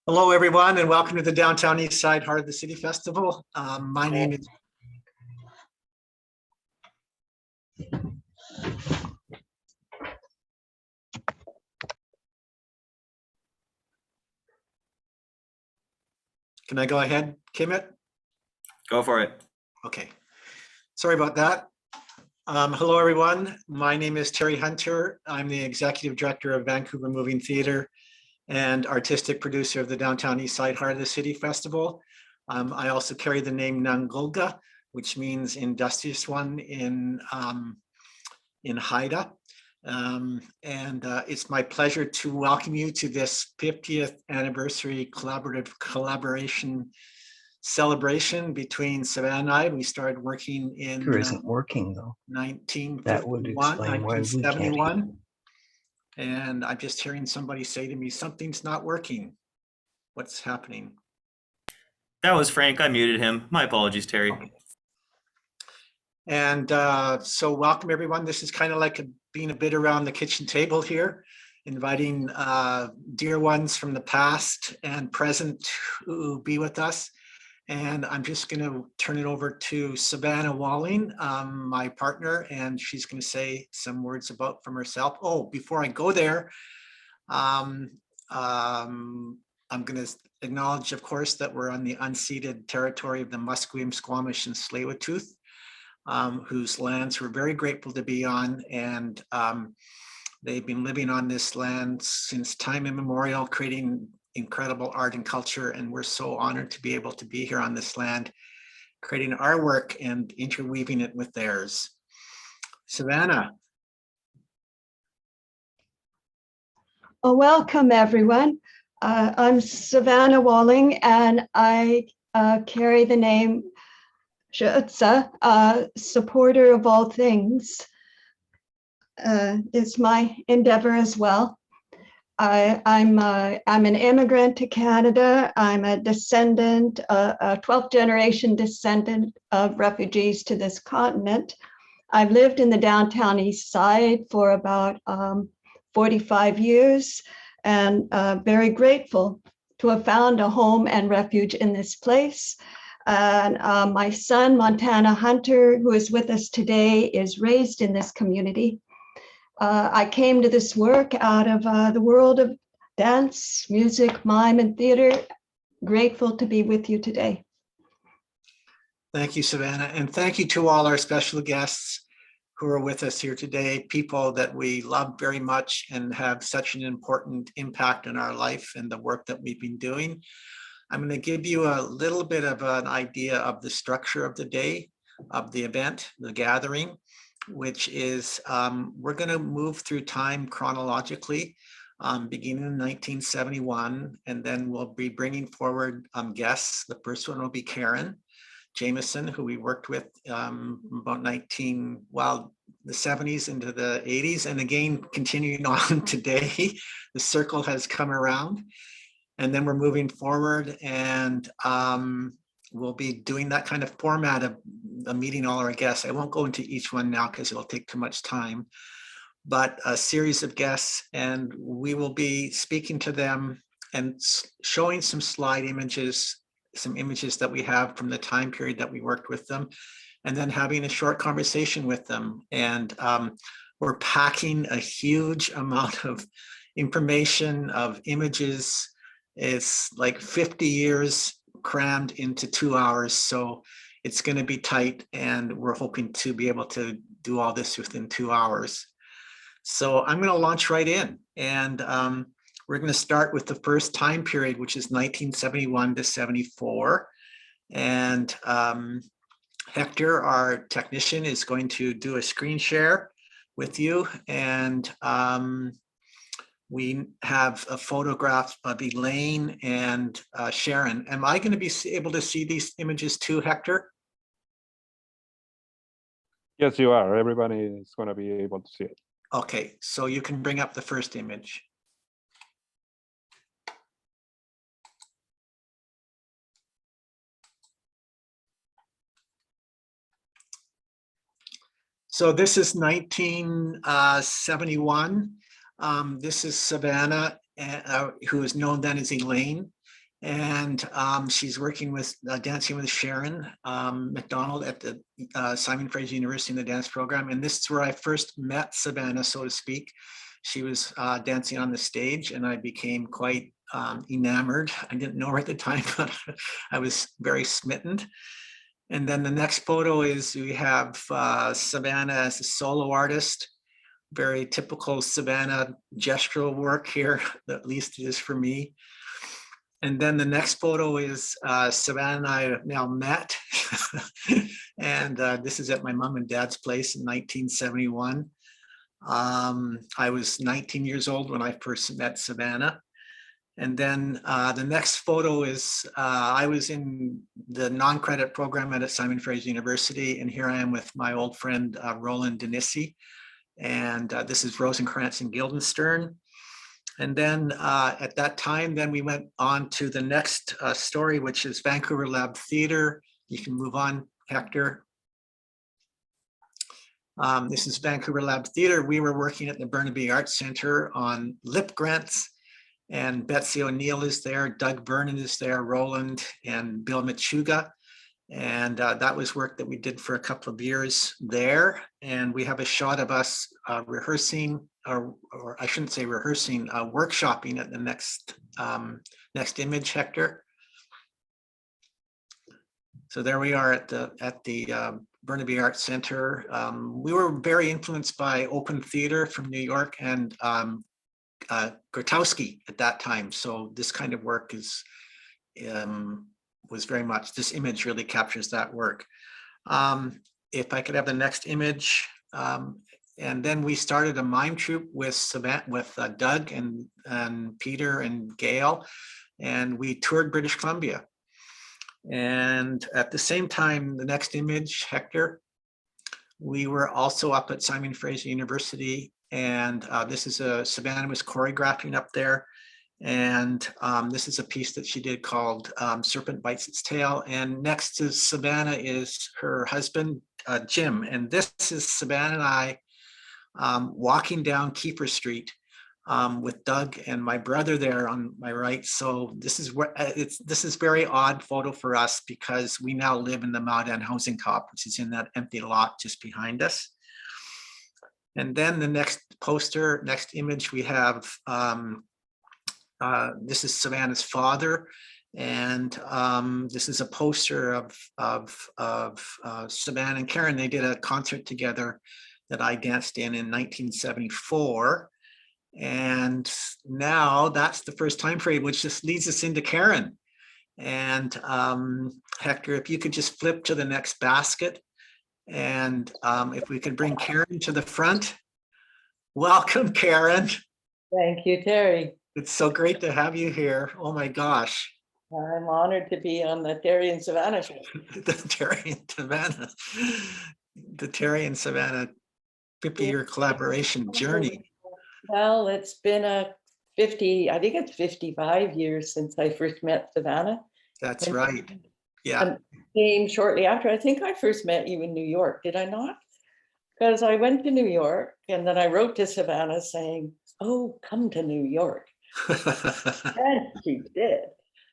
Hello, everyone, and welcome to the Downtown Eastside Heart of the City Festival. My name is... Can I go ahead, Kimit? Go for it. Okay. Sorry about that. Hello, everyone. My name is Terry Hunter. I'm the Executive Director of Vancouver Moving Theatre and artistic producer of the Downtown Eastside Heart of the City Festival. I also carry the name Gulgaa, which means industrious one in Haida. It's my pleasure to welcome you to this 50th anniversary collaboration celebration between Savannah and I. We started working in isn't working though. 1951, That would explain why we can't 1971. And I'm just hearing somebody say to me, something's not working. What's happening? That was Frank. I muted him. My apologies, Terry. Okay. And so welcome, everyone. This is kind of like being a bit around the kitchen table here, inviting dear ones from the past and present to be with us. And I'm just going to turn it over to Savannah Walling, my partner, and she's going to say some words from herself. Oh, before I go there, I'm going to acknowledge, of course, that we're on the unceded territory of the Musqueam, Squamish, and Tsleil-Waututh, whose lands we're very grateful to be on. And they've been living on this land since time immemorial, creating incredible art and culture, and we're so honored to be able to be here on this land, creating our work and interweaving it with theirs. Savannah. Well, welcome everyone. I'm Savannah Walling, and I carry the name Gat'saa, supporter of all things. Is my endeavor as well. I'm an immigrant to Canada. I'm a descendant, a 12th generation descendant of refugees to this continent. I've lived in the Downtown East Side for about 45 years, and very grateful to have found a home and refuge in this place. And my son, Montana Hunter, who is with us today, is raised in this community. I came to this work out of the world of dance, music, mime, and theater. Grateful to be with you today. Thank you, Savannah. And thank you to all our special guests who are with us here today, people that we love very much and have such an important impact in our life and the work that we've been doing. I'm going to give you a little bit of an idea of the structure of the day, of the event, the gathering, which is we're going to move through time chronologically, beginning in 1971, and then we'll be bringing forward guests. The first one will be Karen Jamieson, who we worked with about the 70s into the 80s, and again, continuing on today, the circle has come around. And then we're moving forward, and we'll be doing that kind of format of meeting all our guests. I won't go into each one now because it'll take too much time, but a series of guests, and we will be speaking to them and showing some slide images, some images that we have from the time period that we worked with them, and then having a short conversation with them. And we're packing a huge amount of information, of images. It's like 50 years crammed into 2 hours. So it's going to be tight, and we're hoping to be able to do all this within 2 hours. So I'm going to launch right in, and we're going to start with the first time period, which is 1971 to 74. And Hector, our technician, is going to do a screen share with you. And we have a photograph of Elaine and Sharon. Am I going to be able to see these images too, Hector? Yes, you are. Everybody is going to be able to see it. Okay, so you can bring up the first image. So this is 1971. This is Savannah, who is known then as Elaine. And she's working with Dancing with Sharon McDonald at the Simon Fraser University in the dance program. And this is where I first met Savannah, so to speak. She was dancing on the stage and I became quite enamored. I didn't know her at the time, but I was very smitten. And then the next photo is we have Savannah as a solo artist. Very typical Savannah gestural work here, at least it is for me. And then the next photo is Savannah and I have now met. And this is at my mom and dad's place in 1971. I was 19 years old when I first met Savannah. And then the next photo is I was in the non-credit program at Simon Fraser University. And here I am with my old friend, Roland Denissi. And this is Rosencrantz and Guildenstern. And then at that time, then we went on to the next story, which is Vancouver Lab Theatre. You can move on, Hector. This is Vancouver Lab Theatre. We were working at the Burnaby Arts Centre on lip grants, and Betsy O'Neill is there, Doug Vernon is there, Roland and Bill Machuga. And that was work that we did for a couple of years there. And we have a shot of us rehearsing, or I shouldn't say rehearsing, workshopping at the next image, Hector. So there we are at the Burnaby Arts Center. We were very influenced by open theater from New York and Grotowski at that time. So this kind of work is was very much, this image really captures that work. If I could have the next image. And then we started a mime troupe with Doug and Peter and Gail, and we toured British Columbia. And at the same time, the next image, Hector, we were also up at Simon Fraser University, and this is Savannah was choreographing up there. And this is a piece that she did called Serpent Bites Its Tail. And next to Savannah is her husband, Jim. And this is Savannah and I walking down Keeper Street with Doug and my brother there on my right. So this is where this is very odd photo for us because we now live in the Malden Housing Co-op, which is in that empty lot just behind us. And then the next poster, next image, we have this is Savannah's father, and this is a poster of Savannah and Karen. They did a concert together that I danced in 1974, and now that's the first time frame, which just leads us into Karen. And Hector, if you could just flip to the next basket, and if we could bring Karen to the front. Welcome, Karen. Thank you, Terry. It's so great to have you here. Oh my gosh. I'm honored to be on the Terry and Savannah show. The Terry and Savannah 50-year collaboration journey. Well, it's been I think it's 55 years since I first met Savannah. That's right. Yeah. Came shortly after. I think I first met you in New York, did I not? Because I went to New York and then I wrote to Savannah saying, oh, come to New York. And she did.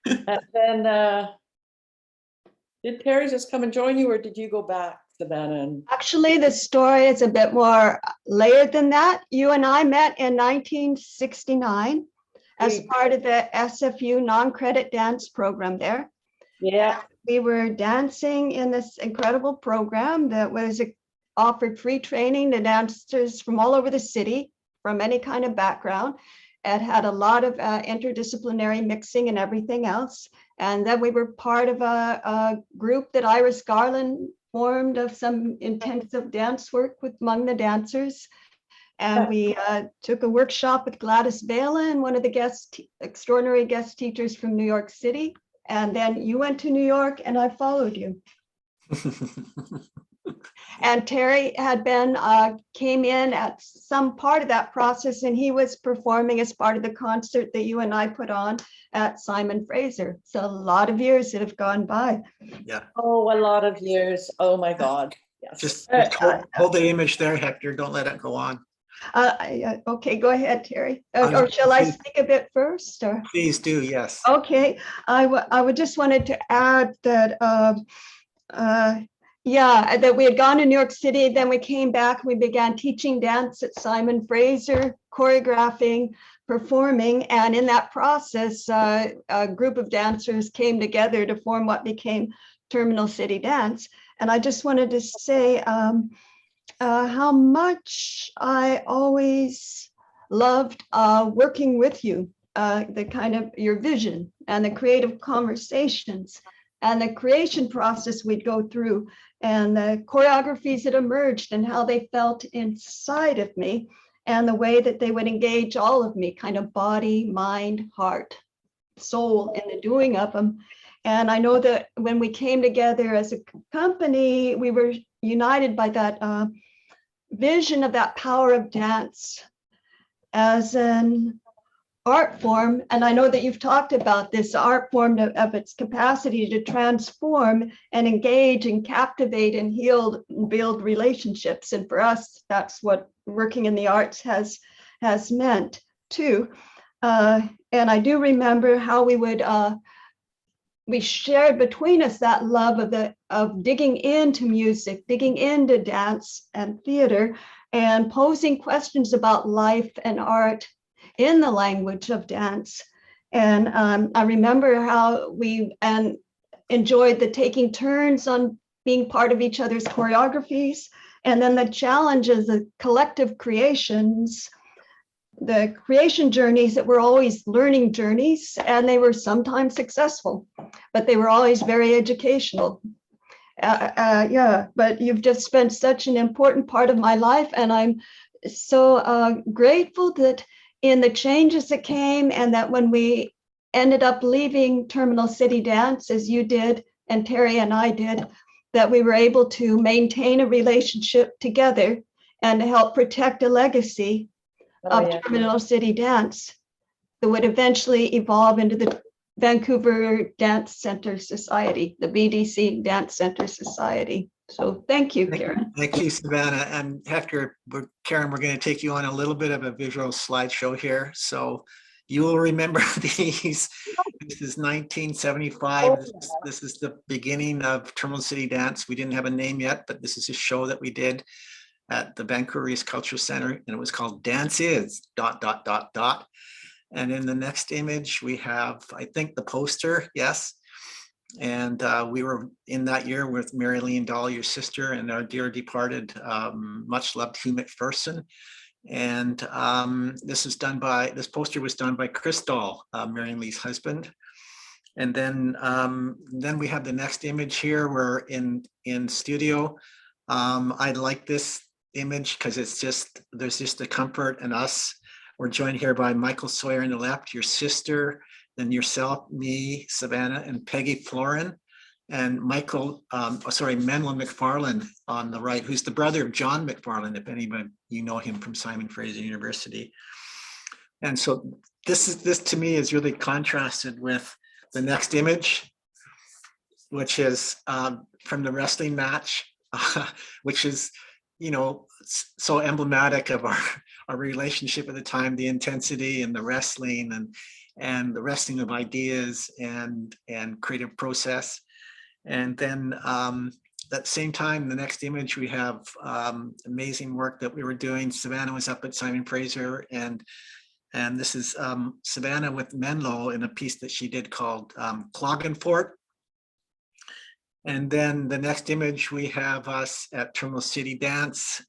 And then did Terry just come and join you, or did you go back, Savannah? And Actually, the story is a bit more layered than that. You and I met in 1969 as part of the SFU non-credit dance program there. yeah, We were dancing in this incredible program that was offered free training to dancers from all over the city, from any kind of background. It had a lot of interdisciplinary mixing and everything else. And then we were part of a group that Iris Garland formed of some intensive dance work among the dancers. And we took a workshop with Gladys Vela, one of the extraordinary guest teachers from New York City. And then you went to New York and I followed you. And Terry had came in at some part of that process, and he was performing as part of the concert that you and I put on at Simon Fraser. So a lot of years that have gone by. Yeah. oh, a lot of years. Oh my God. Yes. Just hold the image there, Hector. Don't let it go on. Okay, go ahead, Terry. was Or shall I gonna say- speak a bit first? Or? Please do, yes. Okay, I would just wanted to add that, yeah, that we had gone to New York City, then we came back, and we began teaching dance at Simon Fraser, choreographing, performing, and in that process, a group of dancers came together to form what became Terminal City Dance. And I just wanted to say how much I always loved working with you, the kind of your vision and the creative conversations and the creation process we'd go through and the choreographies that emerged and how they felt inside of me and the way that they would engage all of me, kind of body, mind, heart, soul in the doing of them. And I know that when we came together as a company, we were united by that vision of that power of dance as an art form. And I know that you've talked about this art form of its capacity to transform and engage and captivate and heal and build relationships. And for us, that's what working in the arts has meant too. And I do remember how we shared between us that love of digging into music, digging into dance and theater, and posing questions about life and art in the language of dance. And I remember how we enjoyed the taking turns on being part of each other's choreographies, and then the challenges of collective creations, the creation journeys that were always learning journeys, and they were sometimes successful, but they were always very educational. Yeah, but you've just spent such an important part of my life, and I'm so grateful that in the changes that came, and that when we ended up leaving Terminal City Dance, as you did, and Terry and I did, that we were able to maintain a relationship together and to help protect a legacy of Terminal City Dance that would eventually evolve into the Vancouver Dance Center Society, the VDC Dance Center Society. So thank you, Karen. Thank you, Savannah. And Hector, Karen, we're going to take you on a little bit of a visual slideshow here. So you will remember these. This is 1975. This is the beginning of Terminal City Dance. We didn't have a name yet, but this is a show that we did at the Vancouver East Cultural Center, and it was called Dance Is ... And in the next image, we have, I think, the poster, yes. And we were in that year with Mary Lee Dahl, your sister, and our dear departed, much loved Hugh McPherson. And this poster was done by Chris Dahl, Mary Lee's husband. And then we have the next image here. We're in studio. I like this image because there's just the comfort in us. We're joined here by Michael Sawyer on the left, your sister, then yourself, me, Savannah, and Peggy Florin, and Menlo McFarland on the right, who's the brother of John McFarland, if anybody, you know him from Simon Fraser University. And so this to me is really contrasted with the next image, which is from the wrestling match, which is, so emblematic of our relationship at the time, the intensity and the wrestling and the wrestling of ideas and creative process. And then that same time, the next image, we have amazing work that we were doing. Savannah was up at Simon Fraser, and this is Savannah with Menlo in a piece that she did called Cloggenfort. And then the next image, we have us at Terminal City Dance.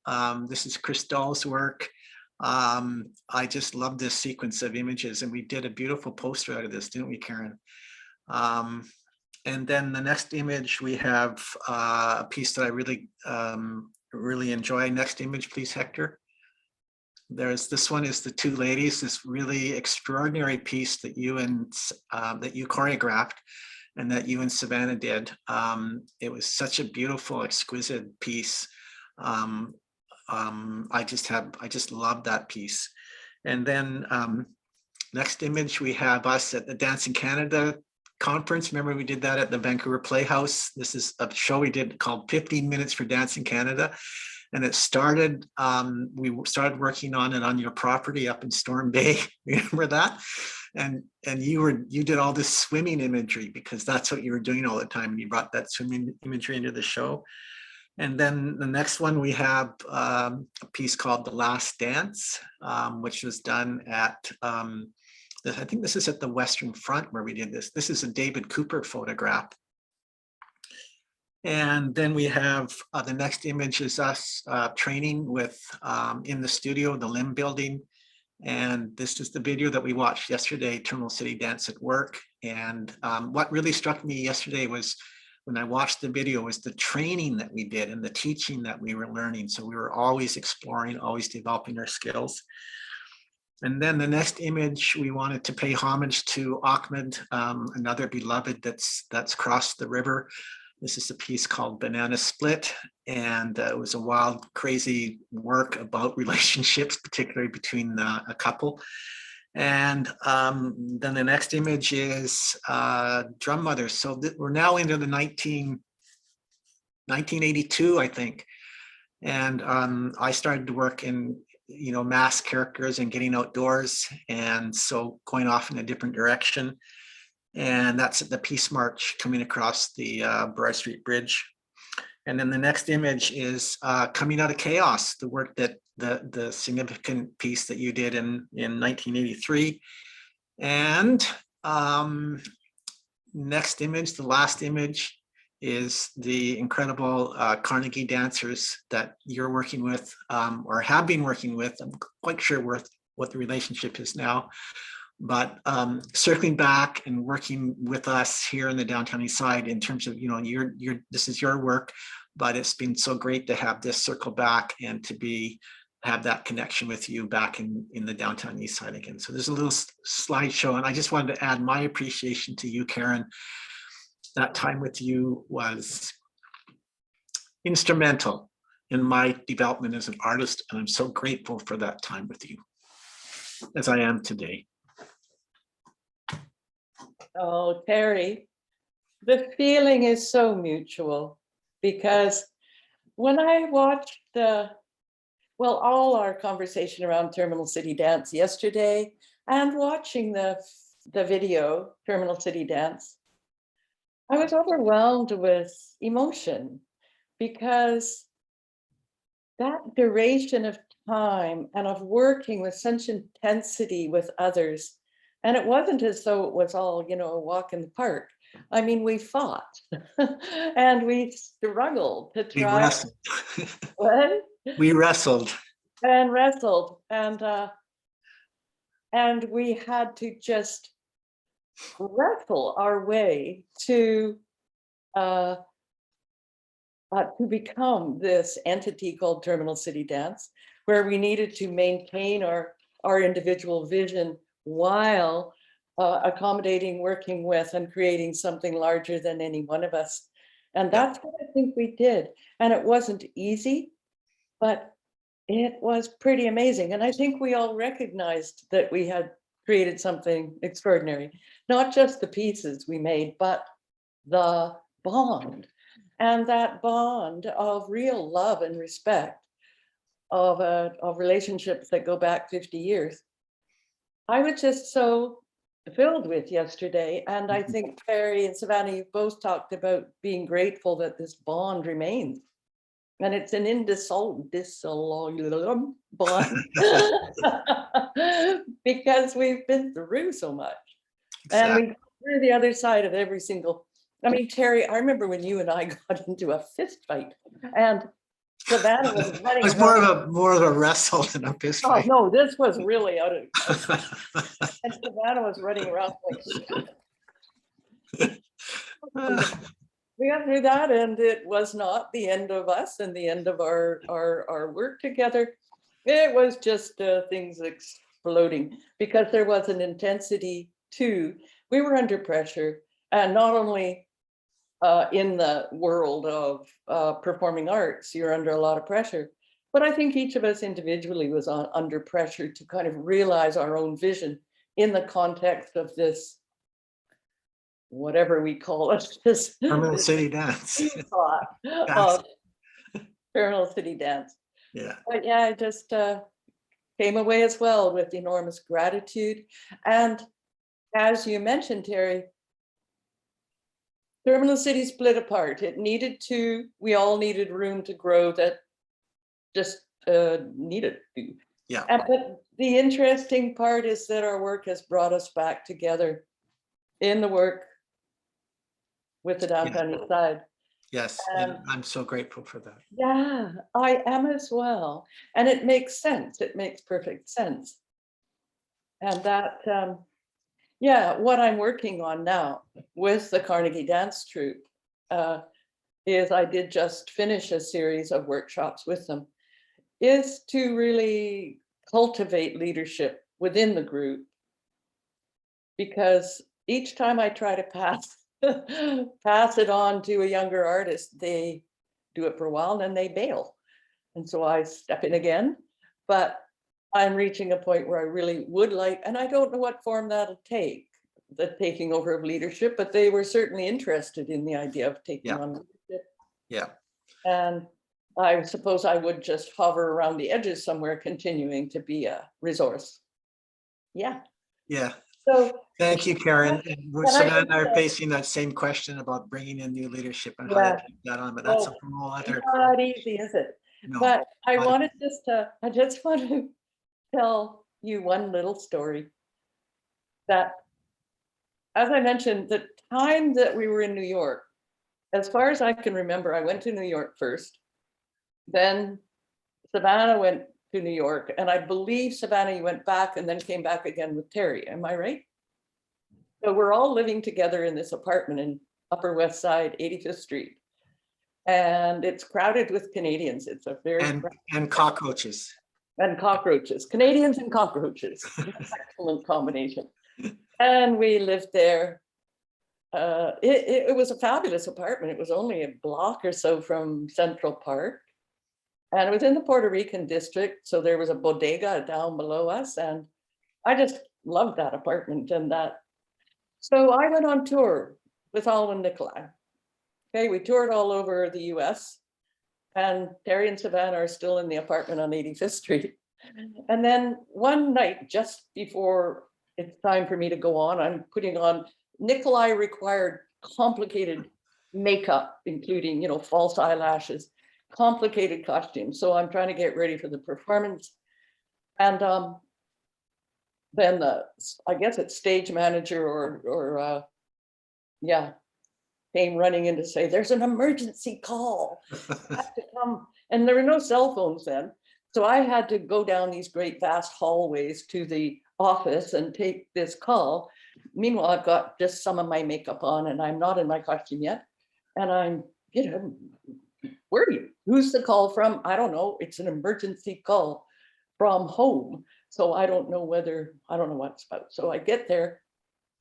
This is Chris Dahl's work. I just love this sequence of images, and we did a beautiful poster out of this, didn't we, Karen? And then the next image, we have a piece that I really enjoy. Next image, please, Hector. This one is the two ladies, this really extraordinary piece that you choreographed and that you and Savannah did. It was such a beautiful, exquisite piece. I just love that piece. And then next image, we have us at the Dance in Canada conference. Remember, we did that at the Vancouver Playhouse. This is a show we did called 15 Minutes for Dance in Canada. And it started, we started working on it on your property up in Storm Bay. Remember that? And you did all this swimming imagery because that's what you were doing all the time. And you brought that swimming imagery into the show. And then the next one we have a piece called The Last Dance, which was done at, I think this is at the Western Front where we did this. This is a David Cooper photograph. And then we have the next image is us training with in the studio, the Limb Building. And this is the video that we watched yesterday, Terminal City Dance at Work. And what really struck me yesterday was when I watched the video was the training that we did and the teaching that we were learning. So we were always exploring, always developing our skills. And then the next image, we wanted to pay homage to Ahmed, another beloved that's crossed the river. This is a piece called Banana Split. And it was a wild, crazy work about relationships, particularly between a couple. And then the next image is Drum Mother. So we're now into the 1982, I think. And I started to work in, mass characters and getting outdoors. And so going off in a different direction. And that's at the Peace March coming across the Broad Street Bridge. And then the next image is Coming Out of Chaos, the work that the significant piece that you did in 1983. And next image, the last image, is the incredible Carnegie dancers that you're working with or have been working with. I'm quite sure what the relationship is now. But circling back and working with us here in the Downtown Eastside in terms of, this is your work, but it's been so great to have this circle back and to have that connection with you back in the Downtown Eastside again. So there's a little slideshow, and I just wanted to add my appreciation to you, Karen. That time with you was instrumental in my development as an artist, and I'm so grateful for that time with you, as I am today. Oh, Terry, the feeling is so mutual, because when I watched all our conversation around Terminal City Dance yesterday and watching the video, Terminal City Dance, I was overwhelmed with emotion, because that duration of time and of working with such intensity with others. And it wasn't as though it was all, a walk in the park. I mean, we fought and we struggled to try. We wrestled. What? We wrestled. And wrestled. And we had to just wrestle our way to become this entity called Terminal City Dance, where we needed to maintain our individual vision while accommodating, working with, and creating something larger than any one of us. And that's what I think we did. And it wasn't easy, but it was pretty amazing. And I think we all recognized that we had created something extraordinary, not just the pieces we made, but the bond. And that bond of real love and respect of relationships that go back 50 years. I was just so filled with yesterday. And I think Terry and Savannah, you both talked about being grateful that this bond remains. And it's an indissoluble bond because we've been through so much. Exactly. And we through the other side of every single, Terry, I remember when you and I got into a fist fight, and Savannah was running. It was more of a wrestle than a fist fight. Oh no, this was really out of. And Savannah was running around like. We got through that, and it was not the end of us and the end of our work together. It was just things exploding, because there was an intensity too. We were under pressure, and not only in the world of performing arts, you're under a lot of pressure, but I think each of us individually was under pressure to kind of realize our own vision in the context of this, whatever we call it, this Terminal City Dance. Terminal City Dance. Yeah. But yeah, I just came away as well with enormous gratitude. And as you mentioned, Terry, Terminal City split apart. It needed to, we all needed room to grow that just needed to. Yeah. But the interesting part is that our work has brought us back together in the work with the Downtown Eastside. Yes. And I'm so grateful for that. Yeah, I am as well. And it makes sense. It makes perfect sense. And that, yeah, what I'm working on now with the Carnegie Dance Troupe is I did just finish a series of workshops with them, is to really cultivate leadership within the group. Because each time I try to pass it on to a younger artist, they do it for a while and then they bail. And so I step in again, but I'm reaching a point where I really would like, and I don't know what form that'll take, the taking over of leadership, but they were certainly interested in the idea of taking on leadership. Yeah. And I suppose I would just hover around the edges somewhere, continuing to be a resource. Yeah. Yeah. So thank you, Karen. And Savannah and I are just, facing that same question about bringing in new leadership and how to take that on, but that's a whole other. It's not easy, is it? No. But I wanted I just want to tell you one little story that, as I mentioned, the time that we were in New York, as far as I can remember, I went to New York first. Then Savannah went to New York, and I believe, Savannah, you went back and then came back again with Terry. Am I right? So we're all living together in this apartment in Upper West Side, 85th Street. And it's crowded with Canadians. It's a very and cockroaches. And cockroaches, Canadians and cockroaches. Excellent combination. And we lived there. It was a fabulous apartment. It was only a block or so from Central Park. And it was in the Puerto Rican district. So there was a bodega down below us. And I just loved that apartment and that. So I went on tour with Olive and Nikolai. Okay, we toured all over the US. And Terry and Savannah are still in the apartment on 85th Street. And then one night, just before it's time for me to go on, I'm putting on, Nikolai required complicated makeup, including, false eyelashes, complicated costumes. So I'm trying to get ready for the performance. And then I guess it's stage manager or came running in to say, there's an emergency call. I have to come. And there were no cell phones then. So I had to go down these great vast hallways to the office and take this call. Meanwhile, I've got just some of my makeup on and I'm not in my costume yet. And I'm, where are you? Who's the call from? I don't know. It's an emergency call from home. So I don't know what it's about. So I get there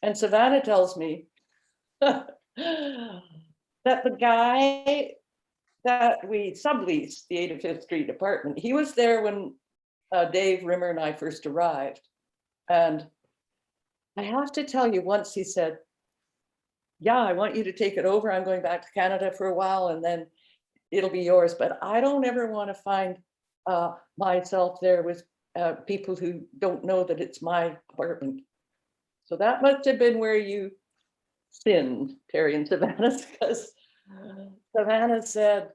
and Savannah tells me, that the guy that we subleased the 85th Street apartment, he was there when Dave Rimmer and I first arrived. And I have to tell you, once he said, yeah, I want you to take it over. I'm going back to Canada for a while and then it'll be yours. But I don't ever want to find myself there with people who don't know that it's my apartment. So that must have been where you sinned, Terry and Savannah, because Savannah said,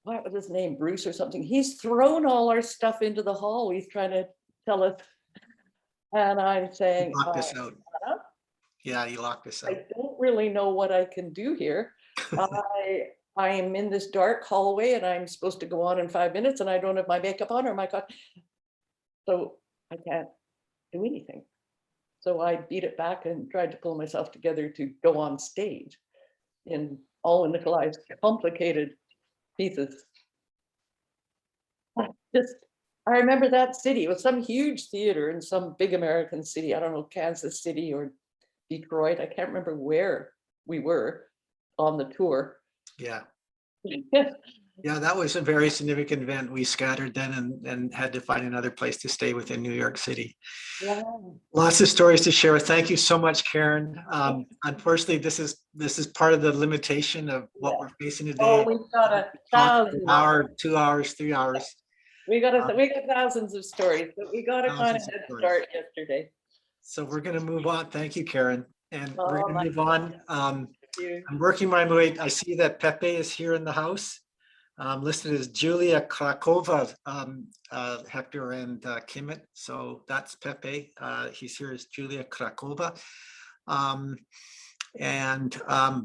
what was his name, Bruce or something? He's thrown all our stuff into the hall. He's trying to tell us. And I'm saying, Locked us out. Yeah, you locked us out. I don't really know what I can do here. I am in this dark hallway and I'm supposed to go on in 5 minutes and I don't have my makeup on or my costume. So I can't do anything. So I beat it back and tried to pull myself together to go on stage in all of Nikolai's complicated pieces. I remember that city. It was some huge theater in some big American city. I don't know, Kansas City or Detroit. I can't remember where we were on the tour. Yeah. Yeah, that was a very significant event. We scattered then and had to find another place to stay within New York City. Yeah. Lots of stories to share. Thank you so much, Karen. Unfortunately, this is part of the limitation of what we're facing today. Oh, we've got Talk for an hour, 2 hours, 3 hours. We got thousands of stories, but we got a kind of Thousands of head stories. start yesterday. So we're going to move on. Thank you, Karen. And we're Oh, going my to move on. Thank you. I'm working my way. I see that Pepe is here in the house. Listed as Julia Krakova, Hector and Kimmett. So that's Pepe. He's here as Julia Krakova.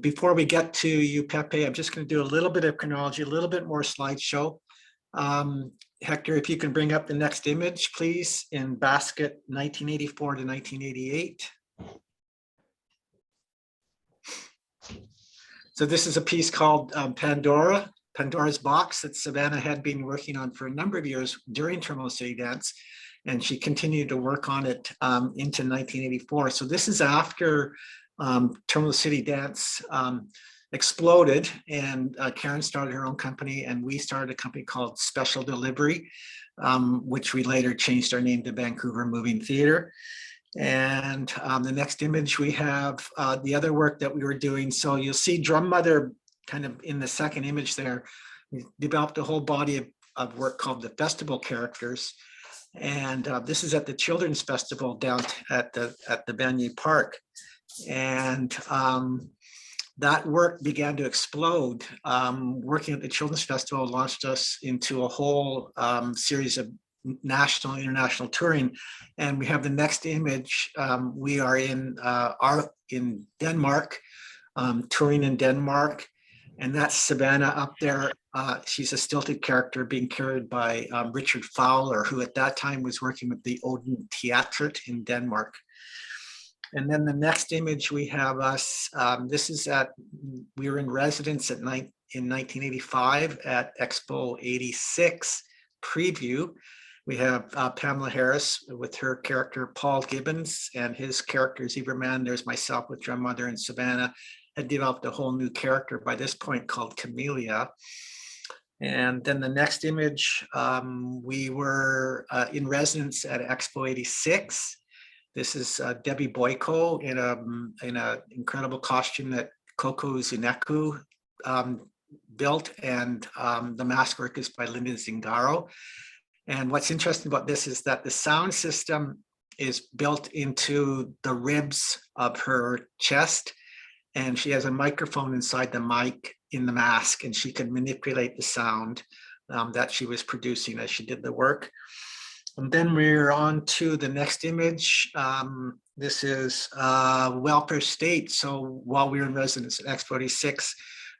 Before we get to you, Pepe, I'm just going to do a little bit of chronology, a little bit more slideshow. Hector, if you can bring up the next image, please, in basket 1984 to 1988. So this is a piece called Pandora's Box that Savannah had been working on for a number of years during Terminal City Dance, and she continued to work on it into 1984. So this is after Terminal City Dance exploded, and Karen started her own company, and we started a company called Special Delivery, which we later changed our name to Vancouver Moving Theater. And the next image, we have the other work that we were doing. So you'll see Drum Mother kind of in the second image there. We developed a whole body of work called the Festival Characters. And this is at the Children's Festival down at the venue park. And that work began to explode. Working at the Children's Festival launched us into a whole series of national and international touring. And we have the next image. We are in Denmark, touring in Denmark. And that's Savannah up there. She's a stilted character being carried by Richard Fowler, who at that time was working with the Oden Teatret in Denmark. And then the next image we have us, we were in residence in 1985 at Expo 86 preview. We have Pamela Harris with her character Paul Gibbons and his character Zebra. There's myself with Drum Mother, and Savannah had developed a whole new character by this point called Camellia. And then the next image, we were in residence at Expo 86. This is Debbie Boyko in a incredible costume that Coco Zuneku built, and the mask work is by Linda Zingaro. And what's interesting about this is that the sound system is built into the ribs of her chest, and she has a microphone inside the mic in the mask, and she can manipulate the sound that she was producing as she did the work. And then we're on to the next image. This is Welfare State. So while we were in residence at Expo 86,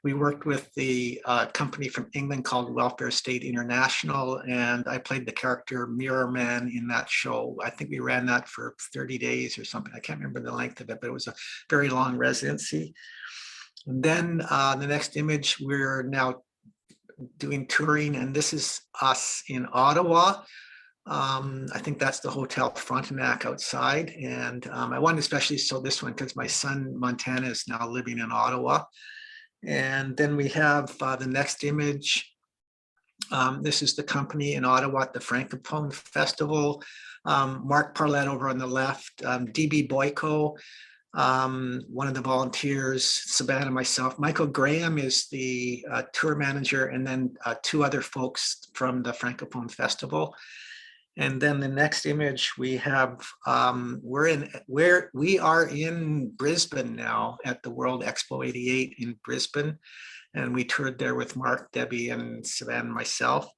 we worked with the company from England called Welfare State International, and I played the character Mirror Man in that show. I think we ran that for 30 days or something. I can't remember the length of it, but it was a very long residency. And then the next image, we're now doing touring, and this is us in Ottawa. I think that's the Hotel Frontenac outside. And I wanted to especially show this one because my son Montana is now living in Ottawa. And then we have the next image. This is the company in Ottawa at the Francophone Festival. Mark Parlett over on the left, DB Boyko, one of the volunteers, Savannah, myself. Michael Graham is the tour manager, and then two other folks from the Francophone Festival. And then the next image we have, we are in Brisbane now at the World Expo 88 in Brisbane. And we toured there with Mark, Debbie, and Savannah and myself.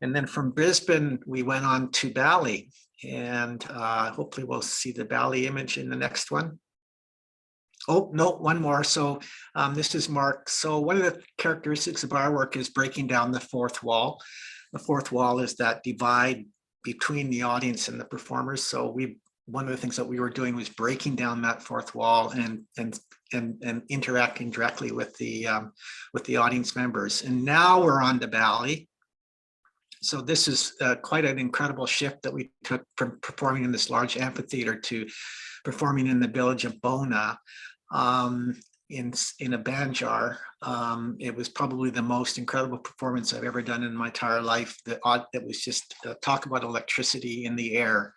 And then from Brisbane, we went on to Bali. And hopefully we'll see the Bali image in the next one. Oh, no, one more. So this is Mark. So one of the characteristics of our work is breaking down the fourth wall. The fourth wall is that divide between the audience and the performers. So one of the things that we were doing was breaking down that fourth wall and interacting directly with the audience members. And now we're on to Bali. So this is quite an incredible shift that we took from performing in this large amphitheater to performing in the village of Bona in a banjar. It was probably the most incredible performance I've ever done in my entire life. That was just talk about electricity in the air.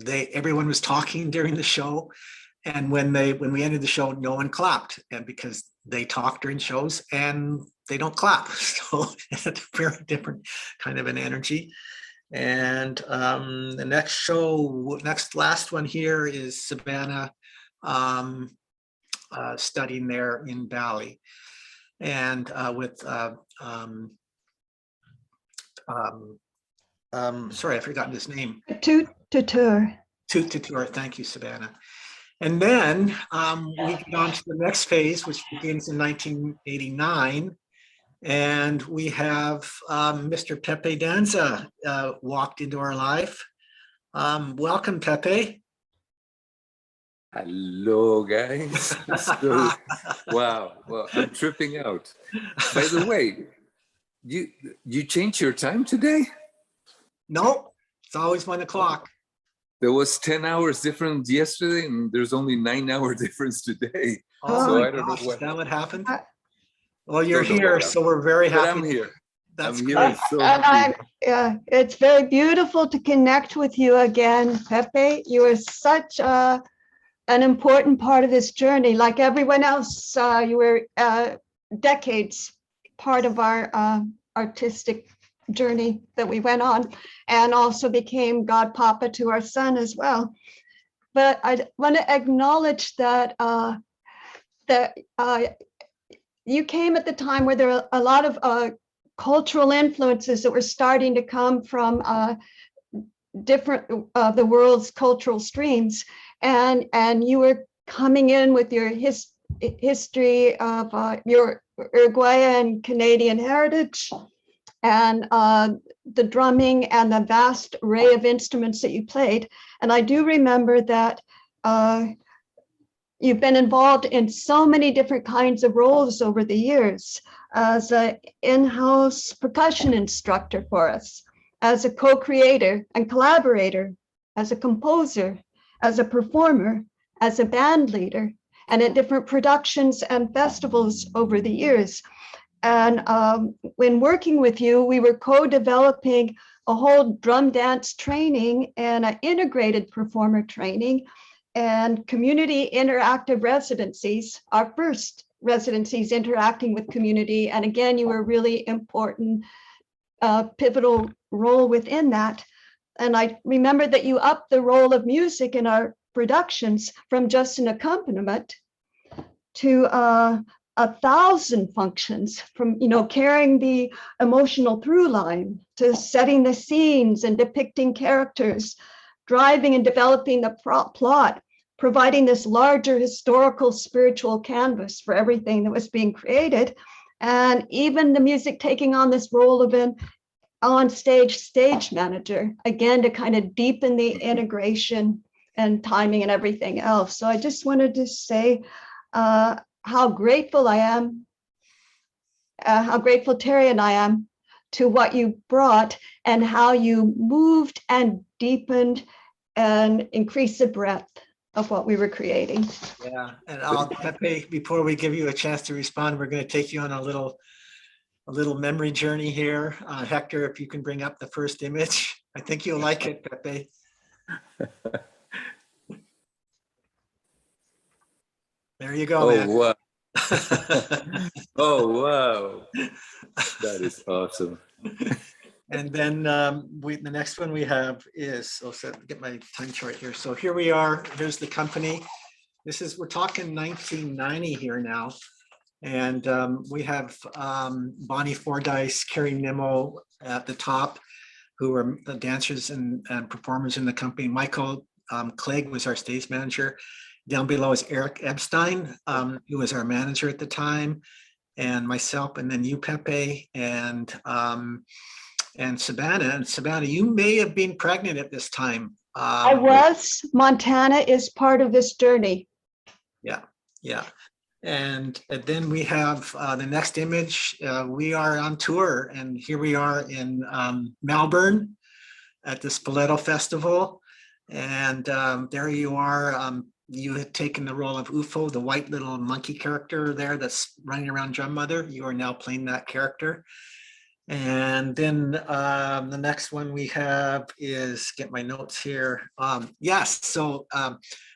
Everyone was talking during the show, and when we ended the show, no one clapped, and because they talk during shows, and they don't clap. So it's a very different kind of an energy. And the next last one here is Savannah studying there in Bali. And with sorry, I've forgotten his name. Tutor. Tutor. Thank you, Savannah. And then we get on to the next phase, which begins in 1989. And we have Mr. Pepe Danza walked into our life. Welcome, Pepe. Hello, guys. So, wow. Well, I'm tripping out. By the way, you changed your time today? No, it's always 1 o'clock. There was 10 hours difference yesterday, and there's only 9-hour difference today. Oh, So my I don't know gosh, what. is that what happened? Well, you're Don't know here, what so we're very But happy. I'm here. That's I'm great. here. I'm so And happy. it's very beautiful to connect with you again, Pepe. You are such an important part of this journey. Like everyone else, you were decades part of our artistic journey that we went on, and also became godpapa to our son as well. But I want to acknowledge that you came at the time where there were a lot of cultural influences that were starting to come from different of the world's cultural streams, and you were coming in with your history of your Uruguayan Canadian heritage, and the drumming and the vast array of instruments that you played. And I do remember that you've been involved in so many different kinds of roles over the years, as an in-house percussion instructor for us, as a co-creator and collaborator, as a composer, as a performer, as a band leader, and at different productions and festivals over the years. And when working with you, we were co-developing a whole drum dance training and an integrated performer training and community interactive residencies, our first residencies interacting with community. And again, you were a really important, pivotal role within that. And I remember that you upped the role of music in our productions from just an accompaniment to 1,000 functions, from carrying the emotional through line to setting the scenes and depicting characters, driving and developing the plot, providing this larger historical spiritual canvas for everything that was being created, and even the music taking on this role of an on-stage stage manager, again, to kind of deepen the integration and timing and everything else. So I just wanted to say how grateful I am, how grateful Terry and I am to what you brought and how you moved and deepened and increased the breadth of what we were creating. Yeah, and Pepe, before we give you a chance to respond, we're going to take you on a little memory journey here. Hector, if you can bring up the first image, I think you'll like it, Pepe. There you go, man. Wow. Oh, wow. That is awesome. And then the next one we have is, get my time chart here. So here we are, here's the company. We're talking 1990 here now. And we have Bonnie Fordyce, Carrie Nimmo at the top, who are the dancers and performers in the company. Michael Clague was our stage manager. Down below is Eric Epstein, who was our manager at the time, and myself, and then you, Pepe, and Savannah. And Savannah, you may have been pregnant at this time. I was. Montana is part of this journey. Yeah. And then we have the next image. We are on tour, and here we are in Melbourne at the Spoleto Festival. And there you are. You had taken the role of UFO, the white little monkey character there that's running around Drum Mother. You are now playing that character. And then the next one we have is, get my notes here. Yes, so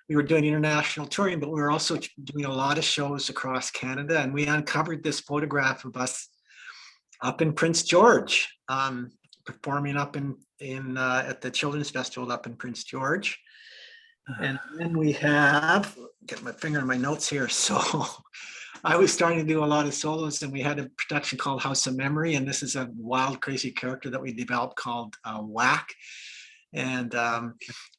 we were doing international touring, but we were also doing a lot of shows across Canada, and we uncovered this photograph of us up in Prince George, performing up in at the Children's Festival up in Prince George. And then we have, get my finger in my notes here. So I was starting to do a lot of solos, and we had a production called House of Memory. And this is a wild, crazy character that we developed called Whack. And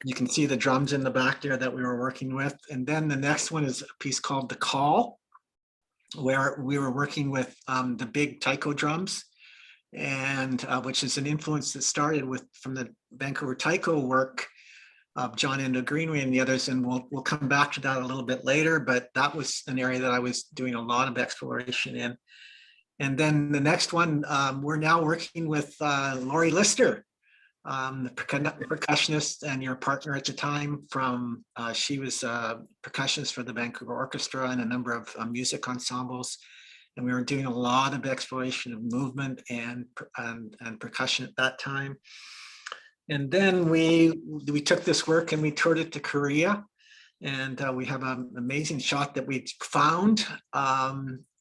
you can see the drums in the back there that we were working with. And then the next one is a piece called The Call, where we were working with the big taiko drums, and which is an influence that started from the Vancouver taiko work of John Endo Greenway and the others, and we'll come back to that a little bit later, but that was an area that I was doing a lot of exploration in. And then the next one, we're now working with Laurie Lister, the percussionist and your partner at the time from, she was a percussionist for the Vancouver Orchestra and a number of music ensembles. And we were doing a lot of exploration of movement and percussion at that time. And then we took this work and we toured it to Korea. And we have an amazing shot that we found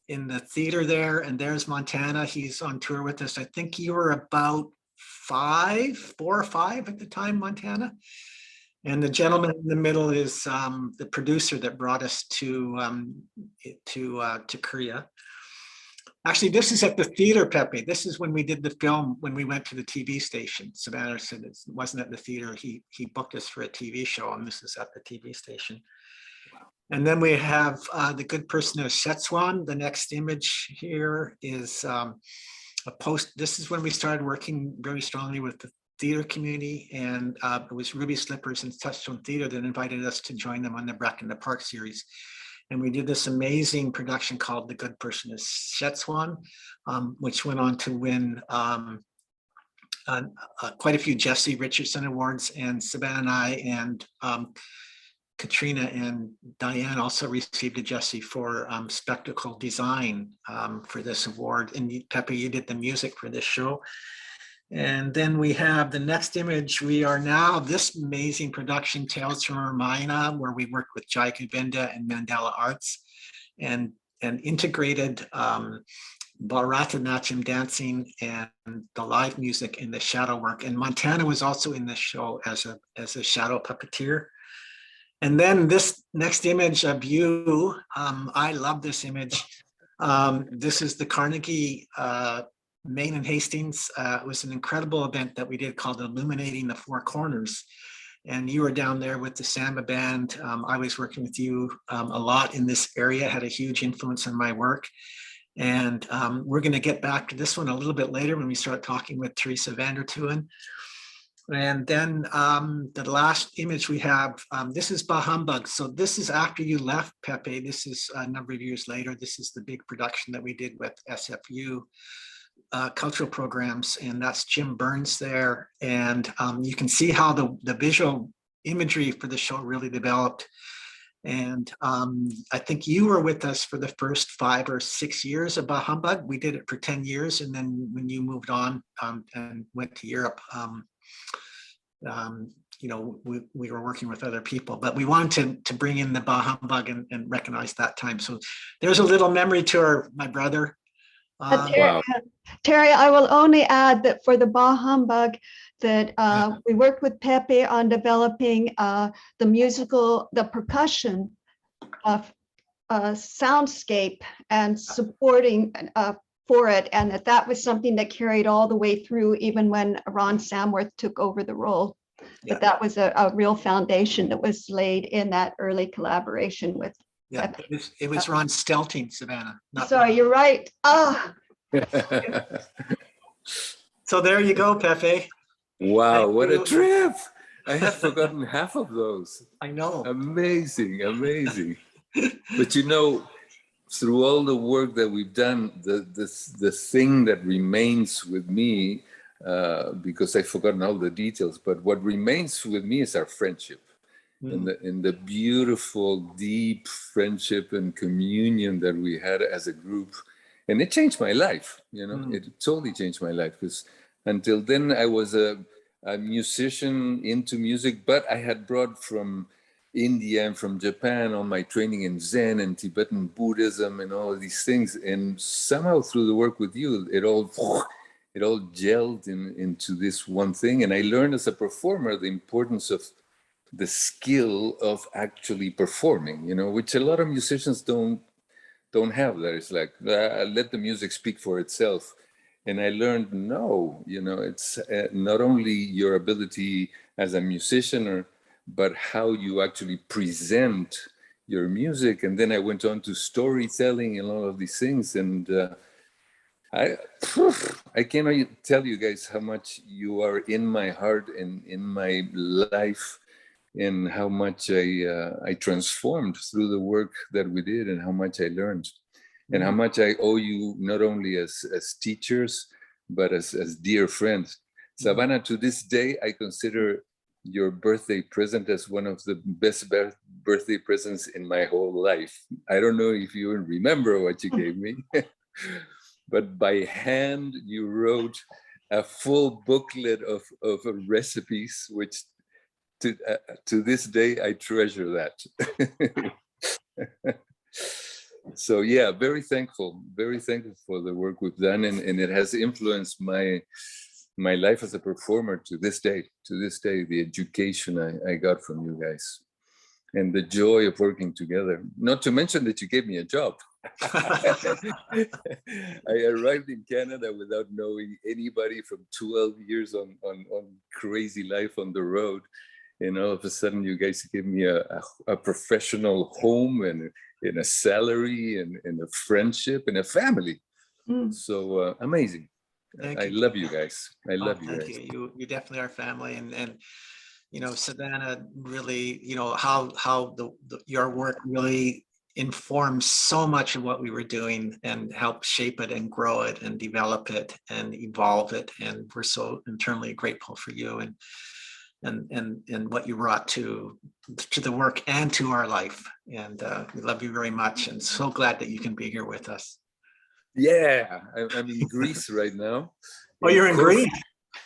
in the theater there. And there's Montana. He's on tour with us. I think you were about 4 or 5 at the time, Montana. And the gentleman in the middle is the producer that brought us to Korea. Actually, this is at the theater, Pepe. This is when we did the film, when we went to the TV station. Savannah said it wasn't at the theater. He booked us for a TV show, and this is at the TV station. Wow. And then we have The Good Person of Szechuan. The next image here is a post. This is when we started working very strongly with the theater community, and it was Ruby Slippers and Touchstone Theater that invited us to join them on the Breck in the Park series. And we did this amazing production called The Good Person is Szechuan, which went on to win quite a few Jesse Richardson Awards. And Savannah and I and Katrina and Diane also received a Jesse for spectacle design for this award. And Pepe, you did the music for this show. And then we have the next image. We are now this amazing production, Tales from Ramayana, where we worked with Jai Govinda and Mandala Arts and integrated Bharatanatyam dancing and the live music in the shadow work. And Montana was also in this show as a shadow puppeteer. And then this next image of you, I love this image. This is the Carnegie Main and Hastings. It was an incredible event that we did called Illuminating the Four Corners. And you were down there with the Samba band. I was working with you a lot in this area, had a huge influence on my work. And we're going to get back to this one a little bit later when we start talking with Teresa Vandertooen. And then the last image we have, this is Bah Humbug. So this is after you left, Pepe. This is a number of years later. This is the big production that we did with SFU. Cultural programs, and that's Jim Burns there. And you can see how the visual imagery for the show really developed. And I think you were with us for the first 5 or 6 years of Bah Humbug. We did it for 10 years. And then when you moved on and went to Europe, you know, we were working with other people, but we wanted to bring in the Bah Humbug and recognize that time. So there's a little memory tour, my brother. Terry, I will only add that for the Bah Humbug, that we worked with Pepe on developing the percussion soundscape and supporting for it, and that was something that carried all the way through, even when Ron Samworth took over the role. But that was a real foundation that was laid in that early collaboration with. Yeah, it was Ron Stelting, Savannah. Sorry, Ron. you're right. So there you go, Pepe. Wow, what a trip. I had forgotten half of those. I know. Amazing, amazing. But you know, through all the work that we've done, the thing that remains with me, because I've forgotten all the details, but what remains with me is our friendship. In the beautiful, deep friendship and communion that we had as a group. And it changed my life, you know, it totally changed my life, because until then I was a musician into music, but I had brought from India and from Japan, all my training in Zen and Tibetan Buddhism and all of these things. And somehow through the work with you, it all gelled into this one thing. And I learned as a performer the importance of the skill of actually performing, you know, which a lot of musicians don't have. That it's like, let the music speak for itself. And I learned, no, you know, it's not only your ability as a musician, but how you actually present your music. And then I went on to storytelling and all of these things. And I cannot tell you guys how much you are in my heart and in my life, and how much I transformed through the work that we did, and how much I learned, and how much I owe you, not only as teachers, but as dear friends. Savannah, to this day, I consider your birthday present as one of the best birthday presents in my whole life. I don't know if you even remember what you gave me, but by hand, you wrote a full booklet of recipes, which to this day, I treasure that. So yeah, very thankful for the work we've done, and it has influenced my life as a performer to this day, the education I got from you guys, and the joy of working together. Not to mention that you gave me a job. I arrived in Canada without knowing anybody, from 12 years on crazy life on the road. And all of a sudden, you guys give me a professional home and a salary and a friendship and a family. So amazing. I love you guys. I love you guys. You definitely are family. And you know, Savannah, really, you know, how your work really informs so much of what we were doing and helped shape it and grow it and develop it and evolve it. And we're so internally grateful for you and what you brought to the work and to our life. And we love you very much, and so glad that you can be here with us. Yeah, I'm in Greece right now. Oh, you're in Greece?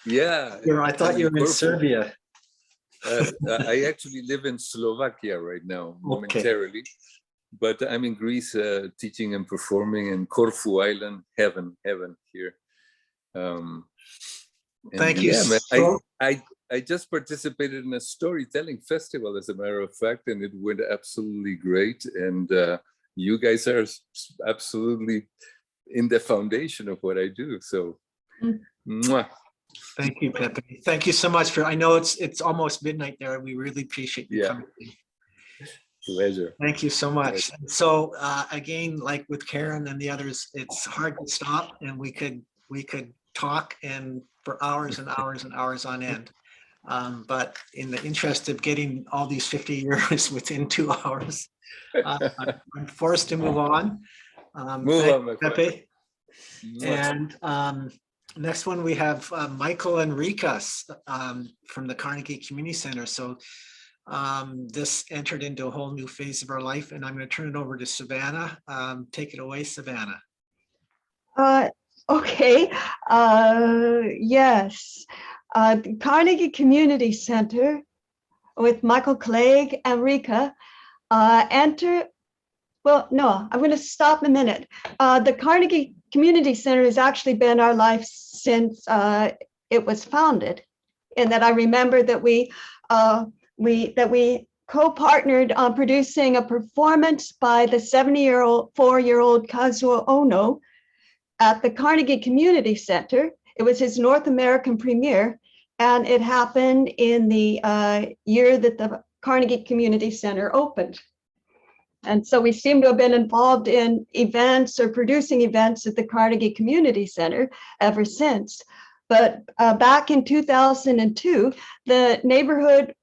Yeah. I thought you were in Serbia. I actually live in Slovakia right now, momentarily. But I'm in Greece teaching and performing in Corfu Island, heaven here. Thank you. Man, I just participated in a storytelling festival, as a matter of fact, and it went absolutely great. And you guys are absolutely in the foundation of what I do. So, mwah. Thank you, Pepe. Thank you so much I know it's almost midnight there. We really appreciate you coming. Pleasure. Thank you so much. So again, like with Karen and the others, it's hard to stop, and we could talk and for hours and hours and hours on end. But in the interest of getting all these 50 years within 2 hours, I'm forced to move on. Move on, my Pepe. And next one, we have Michael and Rika from the Carnegie Community Center. So this entered into a whole new phase of our life, and I'm going to turn it over to Savannah. Take it away, Savannah. Okay. Yes. The Carnegie Community Center with Michael Clague and Rika well, no, I'm going to stop a minute. The Carnegie Community Center has actually been our life since it was founded, and that I remember that we co-partnered on producing a performance by the 74-year-old Kazuo Ono at the Carnegie Community Center. It was his North American premiere, and it happened in the year that the Carnegie Community Center opened. And so we seem to have been involved in events or producing events at the Carnegie Community Center ever since. But back in 2002, the neighborhood,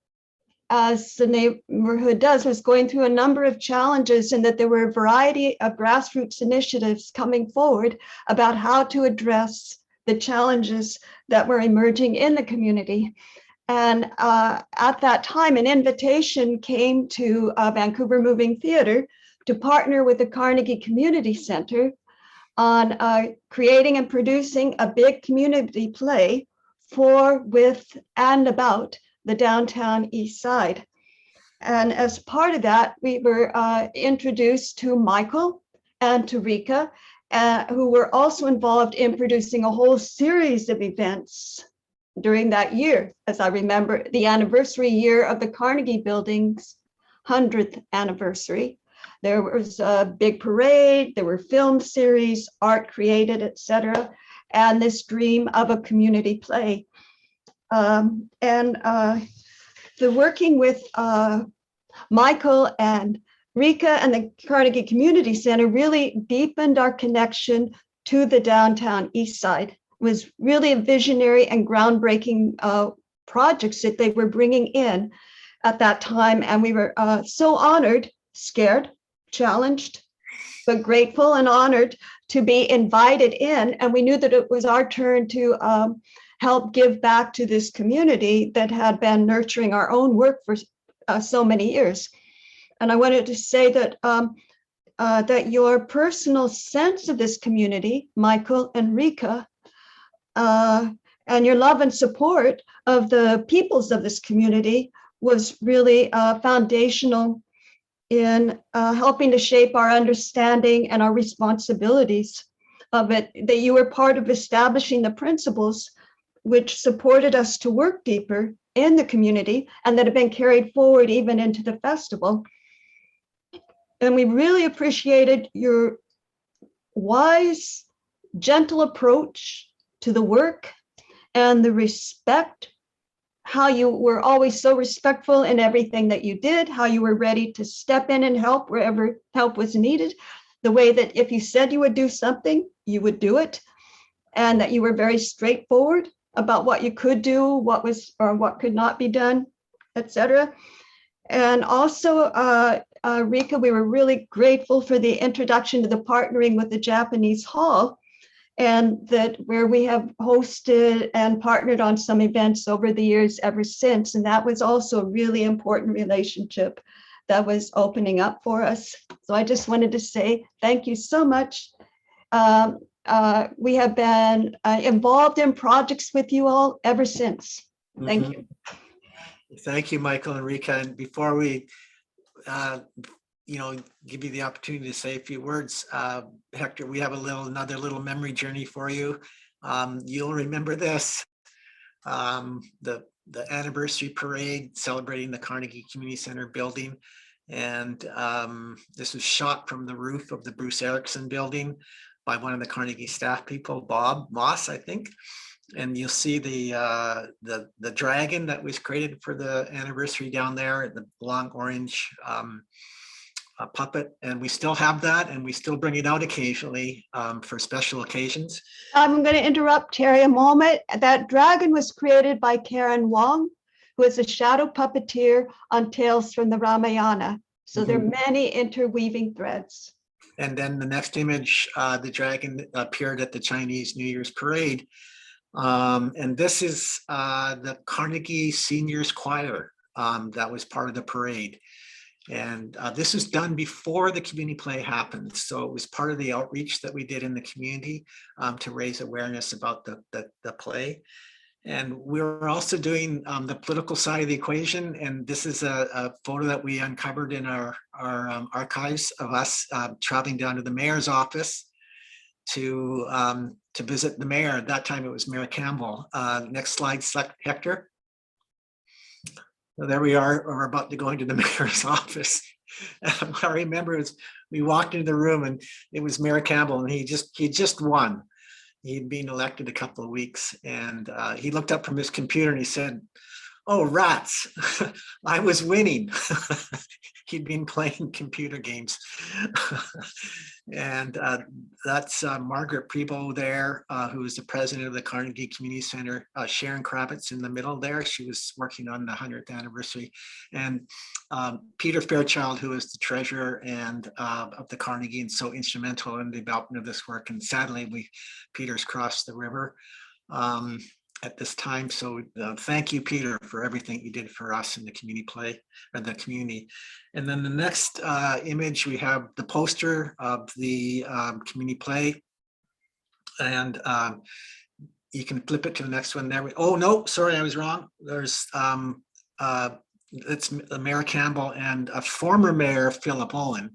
as the neighborhood does, was going through a number of challenges, and that there were a variety of grassroots initiatives coming forward about how to address the challenges that were emerging in the community. And at that time, an invitation came to Vancouver Moving Theatre to partner with the Carnegie Community Center on creating and producing a big community play for, with, and about the Downtown Eastside. And as part of that, we were introduced to Michael and to Rika, who were also involved in producing a whole series of events during that year. As I remember, the anniversary year of the Carnegie Building's 100th anniversary. There was a big parade, there were film series, art created, etc., and this dream of a community play. The working with Michael and Rika and the Carnegie Community Center really deepened our connection to the Downtown Eastside. It was really a visionary and groundbreaking projects that they were bringing in at that time. And we were so honored, scared, challenged, but grateful and honored to be invited in. And we knew that it was our turn to help give back to this community that had been nurturing our own work for so many years. And I wanted to say that that your personal sense of this community, Michael and Rika, and your love and support of the peoples of this community was really foundational in helping to shape our understanding and our responsibilities of it, that you were part of establishing the principles which supported us to work deeper in the community and that have been carried forward even into the festival. And we really appreciated your wise, gentle approach to the work and the respect, how you were always so respectful in everything that you did, how you were ready to step in and help wherever help was needed, the way that if you said you would do something, you would do it, and that you were very straightforward about what you could do, what was or what could not be done, etc. And also, Rika, we were really grateful for the introduction to the partnering with the Japanese Hall, and that where we have hosted and partnered on some events over the years ever since. And that was also a really important relationship that was opening up for us. So I just wanted to say thank you so much. We have been involved in projects with you all ever since. Thank you. Thank you, Michael and Rika. And before we, give you the opportunity to say a few words, Hector, we have another little memory journey for you. You'll remember this, the anniversary parade celebrating the Carnegie Community Center building. And this was shot from the roof of the Bruce Erickson building by one of the Carnegie staff people, Bob Moss, I think. And you'll see the dragon that was created for the anniversary down there, the long orange puppet. And we still have that, and we still bring it out occasionally for special occasions. I'm going to interrupt Terry a moment. That dragon was created by Karen Wong, who is a shadow puppeteer on Tales from the Ramayana. So there are many interweaving threads. And then the next image, the dragon appeared at the Chinese New Year's parade. And this is the Carnegie Seniors Choir that was part of the parade. And this was done before the community play happened. So it was part of the outreach that we did in the community to raise awareness about the play. And we were also doing the political side of the equation. And this is a photo that we uncovered in our archives of us traveling down to the mayor's office to visit the mayor. At that time, it was Mayor Campbell. Next slide, Hector. So there we are. We're about to go into the mayor's office. And what I remember is we walked into the room and it was Mayor Campbell, and he just won. He'd been elected a couple of weeks, and he looked up from his computer and he said, "Oh, rats, I was winning." He'd been playing computer games. And that's Margaret Prebo there, who is the president of the Carnegie Community Center. Sharon Kravitz in the middle there. She was working on the 100th anniversary. And Peter Fairchild, who is the treasurer and of the Carnegie, and so instrumental in the development of this work. And sadly, Peter's crossed the river at this time. So thank you, Peter, for everything you did for us in the community play, or the community. And then the next image, we have the poster of the community play. And you can flip it to the next one there. Oh, no, sorry, I was wrong. There's it's Mayor Campbell and a former mayor, Philip Owen.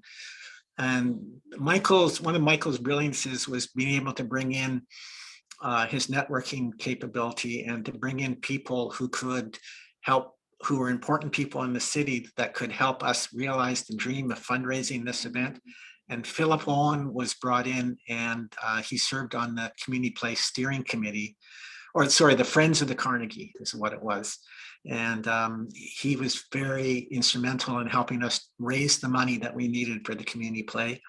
And one of Michael's brilliances was being able to bring in his networking capability and to bring in people who could help, who were important people in the city that could help us realize the dream of fundraising this event. And Philip Owen was brought in, and he served on the Community Place Steering Committee, or sorry, the Friends of the Carnegie is what it was. And he was very instrumental in helping us raise the money that we needed for the community play.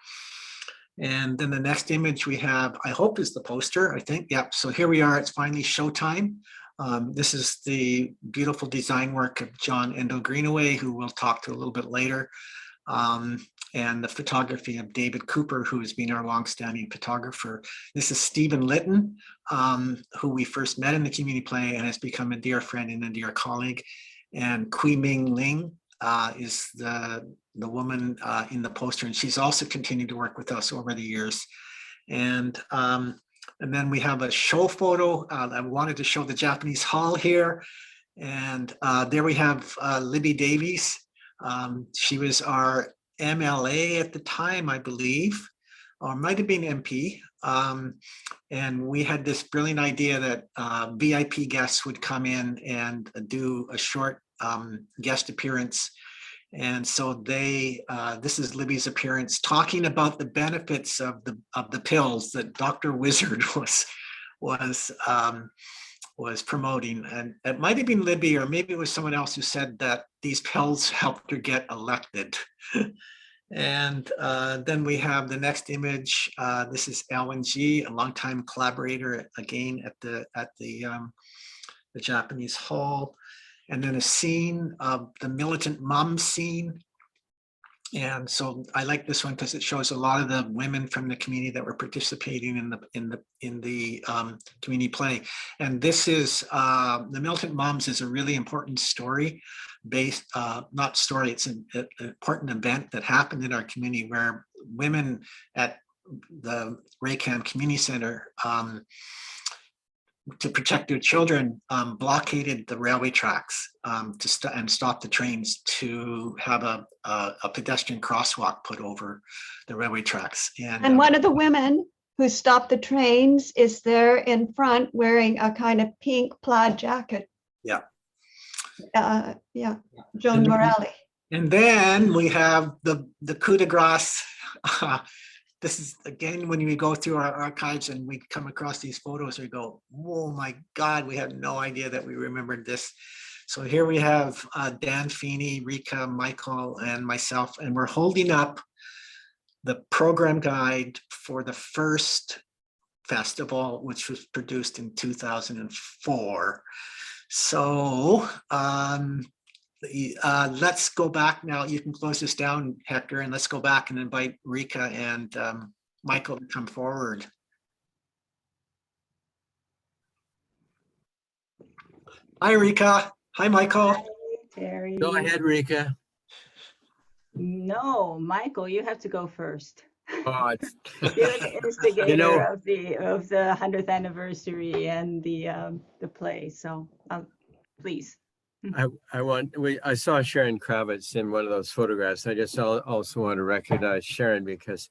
And then the next image we have, I hope, is the poster, I think. Yep. So here we are. It's finally showtime. This is the beautiful design work of John Endo Greenaway, who we'll talk to a little bit later. And the photography of David Cooper, who has been our longstanding photographer. This is Stephen Litton, who we first met in the community play and has become a dear friend and a dear colleague. And Kui Ming Ling is the woman in the poster, and she's also continued to work with us over the years. And then we have a show photo. I wanted to show the Japanese Hall here. And there we have Libby Davies. She was our MLA at the time, I believe, or might have been MP. And we had this brilliant idea that VIP guests would come in and do a short guest appearance. And so this is Libby's appearance, talking about the benefits of the pills that Dr. Wizard was promoting. And it might have been Libby, or maybe it was someone else who said that these pills helped her get elected. And then we have the next image. This is Ellen G, a longtime collaborator, again at the Japanese Hall. And then a scene of the militant mom scene. And so I like this one because it shows a lot of the women from the community that were participating in the community play. And this is the Militant Moms is a really important story based, not story, it's an important event that happened in our community where women at the Raycam Community Center to protect their children, blockaded the railway tracks and stop the trains to have a pedestrian crosswalk put over the railway tracks. And one of the women who stopped the trains is there in front wearing a kind of pink plaid jacket. Yeah. Yeah, Joan Morelli. And then we have the coup de grace. This is, again, when we go through our archives and we come across these photos, we go, oh my God, we had no idea that we remembered this. So here we have Dan Feeney, Rika, Michael, and myself, and we're holding up the program guide for the first festival, which was produced in 2004. So let's go back now. You can close this down, Hector, and let's go back and invite Rika and Michael to come forward. Hi, Rika. Hi, Michael. Hi, Terry. Go ahead, Rika. No, Michael, you have to go first. Oh, it's, You're the instigator You know- of the 100th anniversary and the play. So please. I saw Sharon Kravitz in one of those photographs. I just also want to recognize Sharon because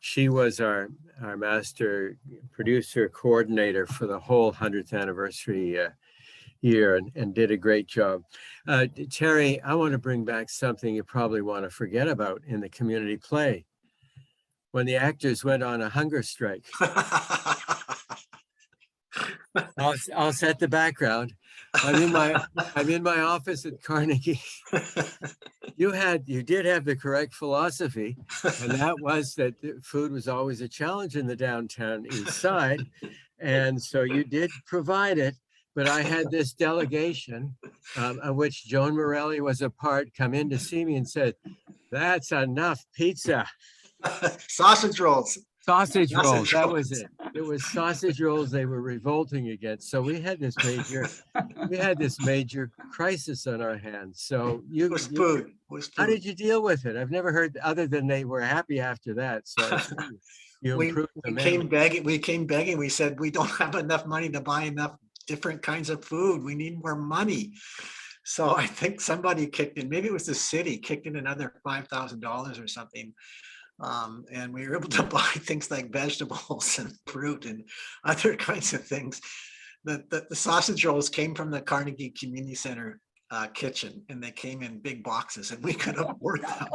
she was our master producer coordinator for the whole 100th anniversary year and did a great job. Terry, I want to bring back something you probably want to forget about in the community play. When the actors went on a hunger strike. I'll set the background. I'm in my office at Carnegie. You did have the correct philosophy, and that was that food was always a challenge in the downtown east side. And so you did provide it, but I had this delegation of which Joan Morelli was a part come in to see me and said, "That's enough pizza." Sausage rolls. Sausage rolls, that was it. It was sausage rolls they were revolting against. So we had this major crisis on our hands. So It was food. How did you deal with it? I've never heard other than they were happy after that. So you improved the menu. We came begging. We said, we don't have enough money to buy enough different kinds of food. We need more money. So I think somebody kicked in, maybe it was the city, kicked in another $5,000 or something. And we were able to buy things like vegetables and fruit and other kinds of things. The sausage rolls came from the Carnegie Community Center kitchen, and they came in big boxes, and we could afford them.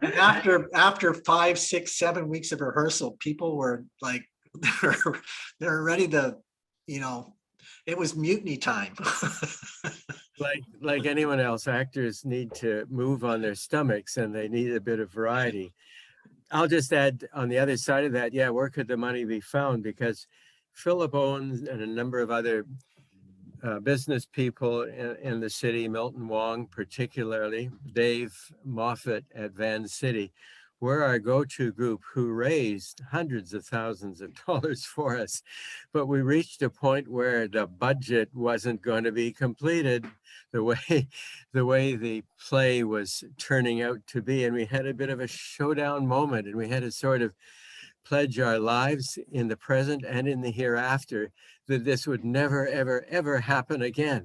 And after 5, 6, 7 weeks of rehearsal, people were like, they're ready to, it was mutiny time. Like anyone else, actors need to move on their stomachs, and they need a bit of variety. I'll just add on the other side of that, yeah, where could the money be found? Because Philip Owens and a number of other business people in the city, Milton Wong particularly, Dave Moffat at Van City, we're our go-to group who raised hundreds of thousands of dollars for us. But we reached a point where the budget wasn't going to be completed the way the play was turning out to be. And we had a bit of a showdown moment, and we had to sort of pledge our lives in the present and in the hereafter that this would never, ever, ever happen again.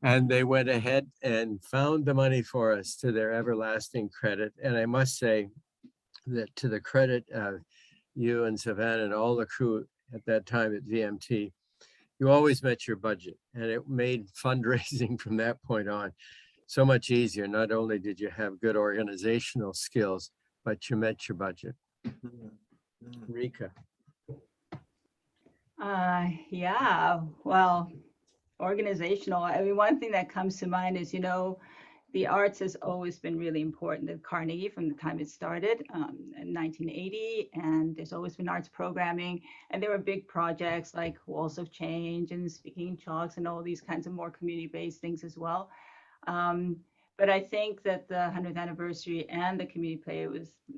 And they went ahead and found the money for us, to their everlasting credit. And I must say that, to the credit of you and Savannah and all the crew at that time at VMT, you always met your budget, and it made fundraising from that point on so much easier. Not only did you have good organizational skills, but you met your budget. Rika. Yeah, well, organizational. I mean, one thing that comes to mind is, the arts has always been really important at Carnegie from the time it started in 1980. And there's always been arts programming. And there were big projects like Walls of Change and Speaking Chalks and all these kinds of more community-based things as well. But I think that the 100th anniversary and the community play,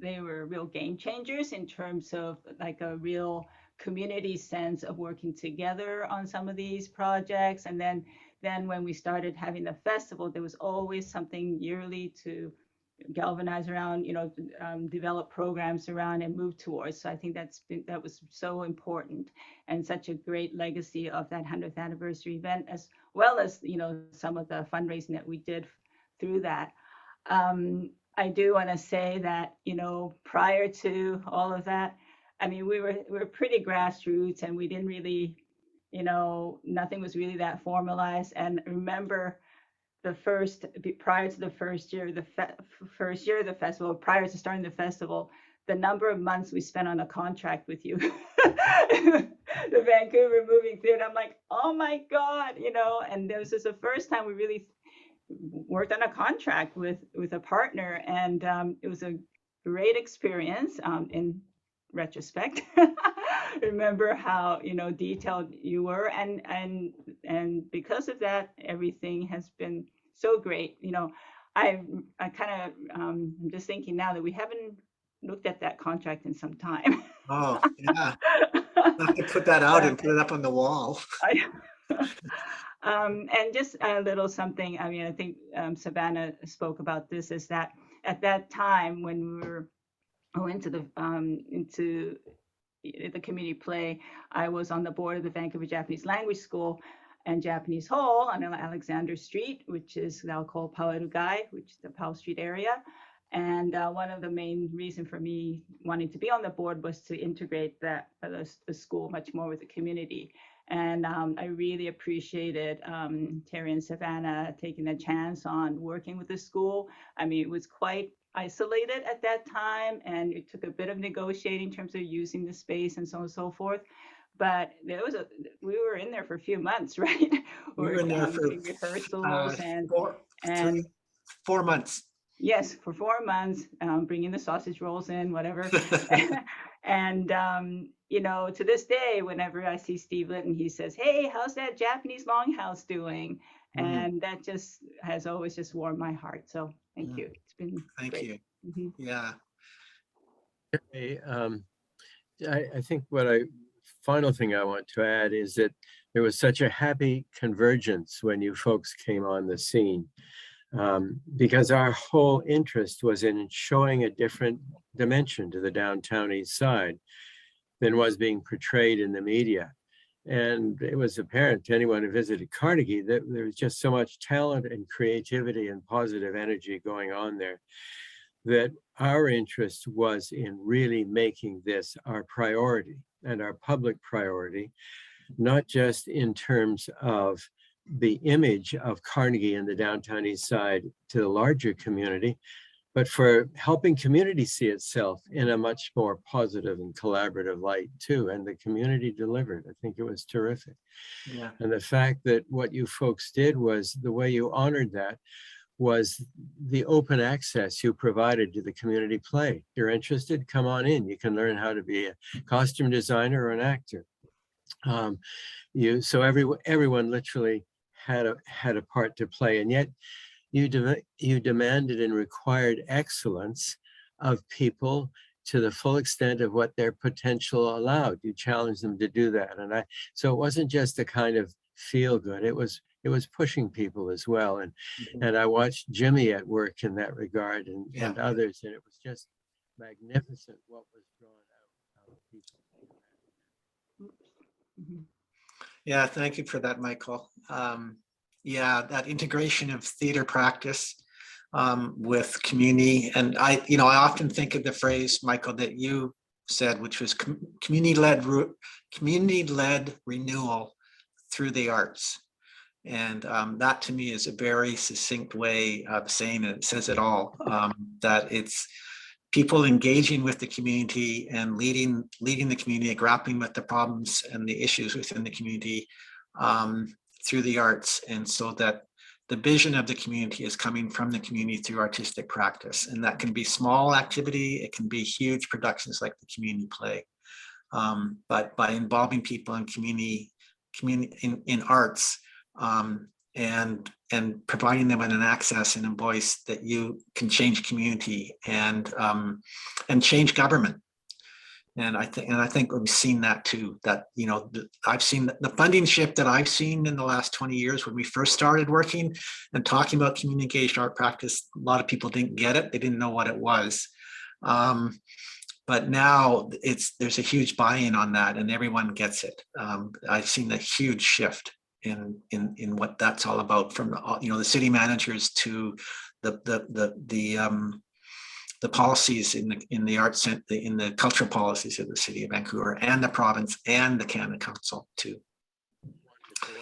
they were real game changers in terms of like a real community sense of working together on some of these projects. And then when we started having the festival, there was always something yearly to galvanize around, develop programs around and move towards. So I think that was so important, and such a great legacy of that 100th anniversary event, as well as, some of the fundraising that we did through that. I do want to say that, prior to all of that, I mean, we were pretty grassroots, and we didn't really, nothing was really that formalized. And remember, prior to the first year of the festival, prior to starting the festival, the number of months we spent on a contract with you, the Vancouver Moving Theater. I'm like, oh my God, and this is the first time we really worked on a contract with a partner, and it was a great experience in retrospect. Remember how detailed you were, and because of that, everything has been so great. I kind of I'm just thinking now that we haven't looked at that contract in some time. Oh yeah, I have to put that out and put it up on the wall. And just a little something, I mean, I think Savannah spoke about this, is that at that time when we were into the community play, I was on the board of the Vancouver Japanese Language School and Japanese Hall on Alexander Street, which is now called Pauerugai, which is the Powell Street area. And one of the main reasons for me wanting to be on the board was to integrate the school much more with the community. And I really appreciated Terry and Savannah taking a chance on working with the school. I mean, it was quite isolated at that time, and it took a bit of negotiating in terms of using the space and so on and so forth. But we were in there for a few months, right? We were in there for rehearsals and 4 months. Yes, for 4 months, bringing the sausage rolls in, whatever. And, to this day, whenever I see Steve Litton, he says, hey, how's that Japanese longhouse doing? And that just has always just warmed my heart. So thank you. It's been Thank great. you. Yeah. I think final thing I want to add is that there was such a happy convergence when you folks came on the scene, because our whole interest was in showing a different dimension to the Downtown East Side than was being portrayed in the media. And it was apparent to anyone who visited Carnegie that there was just so much talent and creativity and positive energy going on there, that our interest was in really making this our priority and our public priority, not just in terms of the image of Carnegie and the Downtown East Side to the larger community, but for helping community see itself in a much more positive and collaborative light too. And the community delivered. I think it was terrific. Yeah. And the fact that what you folks did was the way you honored that was the open access you provided to the community play. You're interested? Come on in. You can learn how to be a costume designer or an actor. So everyone literally had a part to play, and yet you demanded and required excellence of people to the full extent of what their potential allowed. You challenged them to do that, so it wasn't just a kind of feel good. It was pushing people as well, and I watched Jimmy at work in that regard, and others, and it was just magnificent what was drawn out of people. Yeah, thank you for that, Michael. Yeah, that integration of theater practice with community, and I often think of the phrase, Michael, that you said, which was community-led renewal through the arts. And that to me is a very succinct way of saying it. It says it all, that it's people engaging with the community and leading the community, grappling with the problems and the issues within the community through the arts. And so that the vision of the community is coming from the community through artistic practice. And that can be small activity, it can be huge productions like the community play. But by involving people in community in arts, and providing them with an access and a voice, that you can change community and change government. And I think we've seen that too. That I've seen the funding shift that I've seen in the last 20 years. When we first started working and talking about community engaged art practice, a lot of people didn't get it. They didn't know what it was. But now there's a huge buy-in on that, and everyone gets it. I've seen a huge shift in what that's all about, from the city managers to the policies in the arts, in the cultural policies of the city of Vancouver and the province and the Canada Council too.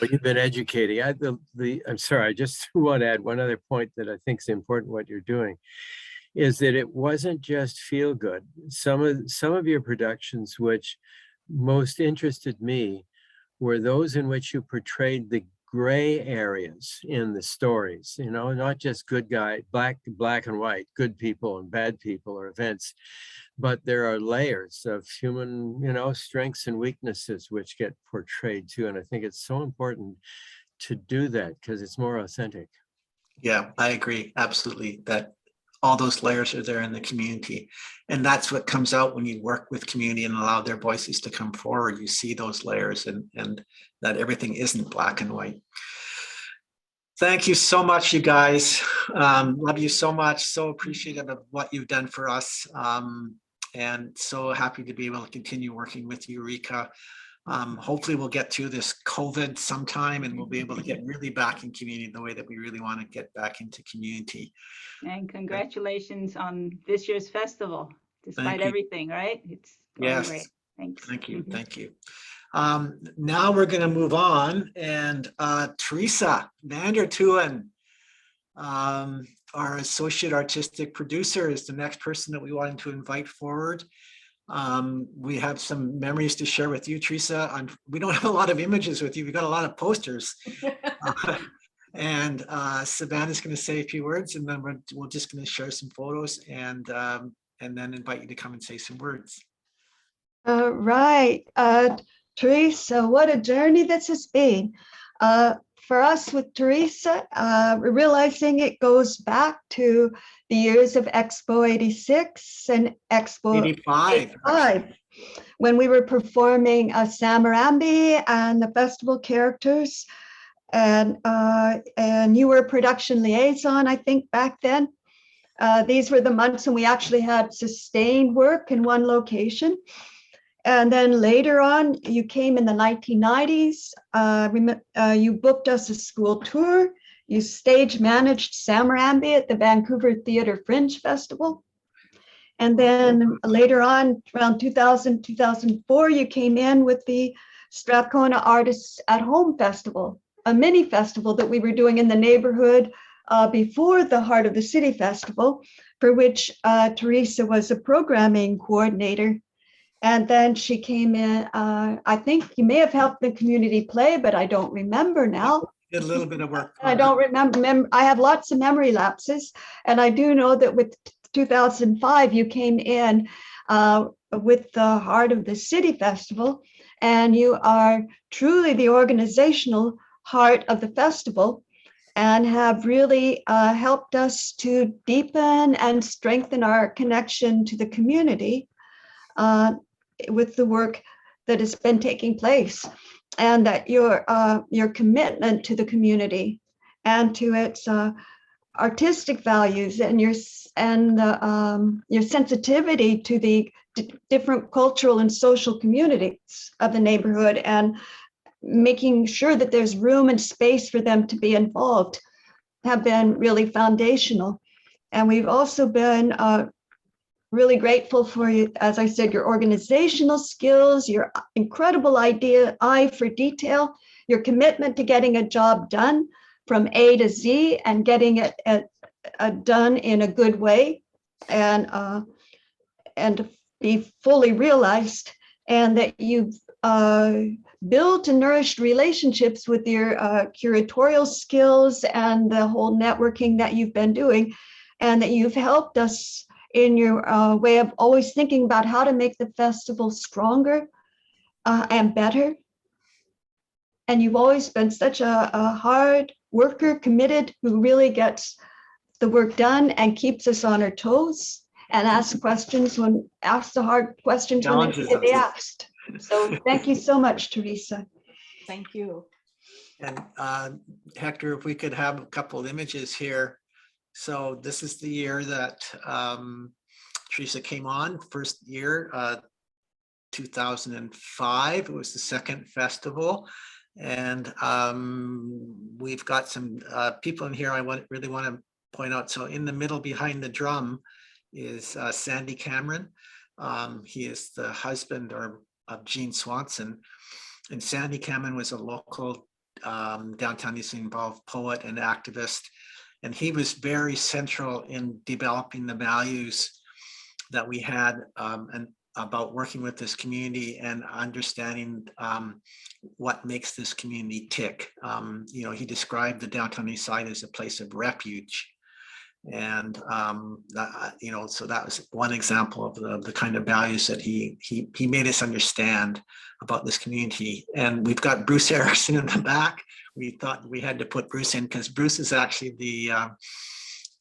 Well, you've been educating. I'm sorry, I just want to add one other point that I think is important. What you're doing is that it wasn't just feel good. Some of your productions which most interested me were those in which you portrayed the gray areas in the stories, not just good guy, black and white, good people and bad people or events, but there are layers of human, strengths and weaknesses which get portrayed too. And I think it's so important to do that because it's more authentic. Yeah, I agree. Absolutely. That all those layers are there in the community. And that's what comes out when you work with community and allow their voices to come forward. You see those layers and that everything isn't black and white. Thank you so much, you guys. Love you so much. So appreciative of what you've done for us. And so happy to be able to continue working with you, Rika. Hopefully we'll get through this COVID sometime and we'll be able to get really back in community the way that we really want to get back into community. And congratulations on this year's festival, despite everything, right? It's going great. Thanks. Thank you. Thank you. Now we're going to move on, and Teresa Vandertoolen, our associate artistic producer, is the next person that we wanted to invite forward. We have some memories to share with you, Teresa. We don't have a lot of images with you. We got a lot of posters. And Savannah's going to say a few words, and then we're just going to share some photos and then invite you to come and say some words. Right. Teresa, what a journey this has been. For us with Teresa, realizing it goes back to the years of Expo 86 and Expo 85, when we were performing Samarambi and the festival characters. And you were production liaison, I think, back then. These were the months when we actually had sustained work in one location. And then later on, you came in the 1990s. You booked us a school tour. You stage managed Samarambi at the Vancouver Theatre Fringe Festival. And then later on, around 2000, 2004, you came in with the Strathcona Artists at Home Festival, a mini festival that we were doing in the neighborhood before the Heart of the City Festival, for which Teresa was a programming coordinator. And then she came in, I think you may have helped the community play, but I don't remember now. Did a little bit of work. I don't remember. I have lots of memory lapses. And I do know that with 2005, you came in with the Heart of the City Festival, and you are truly the organizational heart of the festival and have really helped us to deepen and strengthen our connection to the community with the work that has been taking place, and that your commitment to the community and to its artistic values and your sensitivity to the different cultural and social communities of the neighborhood, and making sure that there's room and space for them to be involved, have been really foundational. And we've also been really grateful for you, as I said, your organizational skills, your incredible eye for detail, your commitment to getting a job done from A to Z and getting it done in a good way and be fully realized, and that you've built and nourished relationships with your curatorial skills and the whole networking that you've been doing, and that you've helped us in your way of always thinking about how to make the festival stronger and better. And you've always been such a hard worker, committed, who really gets the work done and keeps us on our toes and asks the hard questions when they need to be asked. So thank you so much, Teresa. Thank you. And Hector, if we could have a couple of images here. So this is the year that Teresa came on, first year, 2005. It was the second festival. And we've got some people in here I really want to point out. So in the middle behind the drum is Sandy Cameron. He is the husband of Jean Swanson. And Sandy Cameron was a local Downtown Eastside involved poet and activist. And he was very central in developing the values that we had and about working with this community and understanding what makes this community tick. He described the Downtown Eastside as a place of refuge. And so that was one example of the kind of values that he made us understand about this community. And we've got Bruce Erickson in the back. We thought we had to put Bruce in because Bruce is actually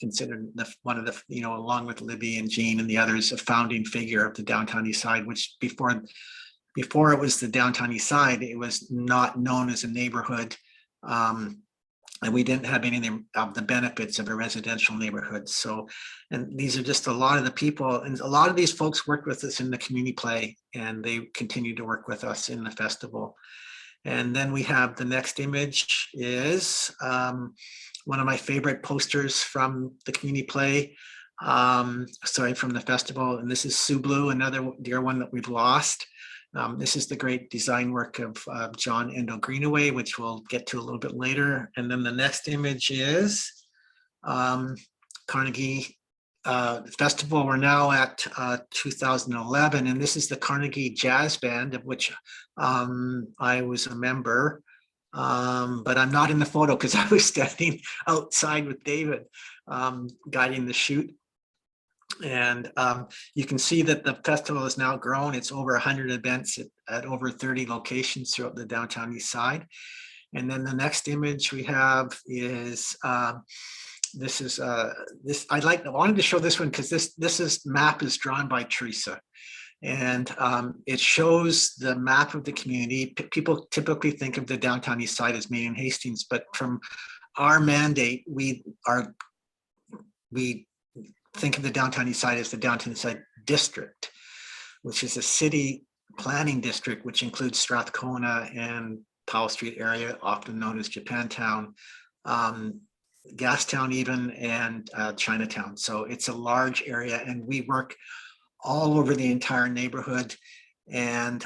considered one of the, along with Libby and Jean and the others, a founding figure of the Downtown Eastside, which before it was the Downtown Eastside, it was not known as a neighborhood. And we didn't have any of the benefits of a residential neighborhood. So, and these are just a lot of the people, and a lot of these folks worked with us in the community play, and they continue to work with us in the festival. And then we have the next image is one of my favorite posters from the community play, from the festival. And this is Sue Blue, another dear one that we've lost. This is the great design work of John Endo Greenaway, which we'll get to a little bit later. And then the next image is Carnegie Festival. We're now at 2011, and this is the Carnegie Jazz Band, of which I was a member, but I'm not in the photo because I was standing outside with David guiding the shoot. And you can see that the festival has now grown. It's over 100 events at over 30 locations throughout the Downtown Eastside. And then the next image we have is I wanted to show this one because this map is drawn by Teresa. And it shows the map of the community. People typically think of the Downtown Eastside as Main and Hastings, but from our mandate, we think of the Downtown Eastside as the Downtown Eastside District, which is a city planning district, which includes Strathcona and Powell Street area, often known as Japantown, Gastown even, and Chinatown. So it's a large area, and we work all over the entire neighborhood and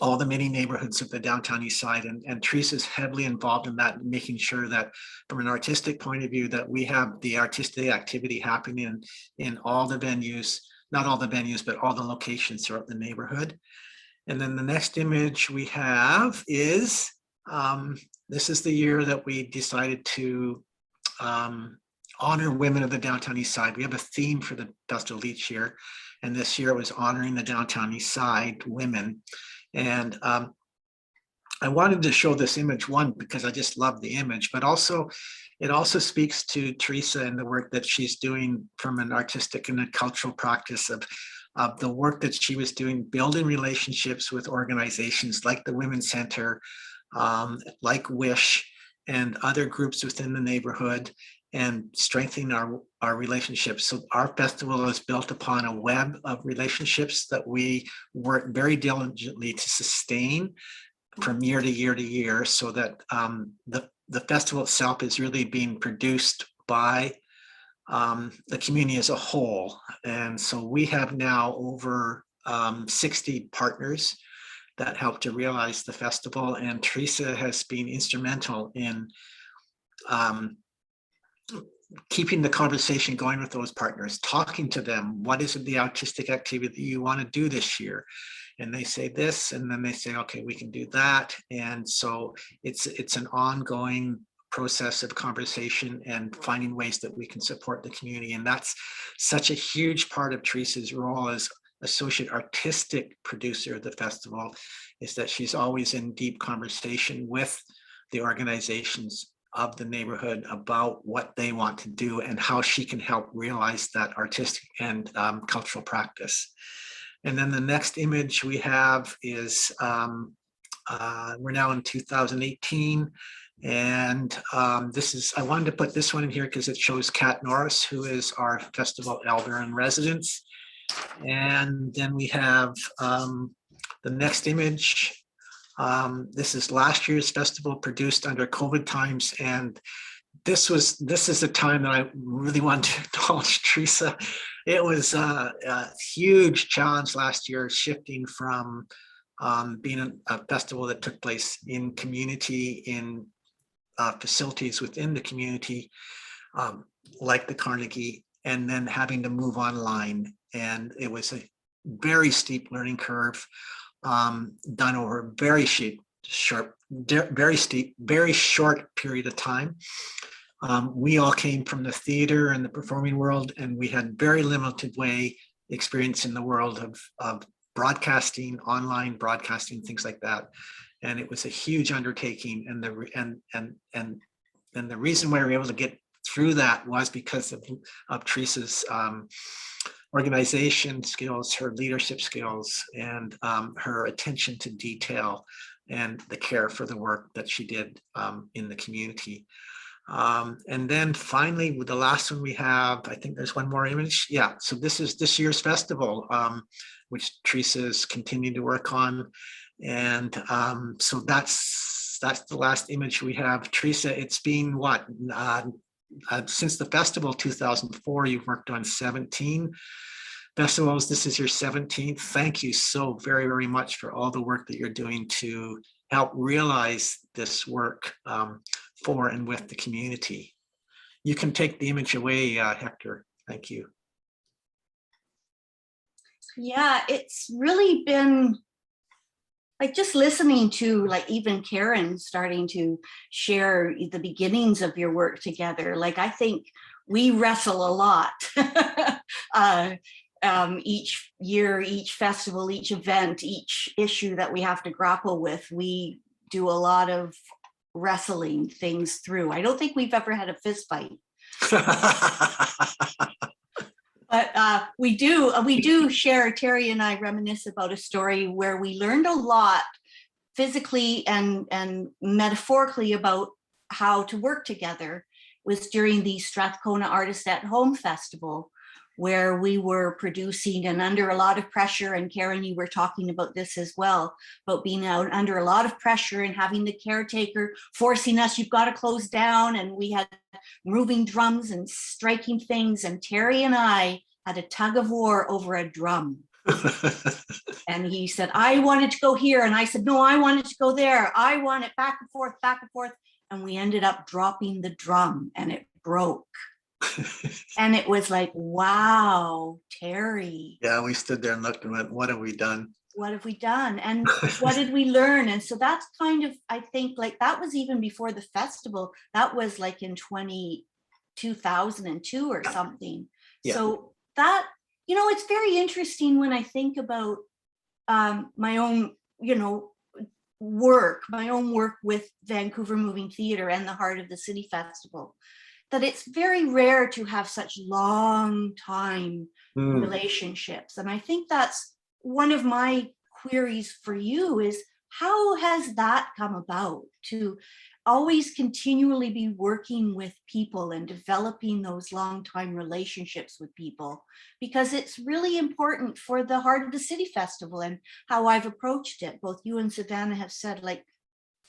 all the many neighborhoods of the Downtown Eastside. And Teresa's heavily involved in that, making sure that from an artistic point of view, that we have the artistic activity happening in all the venues, not all the venues, but all the locations throughout the neighborhood. And then the next image we have is, this is the year that we decided to honor women of the Downtown Eastside. We have a theme for the festival each year, and this year was honoring the Downtown Eastside women. And I wanted to show this image, one, because I just love the image, but also it also speaks to Teresa and the work that she's doing from an artistic and a cultural practice of the work that she was doing, building relationships with organizations like the Women's Center, like WISH, and other groups within the neighborhood, and strengthening our relationships. So our festival is built upon a web of relationships that we work very diligently to sustain from year to year to year, so that the festival itself is really being produced by the community as a whole. And so we have now over 60 partners that help to realize the festival, and Teresa has been instrumental in keeping the conversation going with those partners, talking to them. What is the artistic activity that you want to do this year? And they say this, and then they say, okay, we can do that. And so it's an ongoing process of conversation and finding ways that we can support the community. And that's such a huge part of Teresa's role as associate artistic producer of the festival, is that she's always in deep conversation with the organizations of the neighborhood about what they want to do and how she can help realize that artistic and cultural practice. And then the next image we have is, we're now in 2018. And this is, I wanted to put this one in here because it shows Kat Norris, who is our festival elder in residence. And then we have the next image. This is last year's festival, produced under COVID times. And this is a time that I really want to acknowledge Teresa. It was a huge challenge last year, shifting from being a festival that took place in community, in facilities within the community, like the Carnegie, and then having to move online. And it was a very steep learning curve, done over a very short period of time. We all came from the theater and the performing world, and we had very limited experience in the world of broadcasting, online broadcasting, things like that. And it was a huge undertaking. And the reason why we were able to get through that was because of Teresa's organization skills, her leadership skills, and her attention to detail and the care for the work that she did in the community. And then finally, with the last one we have, I think there's one more image. Yeah, so this is this year's festival, which Teresa's continued to work on. And so that's the last image we have. Teresa, it's been what, since the festival 2004, you've worked on 17 festivals. This is your 17th. Thank you so very, very much for all the work that you're doing to help realize this work for and with the community. You can take the image away, Hector. Thank you. Yeah, it's really been like just listening to like even Karen starting to share the beginnings of your work together. Like I think we wrestle a lot. Each year, each festival, each event, each issue that we have to grapple with, we do a lot of wrestling things through. I don't think we've ever had a fist fight. But we do share, Terry and I reminisce about a story where we learned a lot physically and metaphorically about how to work together. It was during the Strathcona Artists at Home Festival, where we were producing and under a lot of pressure. And Karen, you were talking about this as well, about being out under a lot of pressure and having the caretaker forcing us, you've got to close down. And we had moving drums and striking things. And Terry and I had a tug of war over a drum. And he said, I wanted to go here. And I said, no, I wanted to go there. I want it back and forth, back and forth. And we ended up dropping the drum and it broke. And it was like, wow, Terry. Yeah, we stood there and looked and went, what have we done? What have we done? And what did we learn? And so that's kind of, I think, like that was even before the festival. That was like in 2002 or something. Yeah. So that, you know, it's very interesting when I think about my own, you know, my own work with Vancouver Moving Theatre and the Heart of the City Festival, that it's very rare to have such long time relationships. And I think that's one of my queries for you is, how has that come about, to always continually be working with people and developing those long time relationships with people? Because it's really important for the Heart of the City Festival and how I've approached it. Both you and Savannah have said, like,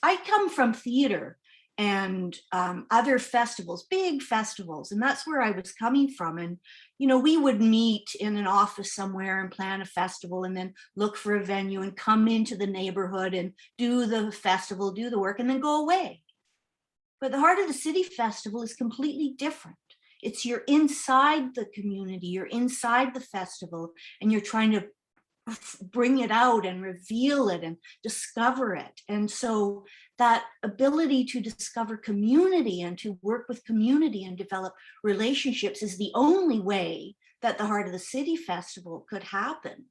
I come from theater and other festivals, big festivals, and that's where I was coming from. And, you know, we would meet in an office somewhere and plan a festival and then look for a venue and come into the neighborhood and do the festival, do the work, and then go away. But the Heart of the City Festival is completely different. It's you're inside the community, you're inside the festival, and you're trying to bring it out and reveal it and discover it. And so that ability to discover community and to work with community and develop relationships is the only way that the Heart of the City Festival could happen.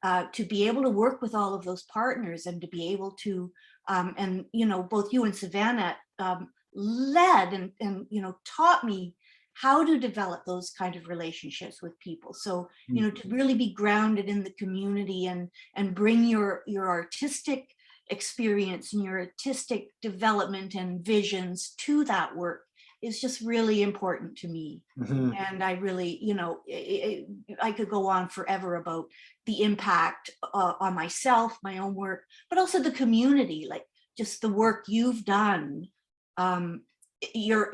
To be able to work with all of those partners and to be able to, and, you know, both you and Savannah led and, you know, taught me how to develop those kind of relationships with people. So, you know, to really be grounded in the community and bring your artistic experience and your artistic development and visions to that work is just really important to me. And I really, you know, I could go on forever about the impact on myself, my own work, but also the community, like just the work you've done. Your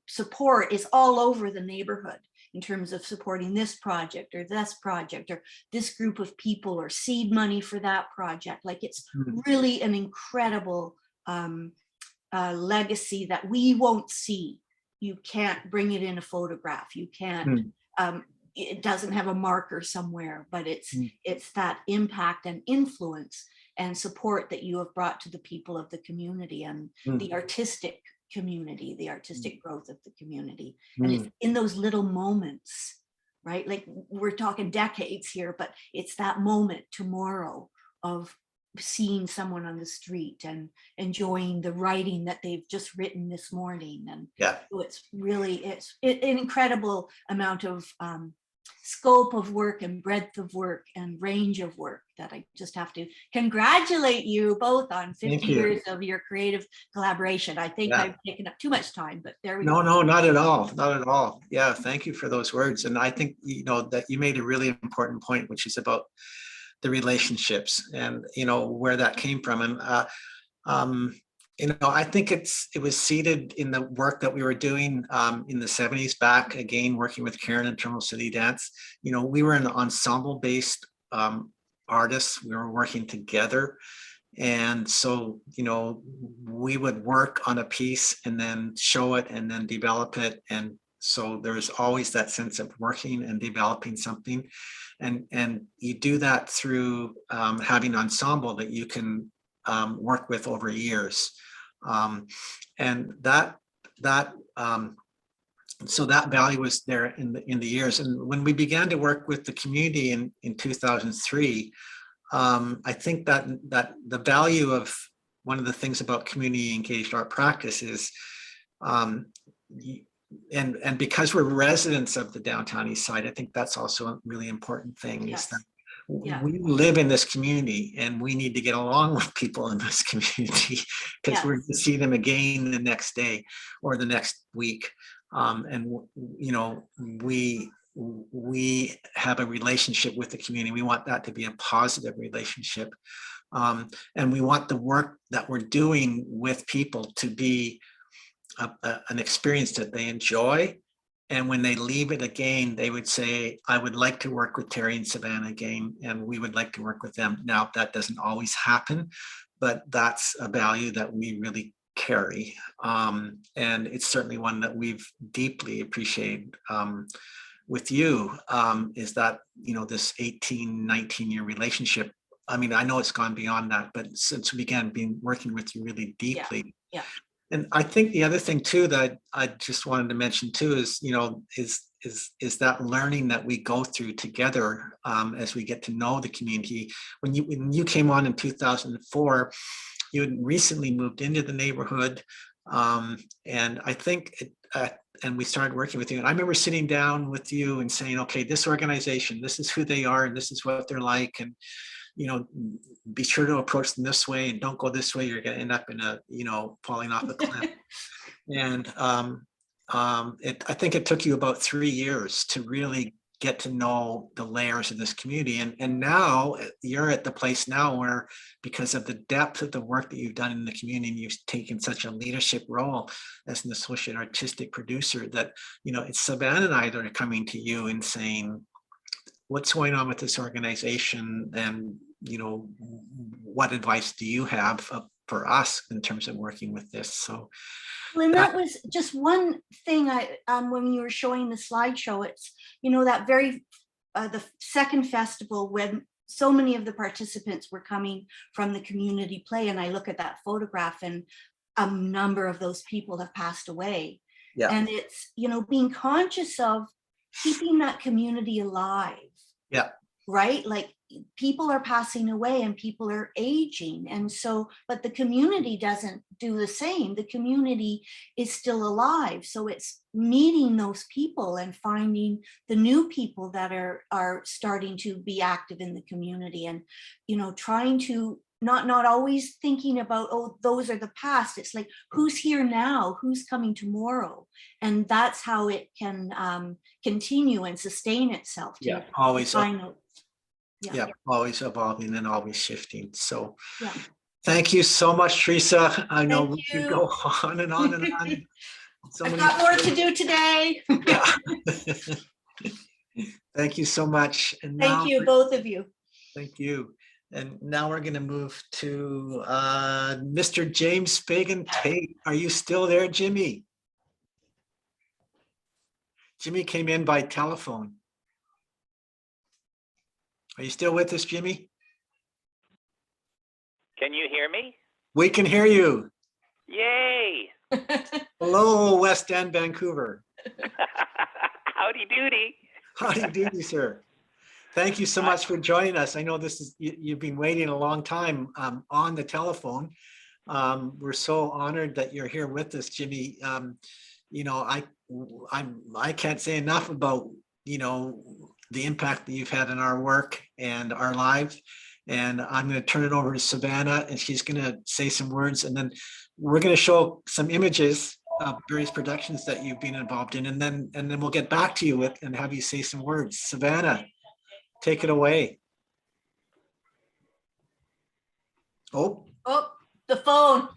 support is all over the neighborhood in terms of supporting this project or this group of people or seed money for that project. Like, it's really an incredible legacy that we won't see. You can't bring it in a photograph. You can't, it doesn't have a marker somewhere, but it's that impact and influence and support that you have brought to the people of the community and the artistic community, the artistic growth of the community. And it's in those little moments, right? Like, we're talking decades here, but it's that moment tomorrow of seeing someone on the street and enjoying the writing that they've just written this morning. And so it's really, it's an incredible amount of scope of work and breadth of work and range of work that I just have to congratulate you both on 50 years of your creative collaboration. I think I've taken up too much time, but there we go. No, not at all. Not at all. Yeah, thank you for those words. And I think, you know, that you made a really important point, which is about the relationships and, you know, where that came from. And, you know, I think it was seeded in the work that we were doing in the 70s, back again, working with Karen in Terminal City Dance. You know, we were an ensemble-based artists. We were working together. And so, you know, we would work on a piece and then show it and then develop it. And so there's always that sense of working and developing something. And you do that through having an ensemble that you can work with over years. And so that value was there in the years. And when we began to work with the community in 2003, I think that the value of one of the things about community engaged art practice is, and because we're residents of the Downtown Eastside, I think that's also a really important thing. Is that we live in this community and we need to get along with people in this community because we're going to see them again the next day or the next week. You know, we have a relationship with the community. We want that to be a positive relationship. And we want the work that we're doing with people to be an experience that they enjoy. And when they leave it again, they would say, I would like to work with Terry and Savannah again, and we would like to work with them. Now, that doesn't always happen, but that's a value that we really carry. And it's certainly one that we've deeply appreciated with you, is that, you know, this 18, 19-year relationship. I mean, I know it's gone beyond that, but since we began working with you really deeply. Yeah. And I think the other thing too that I just wanted to mention too is, you know, is that learning that we go through together as we get to know the community. When you came on in 2004, you had recently moved into the neighborhood, and I think and we started working with you. And I remember sitting down with you and saying, okay, this organization, this is who they are, and this is what they're like, and you know, be sure to approach them this way, and don't go this way. You're going to end up in a, you know, falling off a cliff. And I think it took you about 3 years to really get to know the layers of this community. And now you're at the place now where, because of the depth of the work that you've done in the community, and you've taken such a leadership role as an associate artistic producer, that, you know, it's Savannah and I that are coming to you and saying, what's going on with this organization, and, you know, what advice do you have for us in terms of working with this? So, well, and that was just one thing when you were showing the slideshow. It's, you know, that very the second festival, when so many of the participants were coming from the community play, and I look at that photograph, and a number of those people have passed away. Yeah. And it's, you know, being conscious of keeping that community alive. Yeah. Right? Like, people are passing away and people are aging. And so, but the community doesn't do the same. The community is still alive. So it's meeting those people and finding the new people that are starting to be active in the community, and, you know, trying to not always thinking about, oh, those are the past. It's like, who's here now? Who's coming tomorrow? And that's how it can continue and sustain itself. Yeah, always. Yeah, always evolving and always shifting. So yeah. Thank you so much, Teresa. I know Thank we could you. go on and on and on. So I've many got more to do today. Yeah. Thank you so much. And now, Thank you, both of you. thank you. And now we're going to move to Mr. James Fagan Tate. Are you still there, Jimmy? Jimmy came in by telephone. Are you still with us, Jimmy? Can you hear me? We can hear you. Yay! Hello, West End, Vancouver. Howdy doody. Howdy doody, sir. Thank you so much for joining us. I know this is, you've been waiting a long time on the telephone. We're so honored that you're here with us, Jimmy. You know, I can't say enough about, you know, the impact that you've had in our work and our lives. And I'm going to turn it over to Savannah, and she's going to say some words, and then we're going to show some images of various productions that you've been involved in, and then we'll get back to you with and have you say some words. Savannah, take it away. Oh, The phone.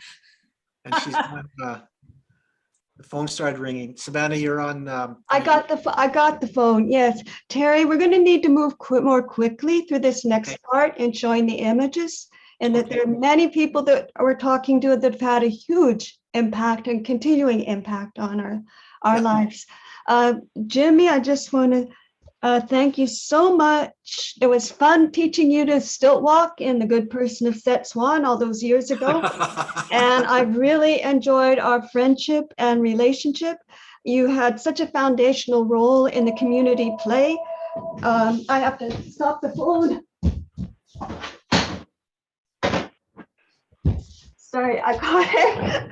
and she's on, the phone started ringing. Savannah, you're on. I got the phone. Yes, Terry, we're going to need to move more quickly through this next part and showing the images, and that there are many people that we're talking to that have had a huge impact and continuing impact on our lives. Jimmy, I just want to thank you so much. It was fun teaching you to stilt walk in The Good Person of Set Swan all those years ago. And I really enjoyed our friendship and relationship. You had such a foundational role in the community play. I have to stop the phone. Sorry, I got it.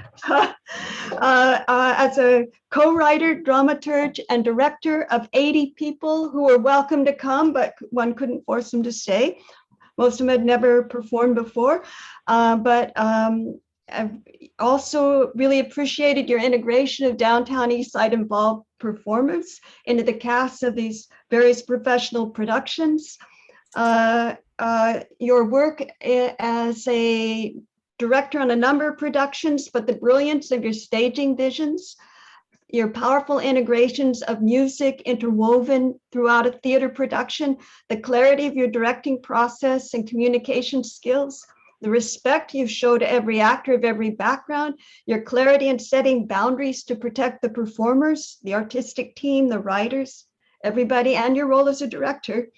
As a co-writer, dramaturg, and director of 80 people who were welcome to come, but one couldn't force them to stay. Most of them had never performed before. I've also really appreciated your integration of Downtown Eastside involved performers into the cast of these various professional productions. Your work as a director on a number of productions, but the brilliance of your staging visions, your powerful integrations of music interwoven throughout a theater production, the clarity of your directing process and communication skills, the respect you show to every actor of every background, your clarity in setting boundaries to protect the performers, the artistic team, the writers, everybody, and your role as a director.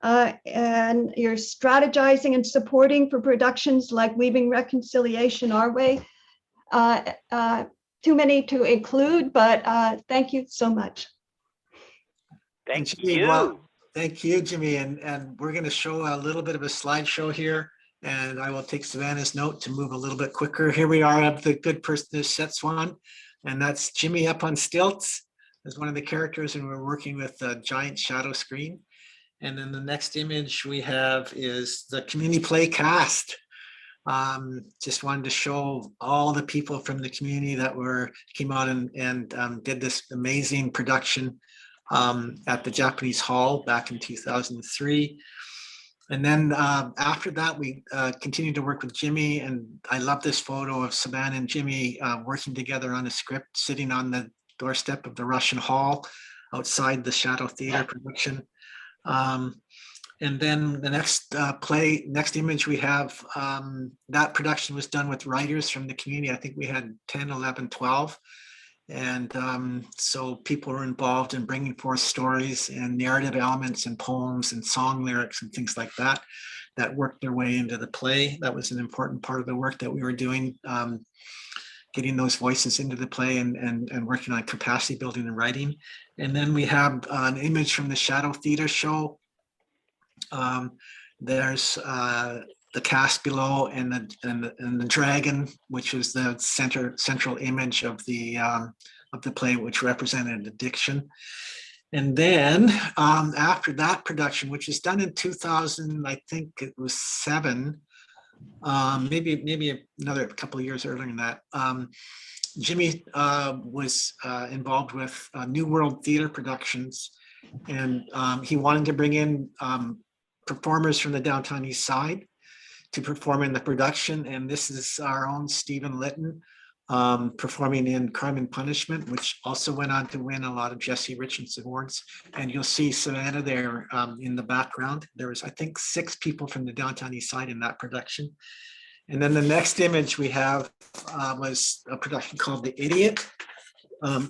And you're strategizing and supporting for productions like Weaving Reconciliation Our Way. Too many to include, but thank you so much. Thank Jimmy, you. well, thank you, Jimmy. And we're going to show a little bit of a slideshow here. And I will take Savannah's note to move a little bit quicker. Here we are at the good person who sets one. And that's Jimmy up on stilts as one of the characters. And we're working with a giant shadow screen. And then the next image we have is the community play cast. Just wanted to show all the people from the community that came out and did this amazing production at the Japanese Hall back in 2003. And then after that, we continued to work with Jimmy, and I love this photo of Savannah and Jimmy working together on a script, sitting on the doorstep of the Russian Hall outside the Shadow Theater production. And then the next image we have, that production was done with writers from the community. I think we had 10, 11, 12. And so people were involved in bringing forth stories and narrative elements and poems and song lyrics and things like that, that worked their way into the play. That was an important part of the work that we were doing, getting those voices into the play and working on capacity building and writing. And then we have an image from the Shadow Theater show. There's the cast below and the dragon, which was the central image of the play, which represented addiction. And then after that production, which was done in 2000, I think it was 7, maybe another couple of years earlier than that. Jimmy was involved with New World Theater Productions, and he wanted to bring in performers from the Downtown East Side to perform in the production. And this is our own Stephen Litton performing in Crime and Punishment, which also went on to win a lot of Jesse Richards Awards. And you'll see Savannah there in the background. There was, I think, 6 people from the Downtown East Side in that production. And then the next image we have was a production called The Idiot.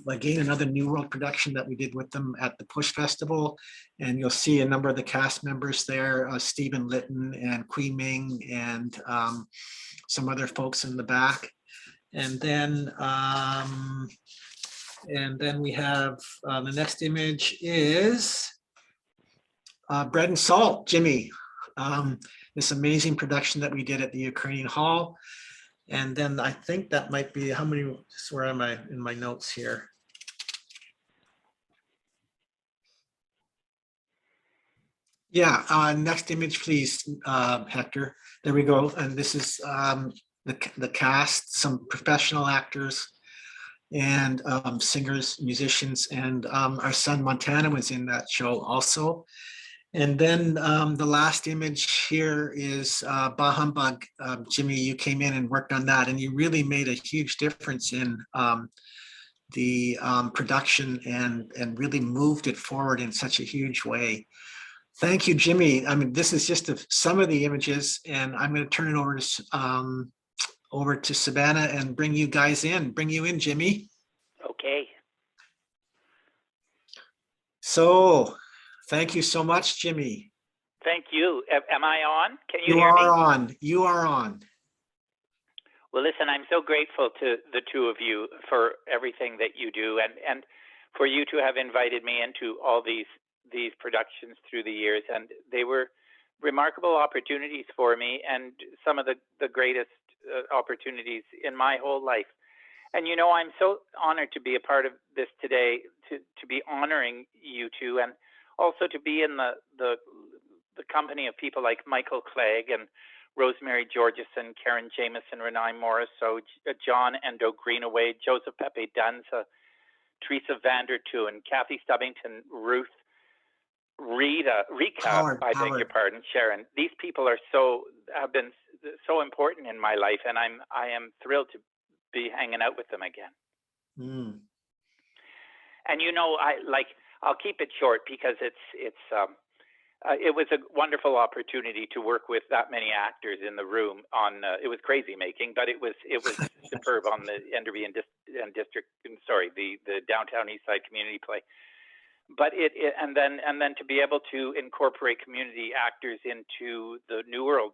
Again, another New World production that we did with them at the Push Festival. And you'll see a number of the cast members there, Stephen Litton and Kui Ming and some other folks in the back. And then we have the next image is Bread and Salt, Jimmy. This amazing production that we did at the Ukrainian Hall. And then I think that might be, how many, where am I in my notes here? Yeah, next image, please, Hector. There we go. And this is the cast, some professional actors and singers, musicians, and our son Montana was in that show also. And then the last image here is Bah Humbug. Jimmy, you came in and worked on that, and you really made a huge difference in the production and really moved it forward in such a huge way. Thank you, Jimmy. I mean, this is just some of the images, and I'm going to turn it over to Savannah and bring you guys in. Bring you in, Jimmy. Okay. So, thank you so much, Jimmy. Thank you. Am I on? Can you You hear me? are on. You are on. Well, listen, I'm so grateful to the two of you for everything that you do, and for you to have invited me into all these productions through the years. And they were remarkable opportunities for me, and some of the greatest opportunities in my whole life. And you know, I'm so honored to be a part of this today, to be honoring you two, and also to be in the company of people like Michael Clague and Rosemary Georgeson, Karen Jamieson, Renae Morriseau, John Endo Greenaway, Joseph Pepe Danza, Teresa Vandertooen, Kathy Stubbington, Ruth, Rita, I beg your pardon, Sharon. These people have been so important in my life, and I am thrilled to be hanging out with them again. Mm. And I'll keep it short because it was a wonderful opportunity to work with that many actors in the room on. It was crazy making, but it was superb on the Enderby and the Downtown Eastside Community play. But and then to be able to incorporate community actors into the New World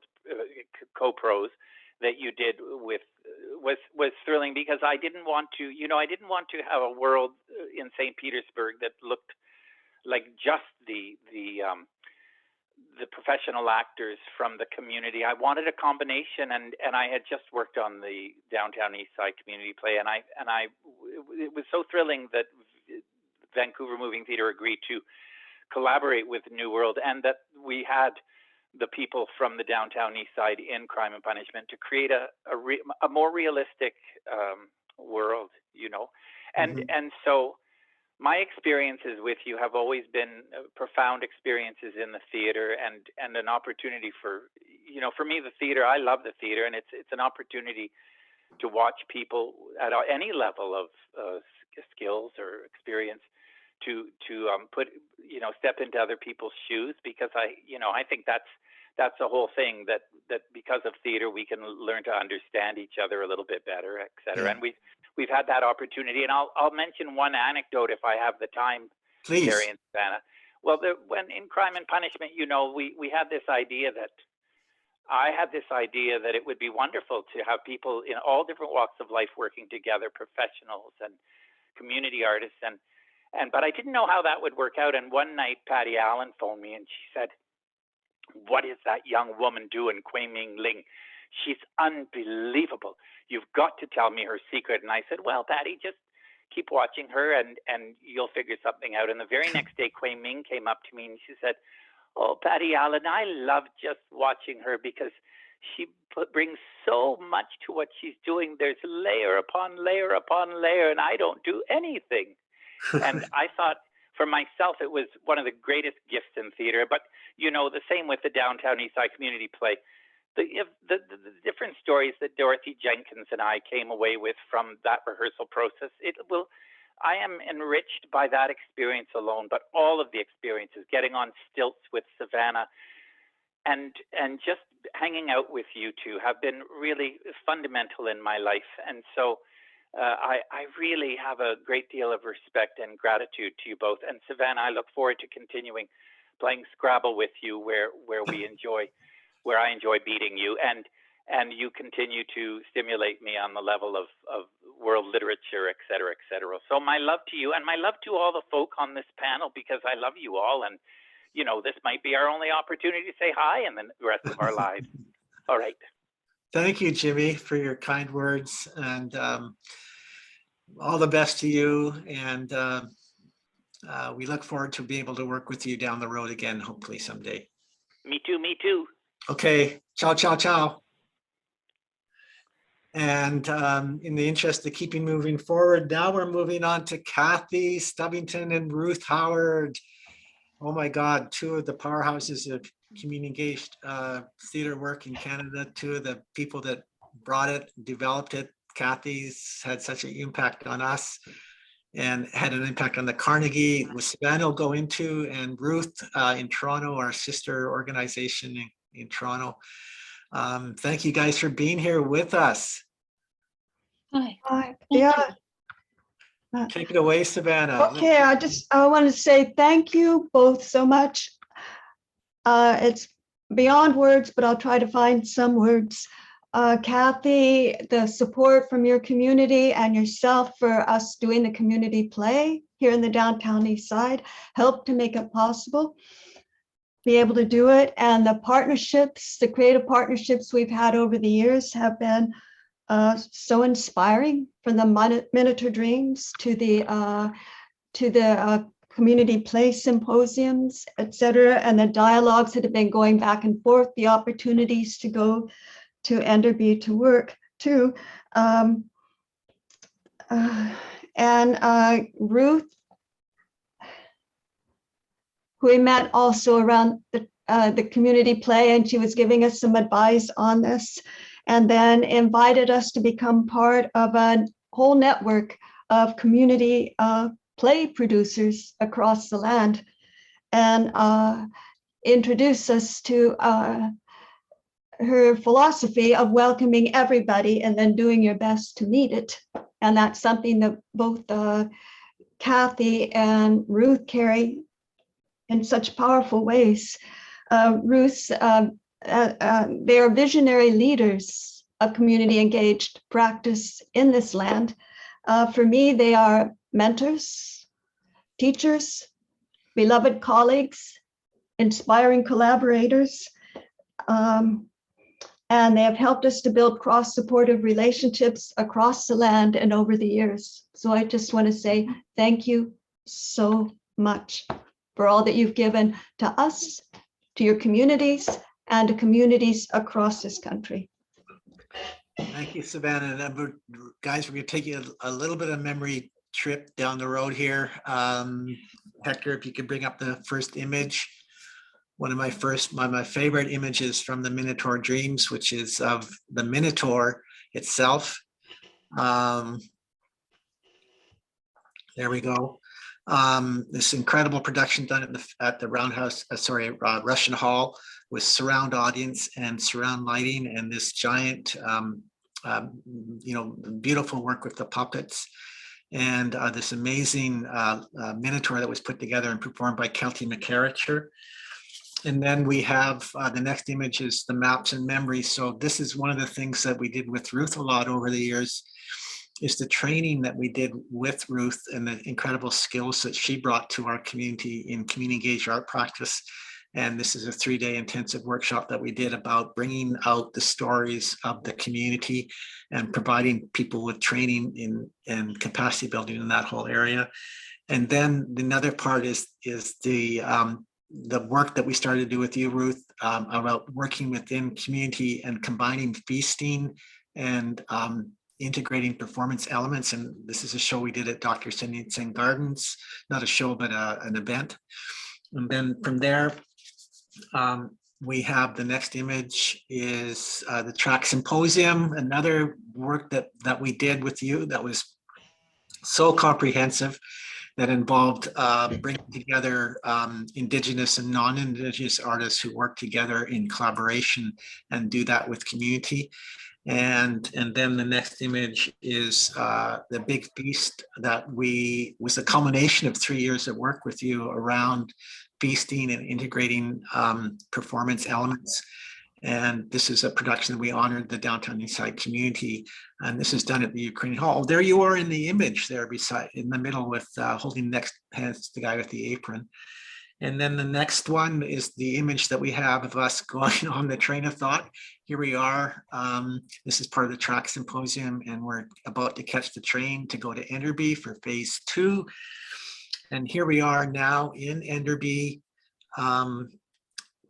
co-pros that you did was thrilling, because I didn't want to have a world in St. Petersburg that looked like just the professional actors from the community. I wanted a combination, and I had just worked on the Downtown Eastside Community play, and it was so thrilling that Vancouver Moving Theatre agreed to collaborate with New World, and that we had the people from the Downtown Eastside in Crime and Punishment to create a more realistic world, and so my experiences with you have always been profound experiences in the theater, and an opportunity for me, the theater. I love the theater, and it's an opportunity to watch people at any level of skills or experience to step into other people's shoes, because I think that's the whole thing, that because of theater we can learn to understand each other a little bit better, et cetera. Yeah. And we've had that opportunity, and I'll mention one anecdote if I have the time. Please. Terry and Savannah. Well, when in Crime and Punishment, we had this idea that it would be wonderful to have people in all different walks of life working together, professionals and community artists, but I didn't know how that would work out. And one night, Patty Allen phoned me, and she said, "What is that young woman doing, Kui Ming Ling? She's unbelievable. You've got to tell me her secret." And I said, "Well, Patty, just keep watching her, and you'll figure something out." And the very next day, Kui Ming came up to me, and she said, "Oh, Patty Allen, I love just watching her because she brings so much to what she's doing. There's layer upon layer upon layer, and I don't do anything." And I thought, for myself, it was one of the greatest gifts in theater. But, the same with the Downtown Eastside Community play. The different stories that Dorothy Jenkins and I came away with from that rehearsal process, I am enriched by that experience alone, but all of the experiences, getting on stilts with Savannah and just hanging out with you two, have been really fundamental in my life. And so I really have a great deal of respect and gratitude to you both. And Savannah, I look forward to continuing playing Scrabble with you, where I enjoy beating you, and you continue to stimulate me on the level of world literature, et cetera, et cetera. So my love to you, and my love to all the folk on this panel, because I love you all, and this might be our only opportunity to say hi in the rest of our lives. All right. Thank you, Jimmy, for your kind words, and all the best to you. And we look forward to being able to work with you down the road again, hopefully someday. Me too, me too. Okay, ciao, ciao, ciao. And in the interest of keeping moving forward, now we're moving on to Kathy Stubbington and Ruth Howard. Oh my God, two of the powerhouses of community engaged theater work in Canada, two of the people that brought it, developed it. Kathy's had such an impact on us and had an impact on the Carnegie, which Savannah will go into, and Ruth in Toronto, our sister organization in Toronto. Thank you guys for being here with us. Hi. Yeah. Take it away, Savannah. Okay, I want to say thank you both so much. It's beyond words, but I'll try to find some words. Kathy, the support from your community and yourself for us doing the community play here in the Downtown Eastside helped to make it possible, be able to do it. And the partnerships, the creative partnerships we've had over the years have been so inspiring, from the Minotaur Dreams to the community play symposiums, etc., and the dialogues that have been going back and forth, the opportunities to go to Enderby to work too. Ruth, who we met also around the community play, and she was giving us some advice on this, and then invited us to become part of a whole network of community play producers across the land, and introduce us to her philosophy of welcoming everybody and then doing your best to meet it. And that's something that both Kathy and Ruth carry in such powerful ways. Ruth, they are visionary leaders of community engaged practice in this land. For me, they are mentors, teachers, beloved colleagues, inspiring collaborators, and they have helped us to build cross-supportive relationships across the land and over the years. So I just want to say thank you so much for all that you've given to us, to your communities, and to communities across this country. Thank you, Savannah. And guys, we're going to take you a little bit of memory trip down the road here. Hector, if you could bring up the first image. One of my favorite images from the Minotaur Dreams, which is of the Minotaur itself. There we go. This incredible production done at the Roundhouse, Russian Hall, with surround audience and surround lighting, and this giant, beautiful work with the puppets, and this amazing Minotaur that was put together and performed by Kelty McCarricher. And then we have the next image is the maps and memories. So this is one of the things that we did with Ruth a lot over the years, is the training that we did with Ruth and the incredible skills that she brought to our community in community engaged art practice. And this is a 3-day intensive workshop that we did about bringing out the stories of the community and providing people with training and capacity building in that whole area. And then another part is the work that we started to do with you, Ruth, about working within community and combining feasting and integrating performance elements. And this is a show we did at Dr. Singh Gardens, not a show, but an event. And then from there, we have the next image is the track symposium, another work that we did with you that was so comprehensive, that involved bringing together Indigenous and non-Indigenous artists who work together in collaboration and do that with community. And then the next image is the big feast that was a culmination of 3 years of work with you around feasting and integrating performance elements. And this is a production that we honored the Downtown Eastside community. And this is done at the Ukrainian Hall. Oh, there you are in the image there beside, in the middle with holding next hands, the guy with the apron. And then the next one is the image that we have of us going on the train of thought. Here we are. This is part of the track symposium, and we're about to catch the train to go to Enderby for phase 2. And here we are now in Enderby.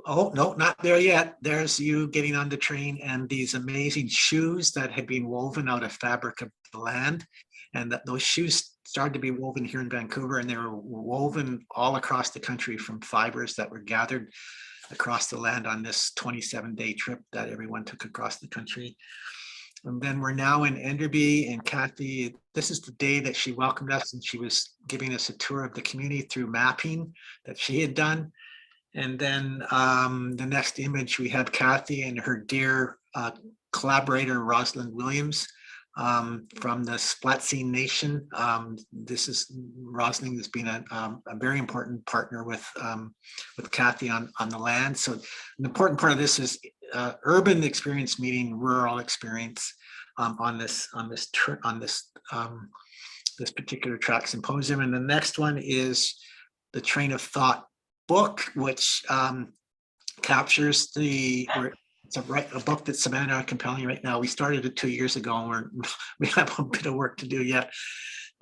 Oh, no, not there yet. There's you getting on the train and these amazing shoes that had been woven out of fabric of the land. And those shoes started to be woven here in Vancouver, and they were woven all across the country from fibers that were gathered across the land on this 27-day trip that everyone took across the country. And then we're now in Enderby, and Kathy, this is the day that she welcomed us, and she was giving us a tour of the community through mapping that she had done. And then the next image, we have Kathy and her dear collaborator, Rosalind Williams, from the Splatsin Nation. Rosalind has been a very important partner with Kathy on the land. So an important part of this is urban experience meeting rural experience on this particular track symposium. And the next one is the Train of Thought book, which captures it's a book that Savannah are compiling right now. We started it 2 years ago, and we have a bit of work to do yet.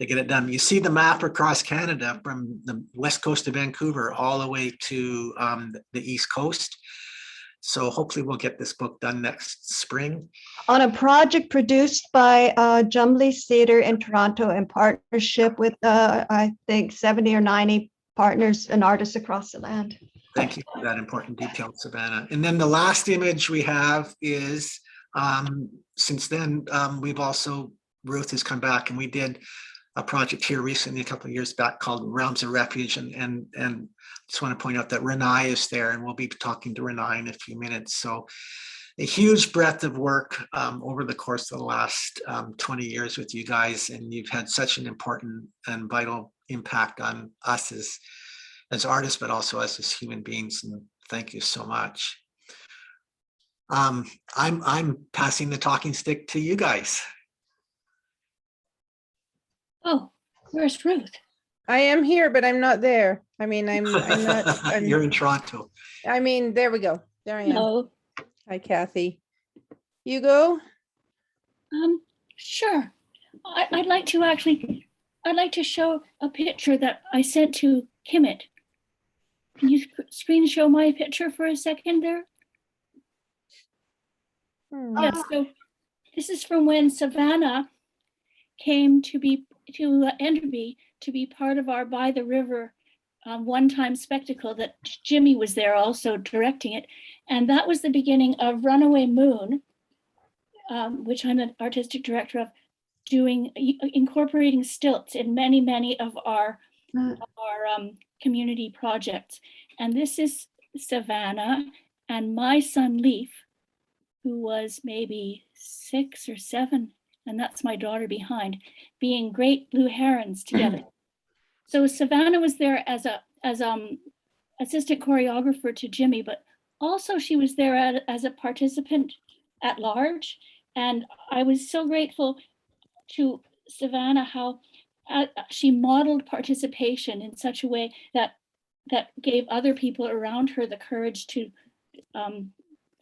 to get it done. You see the map across Canada from the west coast of Vancouver all the way to the east coast. So hopefully we'll get this book done next spring. On a project produced by Jumblies Theatre in Toronto in partnership with, I think, 70 or 90 partners and artists across the land. Thank you for that important detail, Savannah. And then the last image we have is, since then, we've also, Ruth has come back and we did a project here recently, a couple of years back, called Realms of Refuge. And just want to point out that Renae is there, and we'll be talking to Renae in a few minutes. So a huge breadth of work over the course of the last 20 years with you guys. And you've had such an important and vital impact on us as artists, but also us as human beings. And thank you so much. I'm passing the talking stick to you guys. Oh, where's Ruth? I am here, but I'm not there. I mean, I'm not. You're in Toronto. I mean, there we go. There I am. Hello. Hi, Kathy. Hugo? Sure. I'd like to show a picture that I sent to Kimmit. Can you screen show my picture for a second there? Yeah, so this is from when Savannah came to Enderby to be part of our By the River one-time spectacle that Jimmy was there also directing it. And that was the beginning of Runaway Moon, which I'm an artistic director of, incorporating stilts in many of our community projects. And this is Savannah and my son Leaf, who was maybe 6 or 7, and that's my daughter behind, being great blue herons together. So Savannah was there as assistant choreographer to Jimmy, but also she was there as a participant at large. And I was so grateful to Savannah how she modeled participation in such a way that gave other people around her the courage to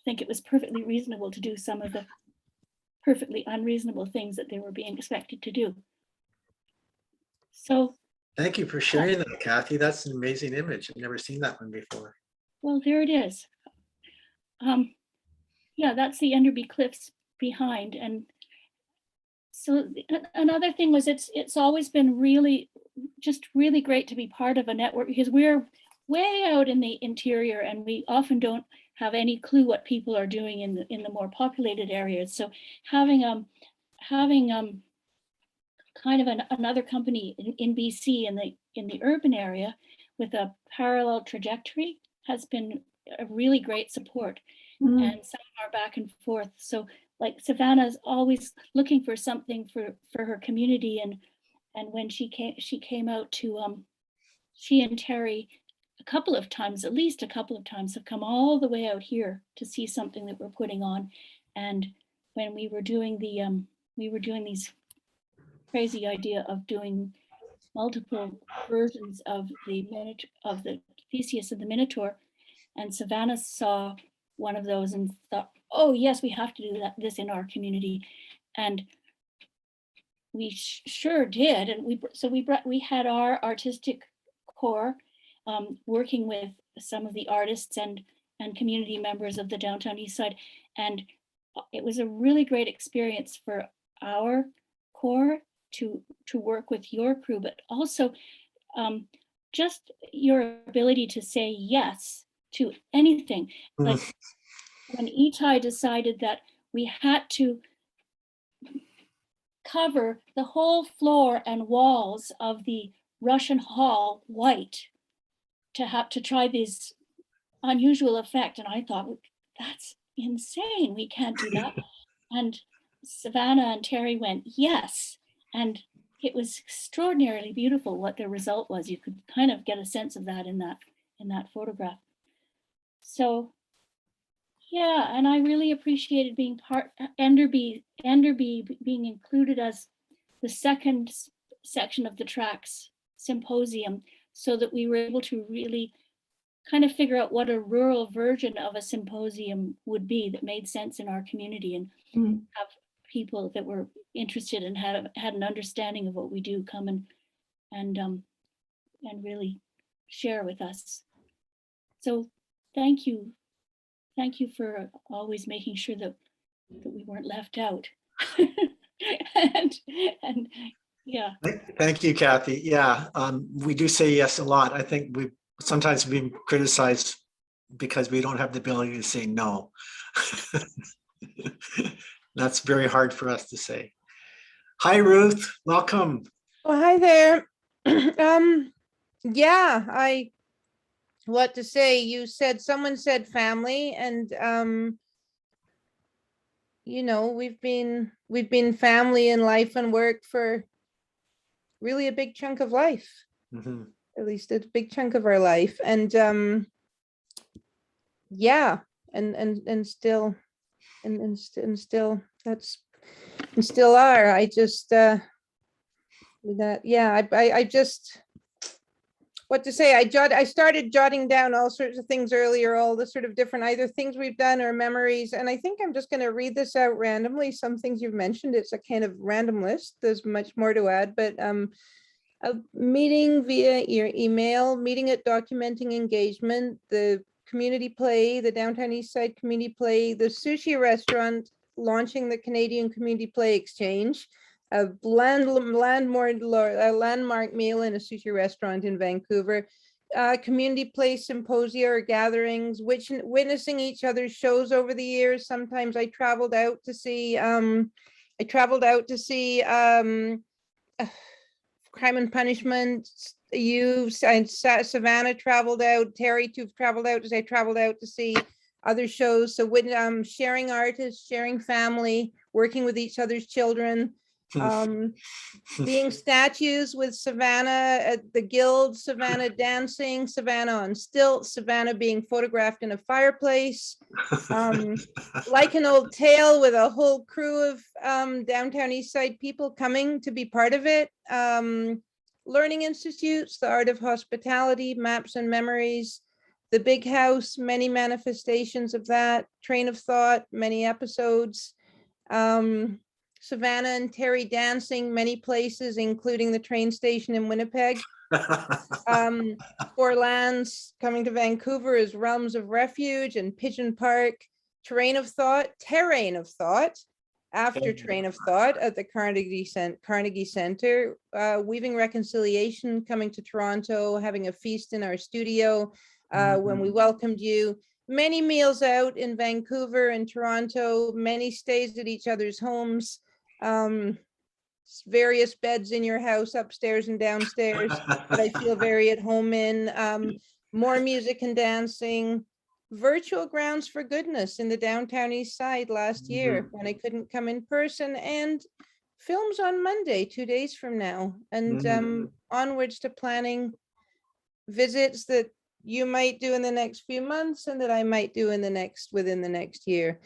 think it was perfectly reasonable to do some of the perfectly unreasonable things that they were being expected to do. So thank you for sharing that, Kathy. That's an amazing image. I've never seen that one before. Well, there it is. Yeah, that's the Enderby Cliffs behind. And so another thing was it's always been really great to be part of a network, because we're way out in the interior and we often don't have any clue what people are doing in the more populated areas. So having kind of another company in BC in the urban area with a parallel trajectory has been a really great support. And some of our back and forth. So like Savannah's always looking for something for her community, and when she came out to she and Terry at least a couple of times have come all the way out here to see something that we're putting on. And when we were doing these crazy idea of doing multiple versions of the Theseus and the Minotaur, and Savannah saw one of those and thought, oh yes, we have to do this in our community. And we sure did. And we had our artistic core working with some of the artists and community members of the Downtown Eastside. And it was a really great experience for our core to work with your crew, but also just your ability to say yes to anything. Like when Itai decided that we had to cover the whole floor and walls of the Russian Hall white to try this unusual effect, and I thought, that's insane, we can't do that. And Savannah and Terry went yes, and it was extraordinarily beautiful what the result was. You could kind of get a sense of that in that photograph. So yeah, and I really appreciated being Enderby being included as the second section of the tracks symposium, so that we were able to really kind of figure out what a rural version of a symposium would be that made sense in our community, and people that were interested and had an understanding of what we do come and really share with us. So thank you for always making sure that we weren't left out. and yeah. Thank you, Kathy. Yeah, we do say yes a lot. I think we sometimes been criticized because we don't have the ability to say no. That's very hard for us to say. Hi, Ruth. Welcome. Oh, hi there. Yeah, what to say? Someone said family, and you know, we've been family in life and work for really a big chunk of life. Mm-hmm. At least a big chunk of our life, and yeah, and still that's and still are. I just that yeah, I just what to say. I started jotting down all sorts of things earlier, all the sort of different either things we've done or memories, and I think I'm just going to read this out randomly. Some things you've mentioned, it's a kind of random list. There's much more to add, but a meeting via your email, meeting at documenting engagement, the community play, the Downtown Eastside Community Play, the sushi restaurant launching the Canadian Community Play Exchange, a landmark meal in a sushi restaurant in Vancouver, community play symposia or gatherings, witnessing each other's shows over the years. Sometimes I traveled out to see Crime and Punishment. Savannah traveled out, Terry too traveled out as I traveled out to see other shows. So when sharing artists, sharing family, working with each other's children, being statues with Savannah at the Guild, Savannah dancing, Savannah on stilts, Savannah being photographed in a fireplace, like an old tale with a whole crew of Downtown Eastside people coming to be part of it. Learning institutes, the art of hospitality, maps and memories, the big house, many manifestations of that, train of thought, many episodes, Savannah and Terry dancing many places, including the train station in Winnipeg. Four Lands coming to Vancouver as Realms of Refuge and Pigeon Park, Terrain of Thought, after Train of Thought at the Carnegie Center, Weaving Reconciliation coming to Toronto, having a feast in our studio when we welcomed you. Many meals out in Vancouver and Toronto, many stays at each other's homes, various beds in your house upstairs and downstairs that I feel very at home in, more music and dancing, virtual Grounds for Goodness in the Downtown East Side last year when I couldn't come in person, and films on Monday, 2 days from now, and onwards to planning visits that you might do in the next few months and that I might do within the next year.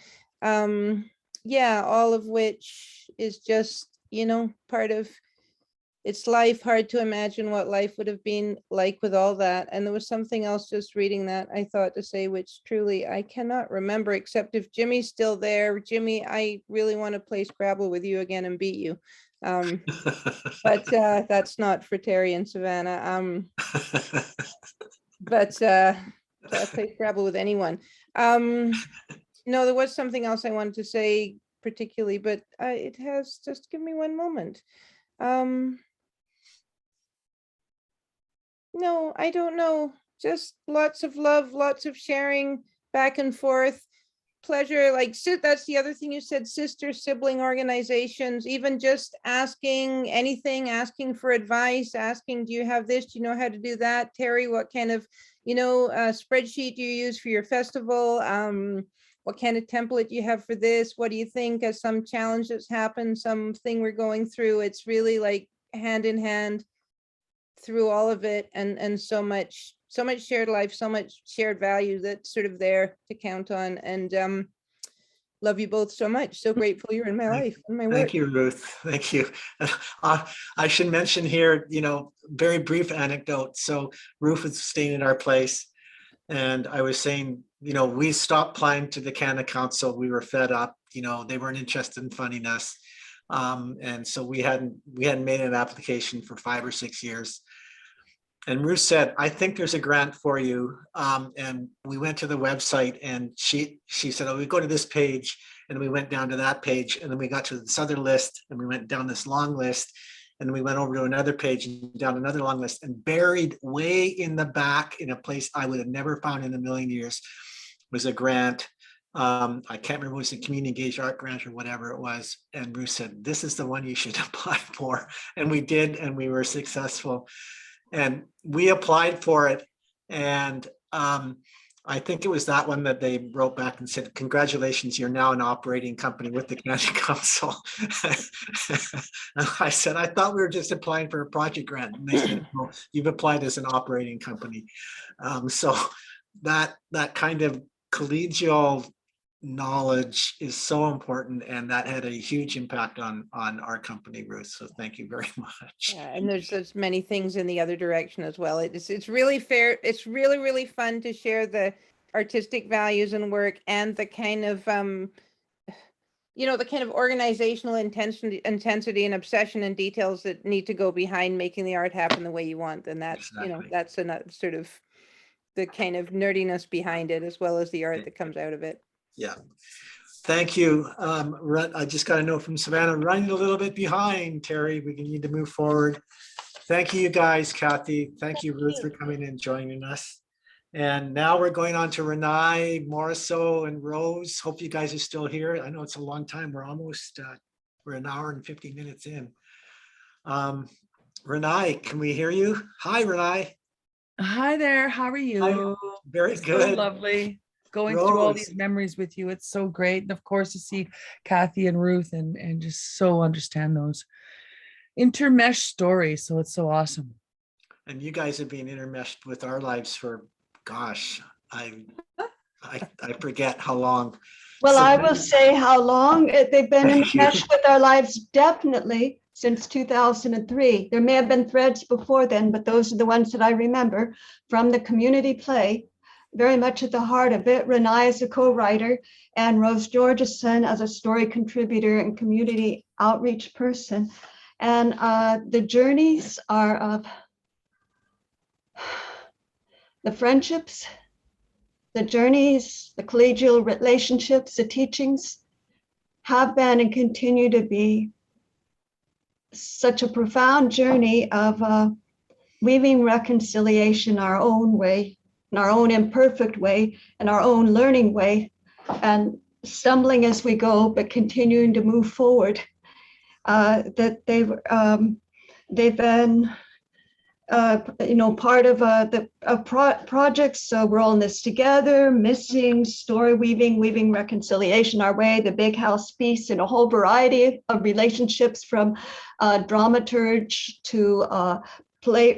Yeah, all of which is just, you know, part of it's life. Hard to imagine what life would have been like with all that. And there was something else just reading that I thought to say, which truly I cannot remember, except if Jimmy's still there. Jimmy, I really want to play Scrabble with you again and beat you. But that's not for Terry and Savannah. But I play Scrabble with anyone. No, there was something else I wanted to say particularly, but it has, just give me one moment. No, I don't know. Just lots of love, lots of sharing back and forth. Pleasure, like that's the other thing you said, sister sibling organizations, even just asking anything, asking for advice, asking, do you have this? Do you know how to do that? Terry, what kind of, you know, spreadsheet do you use for your festival? What kind of template do you have for this? What do you think as some challenge that's happened, something we're going through? It's really like hand in hand through all of it, and so much shared life, so much shared value that's sort of there to count on. And love you both so much. So grateful you're in my life and my work. Thank you, Ruth. Thank you. I should mention here, you know, very brief anecdote. So Ruth was staying in our place, and I was saying we stopped applying to the Canada Council. We were fed up. They weren't interested in funding us. And so we hadn't made an application for 5 or 6 years. And Ruth said, I think there's a grant for you. And we went to the website and she said, oh, we go to this page. And we went down to that page. And then we got to this other list and we went down this long list. And we went over to another page and down another long list, and buried way in the back in a place I would have never found in a million years was a grant. I can't remember, it was a community engaged art grant or whatever it was. And Bruce said, this is the one you should apply for. And we did, and we were successful. And we applied for it. And I think it was that one that they wrote back and said, congratulations, you're now an operating company with the Canada Council. And I said, I thought we were just applying for a project grant. And they said, no, you've applied as an operating company. So that kind of collegial knowledge is so important, and that had a huge impact on our company, Ruth. So thank you very much. Yeah, and there's many things in the other direction as well. It's really fair. It's really fun to share the artistic values and work, and the kind of the kind of organizational intensity and obsession and details that need to go behind making the art happen the way you want. And that's Exactly. that's another sort of the kind of nerdiness behind it, as well as the art that comes out of it. Yeah. Thank you. I just got a note from Savannah, running a little bit behind, Terry. We need to move forward. Thank you, guys. Kathy. Thank you, Ruth, for coming and joining us. And now we're going on to Renae, Morriseau, and Rose. Hope you guys are still here. I know it's a long time. We're almost, we're an hour and 50 minutes in. Renae, can we hear you? Hi, Renae. Hi there. How are you? Hi. Very good. So lovely going through all these memories with you. It's so great. And of course, to see Kathy and Ruth and just so understand those intermeshed stories. So it's so awesome. And you guys have been intermeshed with our lives for, gosh, I forget how long. Well, So I will say how long they've been enmeshed with our lives, definitely since 2003. There may have been threads before then, but those are the ones that I remember from the community play. Very much at the heart of it, Renae as a co-writer and Rose Georgeson as a story contributor and community outreach person. And the journeys are of the friendships, the journeys, the collegial relationships, the teachings have been and continue to be such a profound journey of weaving reconciliation our own way, in our own imperfect way, in our own learning way, and stumbling as we go, but continuing to move forward. That they've been part of the projects. We're all in this together, missing, story weaving reconciliation our way, the big house piece, and a whole variety of relationships, from dramaturge to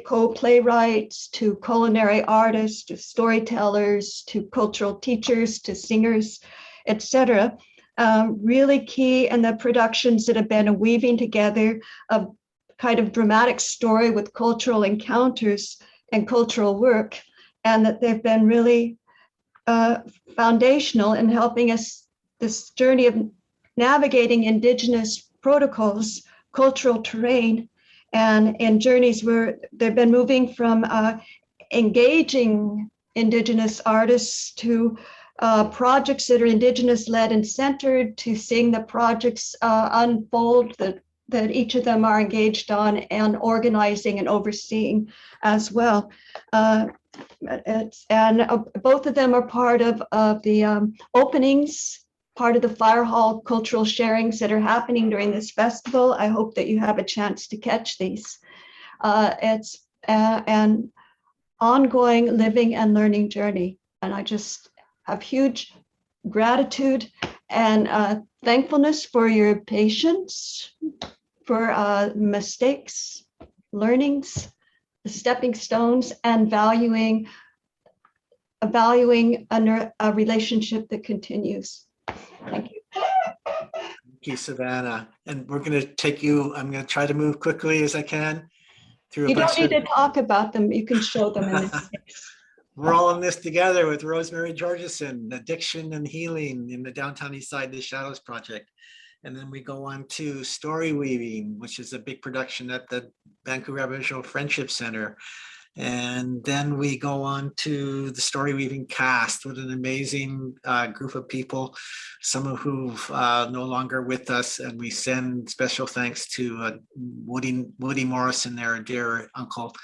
co-playwrights to culinary artists to storytellers to cultural teachers to singers, etc. Really key in the productions that have been a weaving together of kind of dramatic story with cultural encounters and cultural work, and that they've been really foundational in helping us this journey of navigating Indigenous protocols, cultural terrain, and in journeys where they've been moving from engaging Indigenous artists to projects that are Indigenous led and centered, to seeing the projects unfold that each of them are engaged on and organizing and overseeing as well. Both of them are part of the openings, part of the fire hall cultural sharings that are happening during this festival. I hope that you have a chance to catch these. It's an ongoing living and learning journey. And I just have huge gratitude and thankfulness for your patience, for mistakes, learnings, the stepping stones, and valuing a relationship that continues. Thank you. Thank you, Savannah. And we're going to take you, I'm going to try to move quickly as I can through You don't need to talk about them. You can show them in the we're all in this together with Rosemary Georgeson, Addiction and Healing in the Downtown Eastside The Shadows Project. And then we go on to Story Weaving, which is a big production at the Vancouver Aboriginal Friendship Center. And then we go on to the Story Weaving cast with an amazing group of people, some of who've no longer with us. And we send special thanks to Woody Morrison, their dear uncle,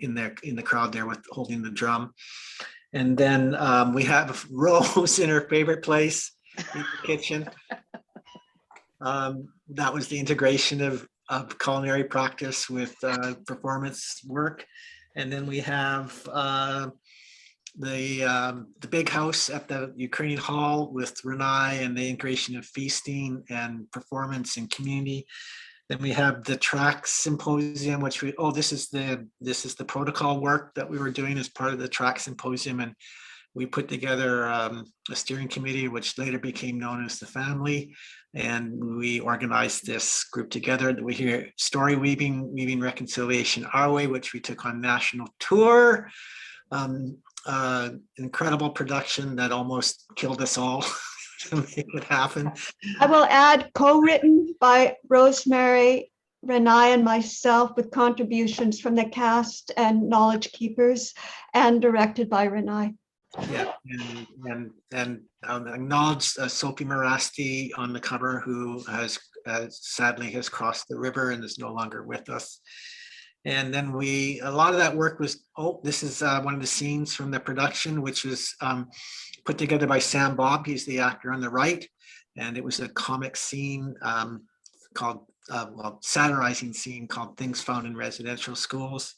in the crowd there with holding the drum. And then we have Rose in her favorite place, in the kitchen. That was the integration of culinary practice with performance work. And then we have the big house at the Ukrainian Hall with Renae and the integration of feasting and performance and community. Then we have the track symposium, which this is the protocol work that we were doing as part of the track symposium. And we put together a steering committee, which later became known as the family. And we organized this group together. We hear Story Weaving Reconciliation Our Way, which we took on national tour. Incredible production that almost killed us all to make it happen. I will add, co-written by Rosemary, Renae, and myself, with contributions from the cast and knowledge keepers, and directed by Renae. Yeah, and acknowledge Sophie Marasti on the cover, who has sadly has crossed the river and is no longer with us. And then a lot of that work was, this is one of the scenes from the production, which was put together by Sam Bob. He's the actor on the right. And it was a comic scene called, satirizing scene called Things Found in Residential Schools.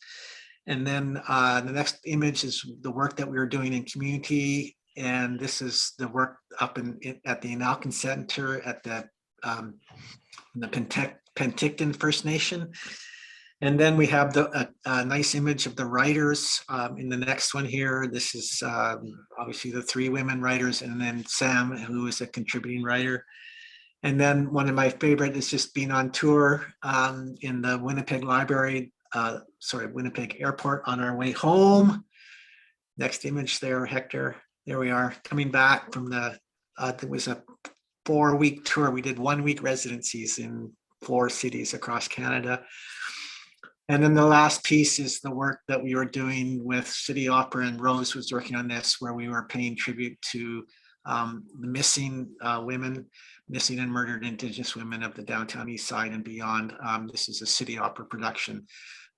And then the next image is the work that we were doing in community. And this is the work up at the Inalkin Center at the Penticton First Nation. And then we have a nice image of the writers in the next one here. This is obviously the 3 women writers, and then Sam, who is a contributing writer. And then one of my favorite is just being on tour in the Winnipeg Library, Winnipeg Airport on our way home. Next image there, Hector. There we are, coming back from it was a 4-week tour. We did 1-week residencies in 4 cities across Canada. And then the last piece is the work that we were doing with City Opera, and Rose was working on this, where we were paying tribute to the missing women, missing and murdered Indigenous women of the Downtown Eastside and beyond. This is a City Opera production,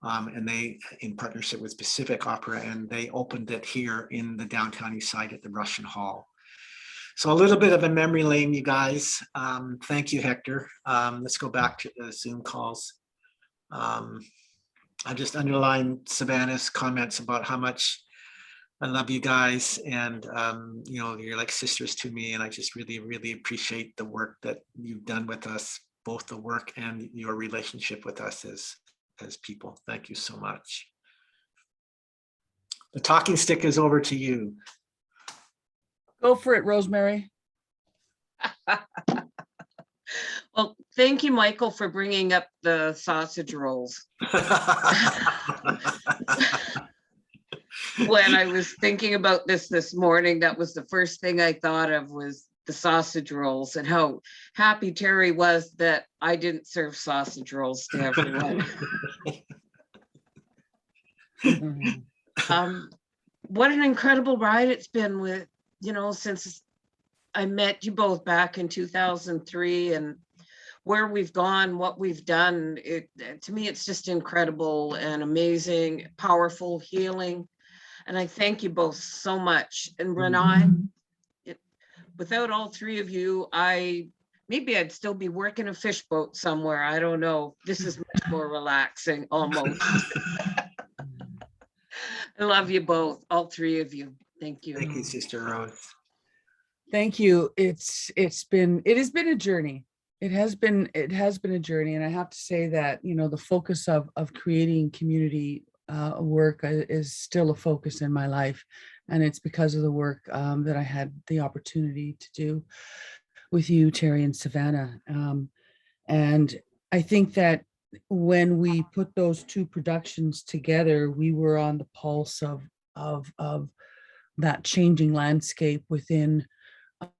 and they, in partnership with Pacific Opera, and they opened it here in the Downtown Eastside at the Russian Hall. So a little bit of a memory lane, you guys. Thank you, Hector. Let's go back to the Zoom calls. I just underlined Savannah's comments about how much I love you guys, and you're like sisters to me, and I just really, really appreciate the work that you've done with us, both the work and your relationship with us as people. Thank you so much. The talking stick is over to you. Go for it, Rosemary. Well, thank you, Michael, for bringing up the sausage rolls. When I was thinking about this morning, that was the first thing I thought of, was the sausage rolls, and how happy Terry was that I didn't serve sausage rolls to everyone. What an incredible ride it's been, with, since I met you both back in 2003, and where we've gone, what we've done. To me, it's just incredible and amazing, powerful, healing. And I thank you both so much. And Renae, without all 3 of you, maybe I'd still be working a fish boat somewhere. I don't know. This is much more relaxing, almost. I love you both, all 3 of you. Thank you. Thank you, Sister Rose. Thank you. It has been a journey. It has been a journey, and I have to say that the focus of creating community work is still a focus in my life, and it's because of the work that I had the opportunity to do with you, Terry and Savannah. And I think that when we put those 2 productions together, we were on the pulse of of that changing landscape within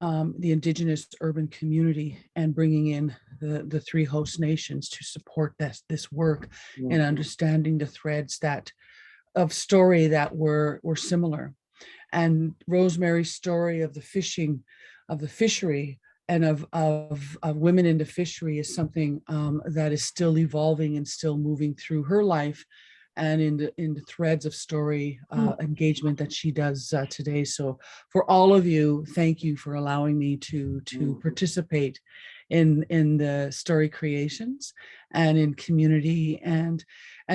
the Indigenous urban community, and bringing in the three host nations to support this work and understanding the threads of story that were similar. And Rosemary's story of the fishery and of women in the fishery is something that is still evolving and still moving through her life, and in the threads of story engagement that she does today. So for all of you, thank you for allowing me to participate in the story creations and in community. And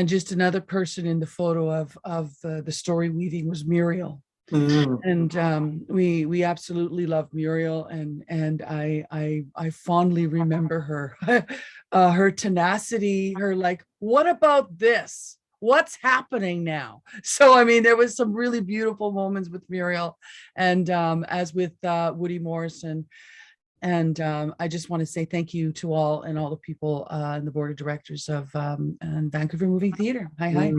just another person in the photo of the story weaving was Muriel. And we absolutely love Muriel, and I fondly remember her her tenacity, her like, what about this? What's happening now? So I mean, there was some really beautiful moments with Muriel, and as with Woody Morrison. And I just want to say thank you to all the people and the board of directors of Vancouver Moving Theatre. Hi.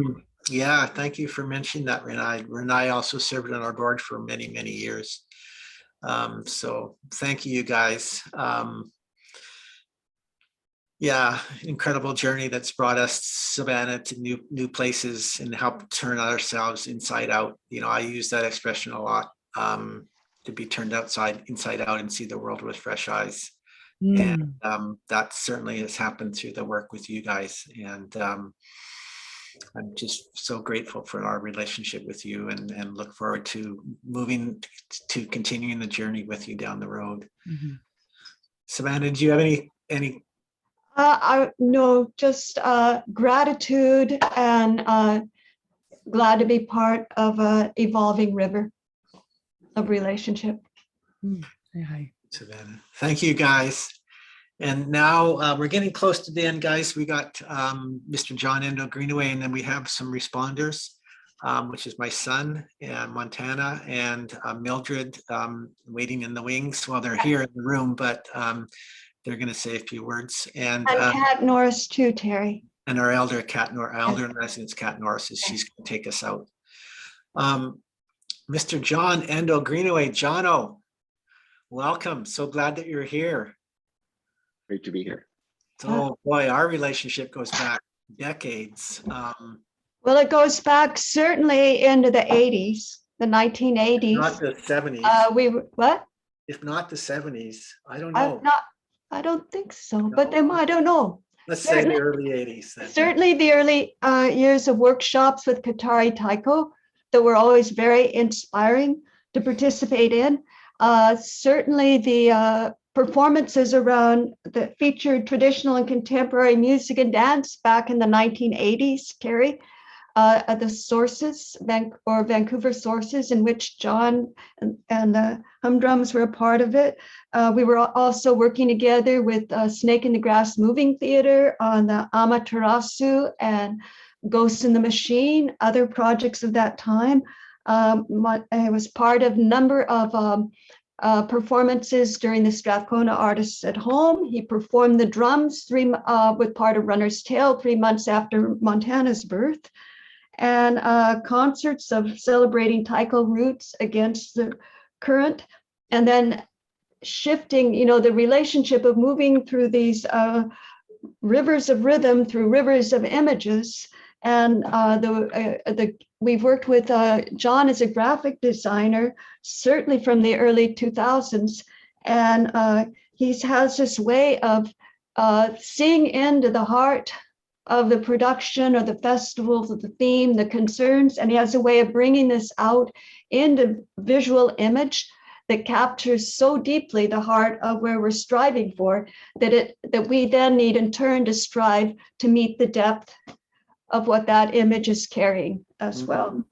Yeah, thank you for mentioning that, Renae. Renae also served on our board for many, many years. So thank you guys. Yeah, incredible journey that's brought us, Savannah, to new places and helped turn ourselves inside out. You know, I use that expression a lot, to be turned inside out and see the world with fresh eyes. And that certainly has happened through the work with you guys. And I'm just so grateful for our relationship with you, and look forward to continuing the journey with you down the road. Savannah, do you have any? No, just gratitude, and glad to be part of an evolving river of relationship. Hi, Savannah. Thank you, guys. And now we're getting close to the end, guys. We got Mr. John Endo Greenaway, and then we have some responders, which is my son and Montana, and Mildred, waiting in the wings. Well, they're here in the room, but they're going to say a few words. And Kat Norris too, Terry. And our elder, elder in residence, Kat Norris, she's going to take us out. Mr. John Endo Greenaway, Jono, welcome. So glad that you're here. Great to be here. Oh boy, our relationship goes back decades. Well, it goes back certainly into the 80s, the 1980s. Not the 70s. What? If not the 70s, I don't know. I don't think so, but then I don't know. Let's say the early 80s. Then. Certainly the early years of workshops with Qatari taiko that were always very inspiring to participate in. Certainly the performances around that featured traditional and contemporary music and dance back in the 1980s, Carrie, the sources, Vancouver sources, in which John and the Humdrums were a part of it. We were also working together with Snake in the Grass Moving Theatre on the Amaterasu and Ghosts in the Machine, other projects of that time. I was part of a number of performances during the Strathcona Artists at Home. He performed the drums with part of Runner's Tale 3 months after Montana's birth, and concerts of celebrating taiko roots against the current, and then shifting, the relationship of moving through these rivers of rhythm, through rivers of images. And we've worked with John as a graphic designer, certainly from the early 2000s. And he has this way of seeing into the heart of the production or the festivals, of the theme, the concerns. And he has a way of bringing this out into visual image that captures so deeply the heart of where we're striving for, that we then need in turn to strive to meet the depth of what that image is carrying as well.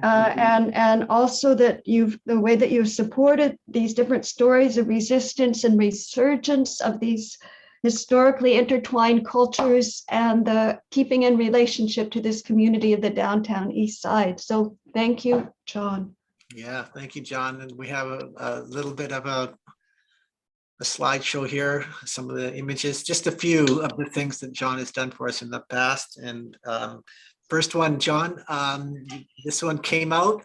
And also that the way that you've supported these different stories of resistance and resurgence of these historically intertwined cultures, and the keeping in relationship to this community of the Downtown East Side. So thank you, John. Yeah, thank you, John. And we have a little bit of a slideshow here, some of the images, just a few of the things that John has done for us in the past. And first one, John, this one came out.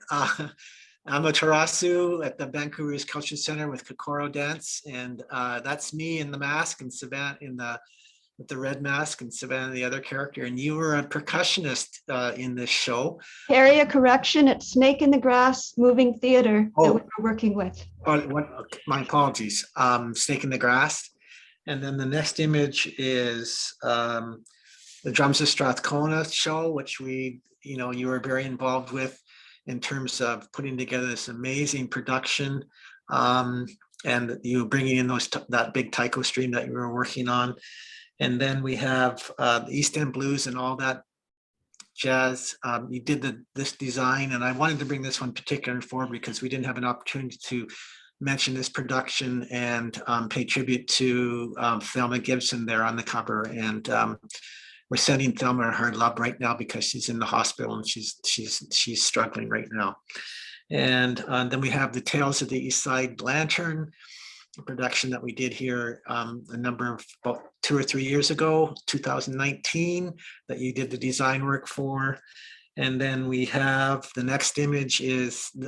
Amaterasu at the Vancouver's Culture Center with Kokoro dance. And that's me in the mask and Savannah with the red mask and Savannah, the other character. And you were a percussionist in this show. Carry a correction at Snake in the Grass Moving Theater that we were working with. Okay, my apologies. Snake in the Grass. And then the next image is the Drums of Strathcona show, which you were very involved with in terms of putting together this amazing production. And you bringing in that big taiko stream that you were working on. And then we have the East End Blues and all that jazz. You did this design, and I wanted to bring this one particularly forward because we didn't have an opportunity to mention this production and pay tribute to Thelma Gibson there on the cover. And we're sending Thelma her love right now because she's in the hospital and she's struggling right now. And then we have the Tales of the East Side Lantern, a production that we did here about 2 or 3 years ago, 2019, that you did the design work for. And then we have the next image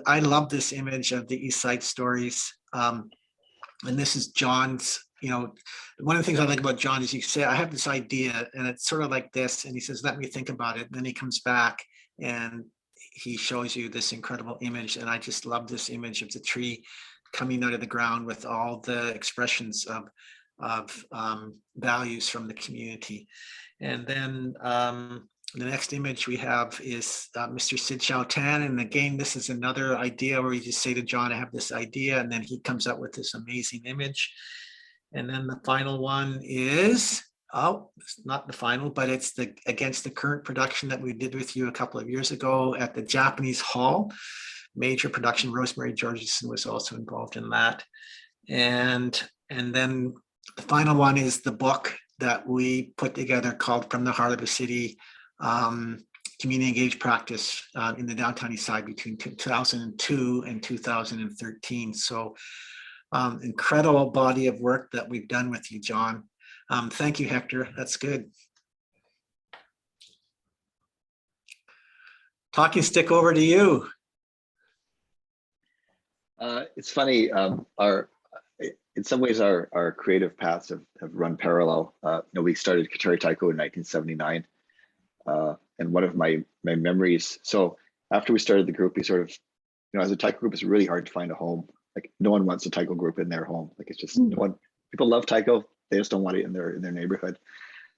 I love this image of the East Side Stories. And this is John's, one of the things I like about John is you say, I have this idea and it's sort of like this. And he says, let me think about it. And then he comes back and he shows you this incredible image. And I just love this image of the tree coming out of the ground with all the expressions of values from the community. And then the next image we have is Mr. Sid Chow Tan. And again, this is another idea where you just say to John, I have this idea, and then he comes up with this amazing image. And then the final one is, it's not the final, but it's against the current production that we did with you a couple of years ago at the Japanese Hall. Major production. Rosemary Georgeson was also involved in that. And then the final one is the book that we put together called From the Heart of the City, Community Engaged Practice in the Downtown Eastside between 2002 and 2013. So incredible body of work that we've done with you, John. Thank you, Hector. That's good. Talking stick over to you. It's funny, in some ways our creative paths have run parallel. We started Katari Taiko in 1979. And one of my memories, so after we started the group, we sort of, as a taiko group, it's really hard to find a home. Like no one wants a taiko group in their home. Like it's just people love taiko, they just don't want it in their neighborhood.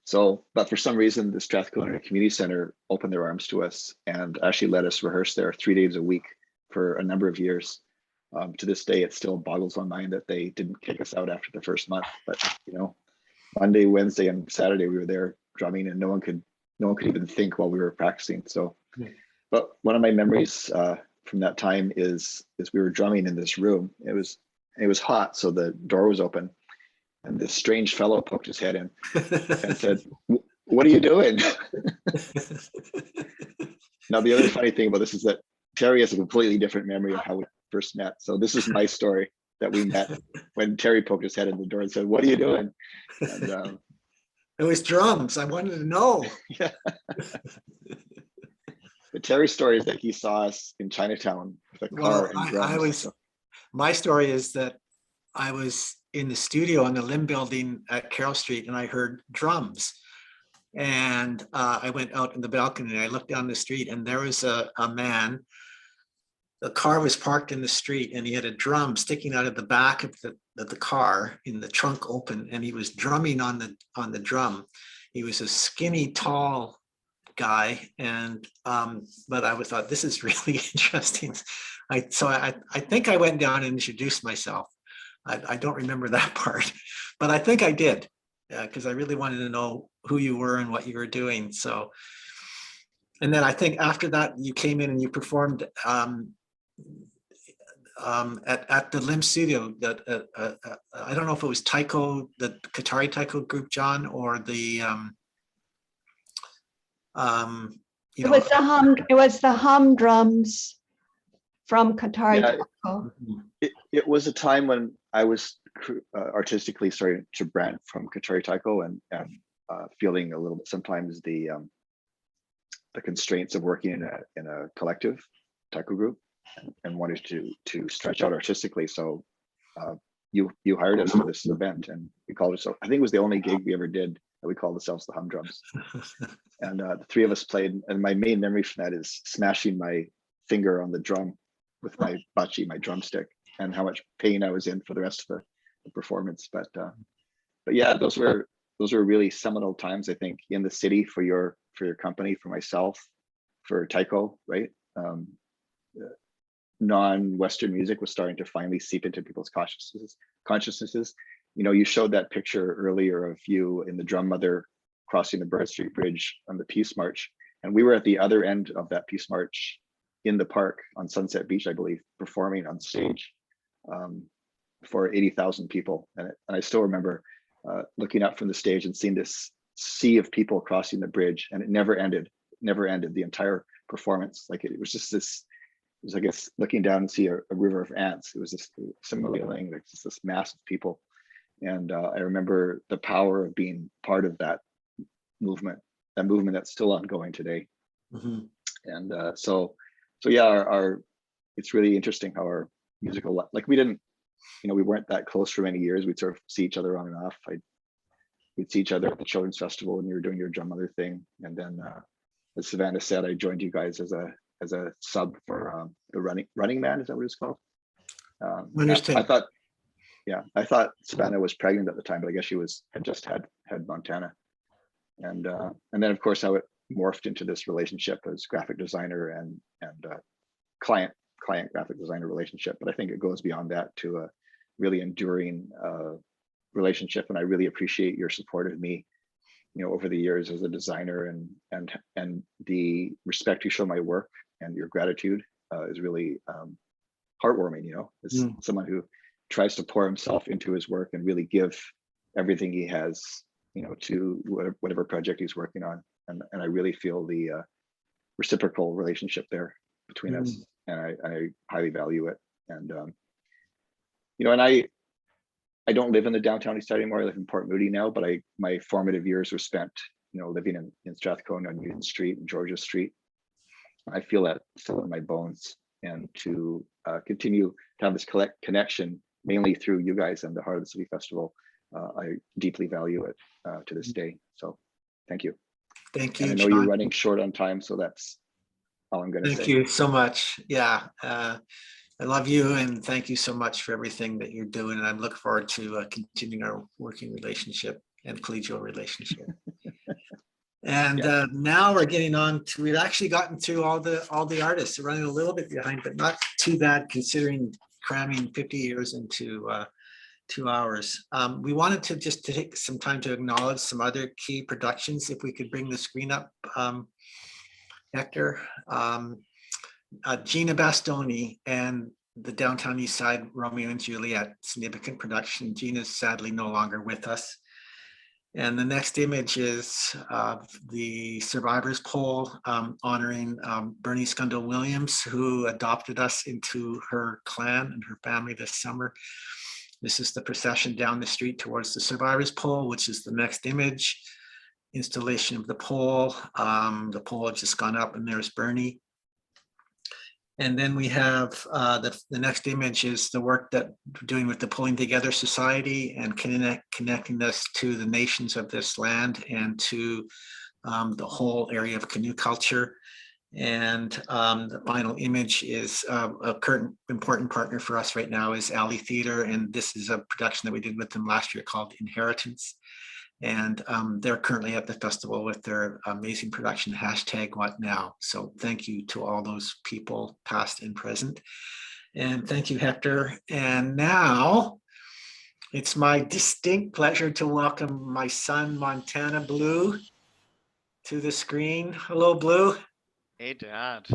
So, but for some reason, the Strathcona Community Center opened their arms to us and actually let us rehearse there 3 days a week for a number of years. To this day, it still boggles my mind that they didn't kick us out after the first month. But Monday, Wednesday, and Saturday we were there drumming, and no one could even think while we were practicing. So, but one of my memories from that time is we were drumming in this room. It was hot, so the door was open, and this strange fellow poked his head in and said, "What are you doing?" Now, the other funny thing about this is that Terry has a completely different memory of how we first met. So this is my story, that we met when Terry poked his head in the door and said, "What are you doing?" And, it was drums. I wanted to know. Yeah. But Terry's story is that he saw us in Chinatown with a car and drums. My story is that I was in the studio in the Lim building at Carroll Street and I heard drums. And I went out in the balcony and I looked down the street and there was a man. The car was parked in the street and he had a drum sticking out of the back of the car in the trunk open, and he was drumming on the drum. He was a skinny, tall guy, and but I thought this is really interesting. So I think I went down and introduced myself. I don't remember that part, but I think I did because I really wanted to know who you were and what you were doing. So, and then I think after that you came in and you performed at the Lim studio. That I don't know if it was Taiko, the Katari Taiko group, John, or the it was the hum drums from Katari Taiko. It was a time when I was artistically starting to branch from Katari Taiko and feeling a little bit sometimes the the constraints of working in a collective taiko group and wanted to stretch out artistically. So you hired us for this event, and we called it, so I think it was the only gig we ever did that we called ourselves the Humdrums. And the three of us played, and my main memory from that is smashing my finger on the drum with my bachi, my drumstick, and how much pain I was in for the rest of the performance. But yeah, those were really seminal times, I think, in the city for your company, for myself, for taiko, right? Non-Western music was starting to finally seep into people's consciousnesses. You know, you showed that picture earlier of you in the Drum Mother crossing the Bird Street Bridge on the Peace March. And we were at the other end of that Peace March in the park on Sunset Beach, I believe, performing on stage for 80,000 people. And I still remember looking up from the stage and seeing this sea of people crossing the bridge, and it never ended, the entire performance. Like it was just this, it was, I guess, looking down and see a river of ants. It was just similarly like just this mass of people. And I remember the power of being part of that movement that's still ongoing today. Mm-hmm. And so yeah, our it's really interesting how our musical, like we didn't, you know, we weren't that close for many years. We'd sort of see each other on and off. We'd see each other at the Children's Festival when you were doing your Drum Mother thing. And then as Savannah said, I joined you guys as a sub for the Running Man, is that what it's called? I thought Savannah was pregnant at the time, but I guess she had just had Montana. And then of course how it morphed into this relationship as graphic designer and client graphic designer relationship. But I think it goes beyond that to a really enduring relationship. And I really appreciate your support of me, you know, over the years as a designer, and the respect you show my work and your gratitude is really heartwarming, you know, as someone who tries to pour himself into his work and really give everything he has, you know, to whatever project he's working on. And I really feel the reciprocal relationship there between us, and I highly value it. And you know, and I don't live in the Downtown Eastside anymore. I live in Port Moody now, but my formative years were spent, you know, living in Strathcona on Union Street and Georgia Street. I feel that still in my bones, and to continue to have this connection, mainly through you guys and the Heart of the City Festival, I deeply value it to this day. So thank you. Thank you, and I know John. you're running short on time, so that's all I'm going to say. Thank you so much. Yeah, I love you, and thank you so much for everything that you're doing. And I look forward to continuing our working relationship and collegial relationship. And now we're getting on to, we've actually gotten through all the artists. We're running a little bit behind, but not too bad considering cramming 50 years into 2 hours. We wanted to just take some time to acknowledge some other key productions. If we could bring the screen up, Hector. Gina Bastoni and the Downtown Eastside Romeo and Juliet, significant production. Gina's sadly no longer with us. And the next image is the Survivors Pole honoring Bernie Scundle Williams, who adopted us into her clan and her family this summer. This is the procession down the street towards the Survivors Pole, which is the next image. Installation of the pole. The pole had just gone up, and there's Bernie. And then we have the next image is the work that we're doing with the Pulling Together Society and connecting us to the nations of this land and to the whole area of canoe culture. And the final image is a current important partner for us right now is Alley Theater. And this is a production that we did with them last year called Inheritance. And they're currently at the festival with their amazing production, #WhatNow. So thank you to all those people, past and present. And thank you, Hector. And now it's my distinct pleasure to welcome my son, Montana Blue, to the screen. Hello, Blue. Hey, Dad.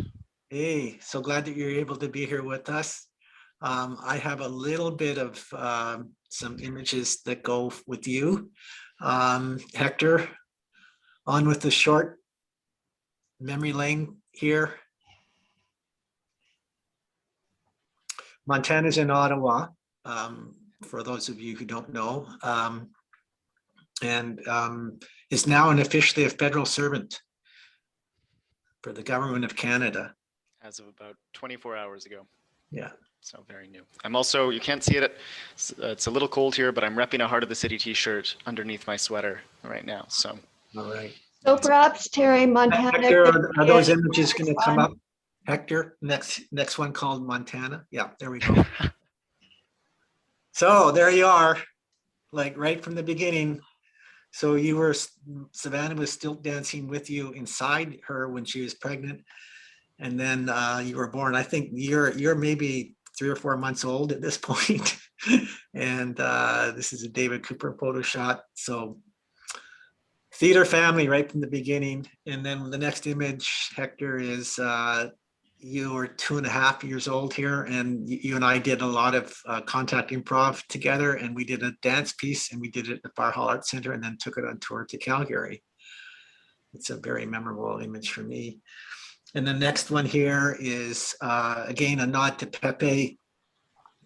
Hey, so glad that you're able to be here with us. I have a little bit of some images that go with you. Hector, on with the short memory lane here. Montana's in Ottawa, for those of you who don't know, and is now officially a federal servant. for the government of Canada. As of about 24 hours ago. Yeah. So very new. I'm also, you can't see it, it's a little cold here, but I'm repping a Heart of the City t-shirt underneath my sweater right now. So. All right. So perhaps Terry, Montana. Hector, could are be those a images going to come one. up? Hector, next one called Montana. Yeah, there we go. So there you are, like right from the beginning. So you were, Savannah was still dancing with you inside her when she was pregnant. And then you were born. I think you're maybe 3 or 4 months old at this point. And this is a David Cooper photo shot. So theater family right from the beginning. And then the next image, Hector, is you were 2.5 years old here, and you and I did a lot of contact improv together, and we did a dance piece, and we did it at the Far Hall Arts Center, and then took it on tour to Calgary. It's a very memorable image for me. And the next one here is again a nod to Pepe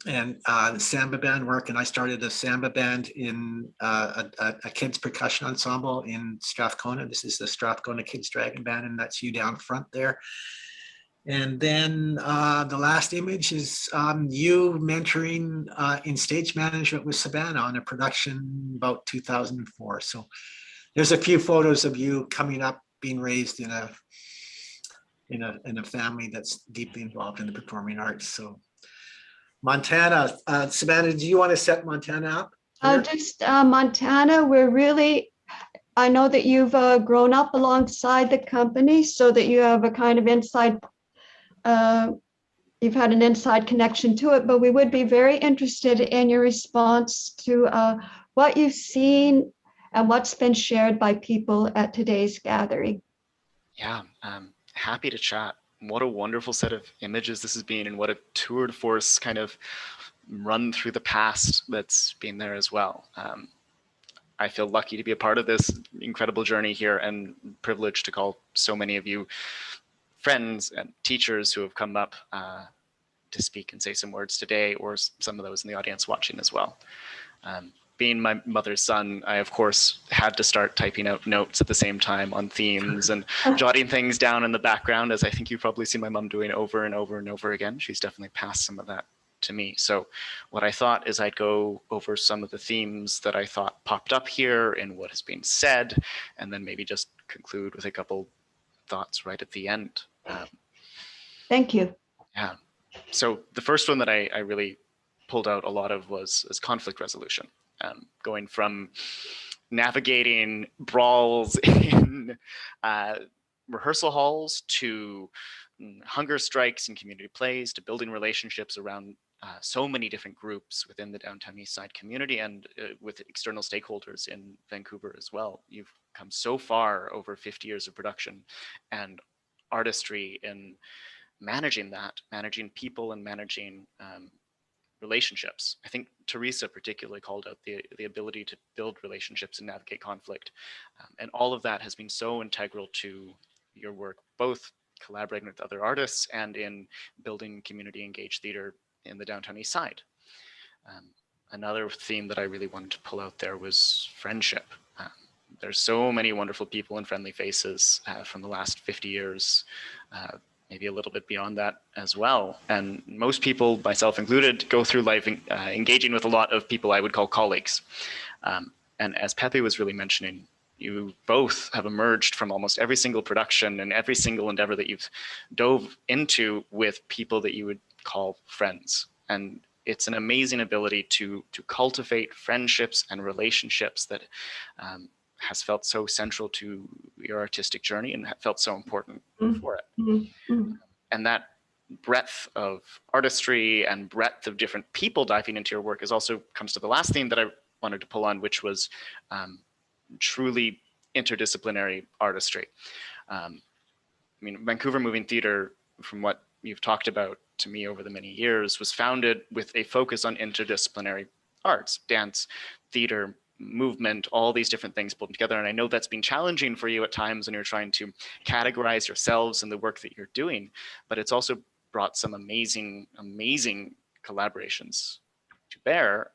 and the samba band work. And I started a samba band in a kids percussion ensemble in Strathcona. This is the Strathcona Kids Dragon Band, and that's you down front there. And then the last image is you mentoring in stage management with Savannah on a production about 2004. So there's a few photos of you coming up, being raised in a family that's deeply involved in the performing arts. So Montana, Savannah, do you want to set Montana up? Just Montana, we're really, I know that you've grown up alongside the company so that you have a kind of inside, you've had an inside connection to it, but we would be very interested in your response to what you've seen and what's been shared by people at today's gathering. Yeah, happy to chat. What a wonderful set of images this has been, and what a tour de force kind of run through the past that's been there as well. I feel lucky to be a part of this incredible journey here, and privileged to call so many of you friends and teachers who have come up to speak and say some words today, or some of those in the audience watching as well. Being my mother's son, I of course had to start typing out notes at the same time on themes and jotting things down in the background, as I think you've probably seen my mom doing over and over and over again. She's definitely passed some of that to me. So what I thought is I'd go over some of the themes that I thought popped up here and what has been said, and then maybe just conclude with a couple thoughts right at the end. Thank you. Yeah. So the first one that I really pulled out a lot of was conflict resolution. Going from navigating brawls in rehearsal halls to hunger strikes and community plays to building relationships around so many different groups within the Downtown Eastside community and with external stakeholders in Vancouver as well. You've come so far over 50 years of production and artistry in managing that, managing people and managing relationships. I think Teresa particularly called out the ability to build relationships and navigate conflict. And all of that has been so integral to your work, both collaborating with other artists and in building community engaged theater in the Downtown East Side. Another theme that I really wanted to pull out there was friendship. There's so many wonderful people and friendly faces from the last 50 years, maybe a little bit beyond that as well. And most people, myself included, go through life engaging with a lot of people I would call colleagues. And as Pepe was really mentioning, you both have emerged from almost every single production and every single endeavor that you've dove into with people that you would call friends. And it's an amazing ability to cultivate friendships and relationships that has felt so central to your artistic journey and felt so important for it. And that breadth of artistry and breadth of different people diving into your work is also comes to the last theme that I wanted to pull on, which was truly interdisciplinary artistry. I mean, Vancouver Moving Theatre, from what you've talked about to me over the many years, was founded with a focus on interdisciplinary arts, dance, theater, movement, all these different things pulled together. And I know that's been challenging for you at times when you're trying to categorize yourselves and the work that you're doing, but it's also brought some amazing, amazing collaborations to bear.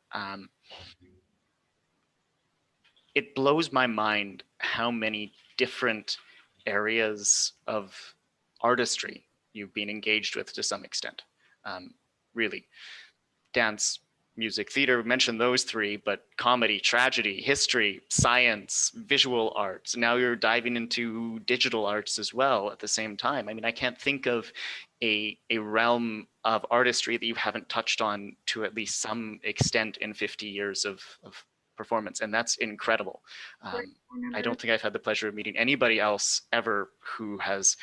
It blows my mind how many different areas of artistry you've been engaged with to some extent. Really, dance, music, theater, we mentioned those three, but comedy, tragedy, history, science, visual arts. Now you're diving into digital arts as well at the same time. I mean, I can't think of a realm of artistry that you haven't touched on to at least some extent in 50 years of performance, and that's incredible. I don't think I've had the pleasure of meeting anybody else ever who has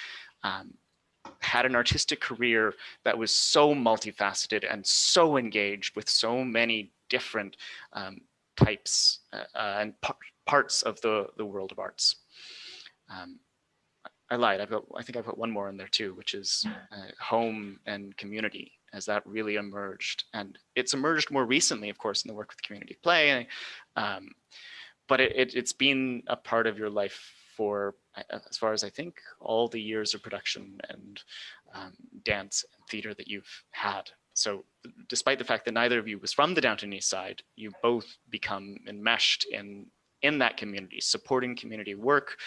had an artistic career that was so multifaceted and so engaged with so many different types and parts of the world of arts. I lied. I think I put one more in there too, which is home and community, as that really emerged. And it's emerged more recently, of course, in the work with community play. But it's been a part of your life for, as far as I think, all the years of production and dance and theater that you've had. So despite the fact that neither of you was from the Downtown Eastside, you both become enmeshed in that community. Supporting community work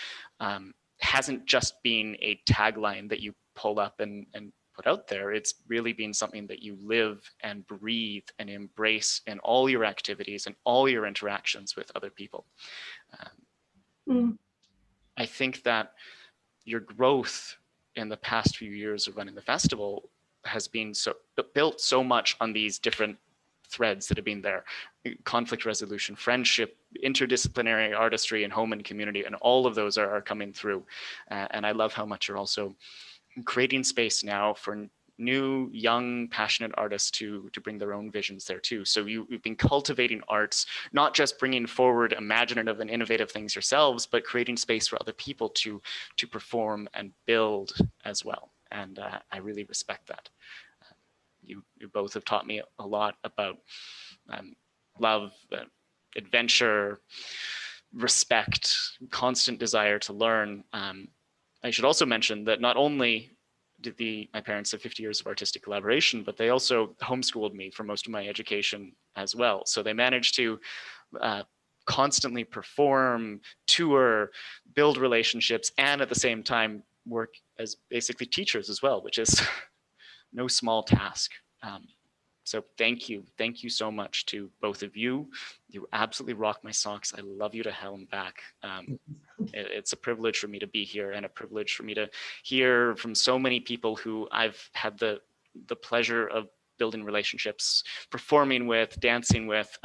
hasn't just been a tagline that you pull up and put out there. It's really been something that you live and breathe and embrace in all your activities and all your interactions with other people. I think that your growth in the past few years of running the festival has been built so much on these different threads that have been there: conflict resolution, friendship, interdisciplinary artistry, and home and community, and all of those are coming through. And I love how much you're also creating space now for new, young, passionate artists to bring their own visions there too. So you've been cultivating arts, not just bringing forward imaginative and innovative things yourselves, but creating space for other people to perform and build as well. And I really respect that. You both have taught me a lot about love, adventure, respect, constant desire to learn. I should also mention that not only did my parents have 50 years of artistic collaboration, but they also homeschooled me for most of my education as well. So they managed to constantly perform, tour, build relationships, and at the same time work as basically teachers as well, which is no small task. So thank you so much to both of you. You absolutely rock my socks. I love you to hell and back. It's a privilege for me to be here, and a privilege for me to hear from so many people who I've had the pleasure of building relationships, performing with, dancing with,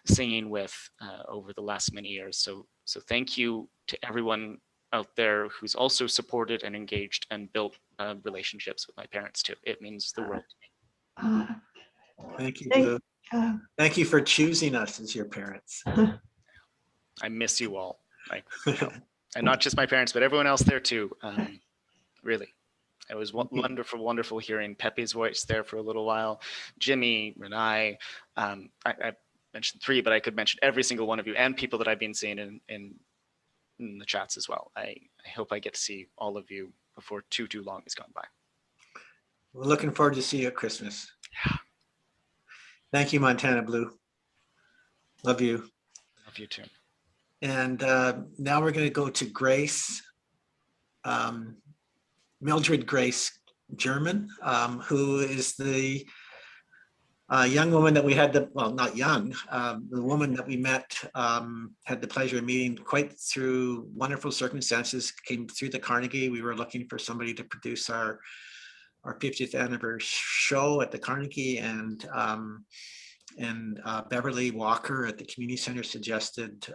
singing with over the last many years. So thank you to everyone out there who's also supported and engaged and built relationships with my parents too. It means the world to me. Thank you, Blue. Thank you for choosing us as your parents. I miss you all. And not just my parents, but everyone else there too. Really, it was wonderful, wonderful hearing Pepe's voice there for a little while. Jimmy, Renae, I mentioned three, but I could mention every single one of you and people that I've been seeing in the chats as well. I hope I get to see all of you before too long has gone by. We're looking forward to see you at Christmas. Yeah. Thank you, Montana Blue. Love you. Love you too. And now we're going to go to Grace, Mildred Grace German, who is the young woman that we had not young, the woman that we met, had the pleasure of meeting quite through wonderful circumstances, came through the Carnegie. We were looking for somebody to produce our 50th anniversary show at the Carnegie, and Beverly Walker at the community center suggested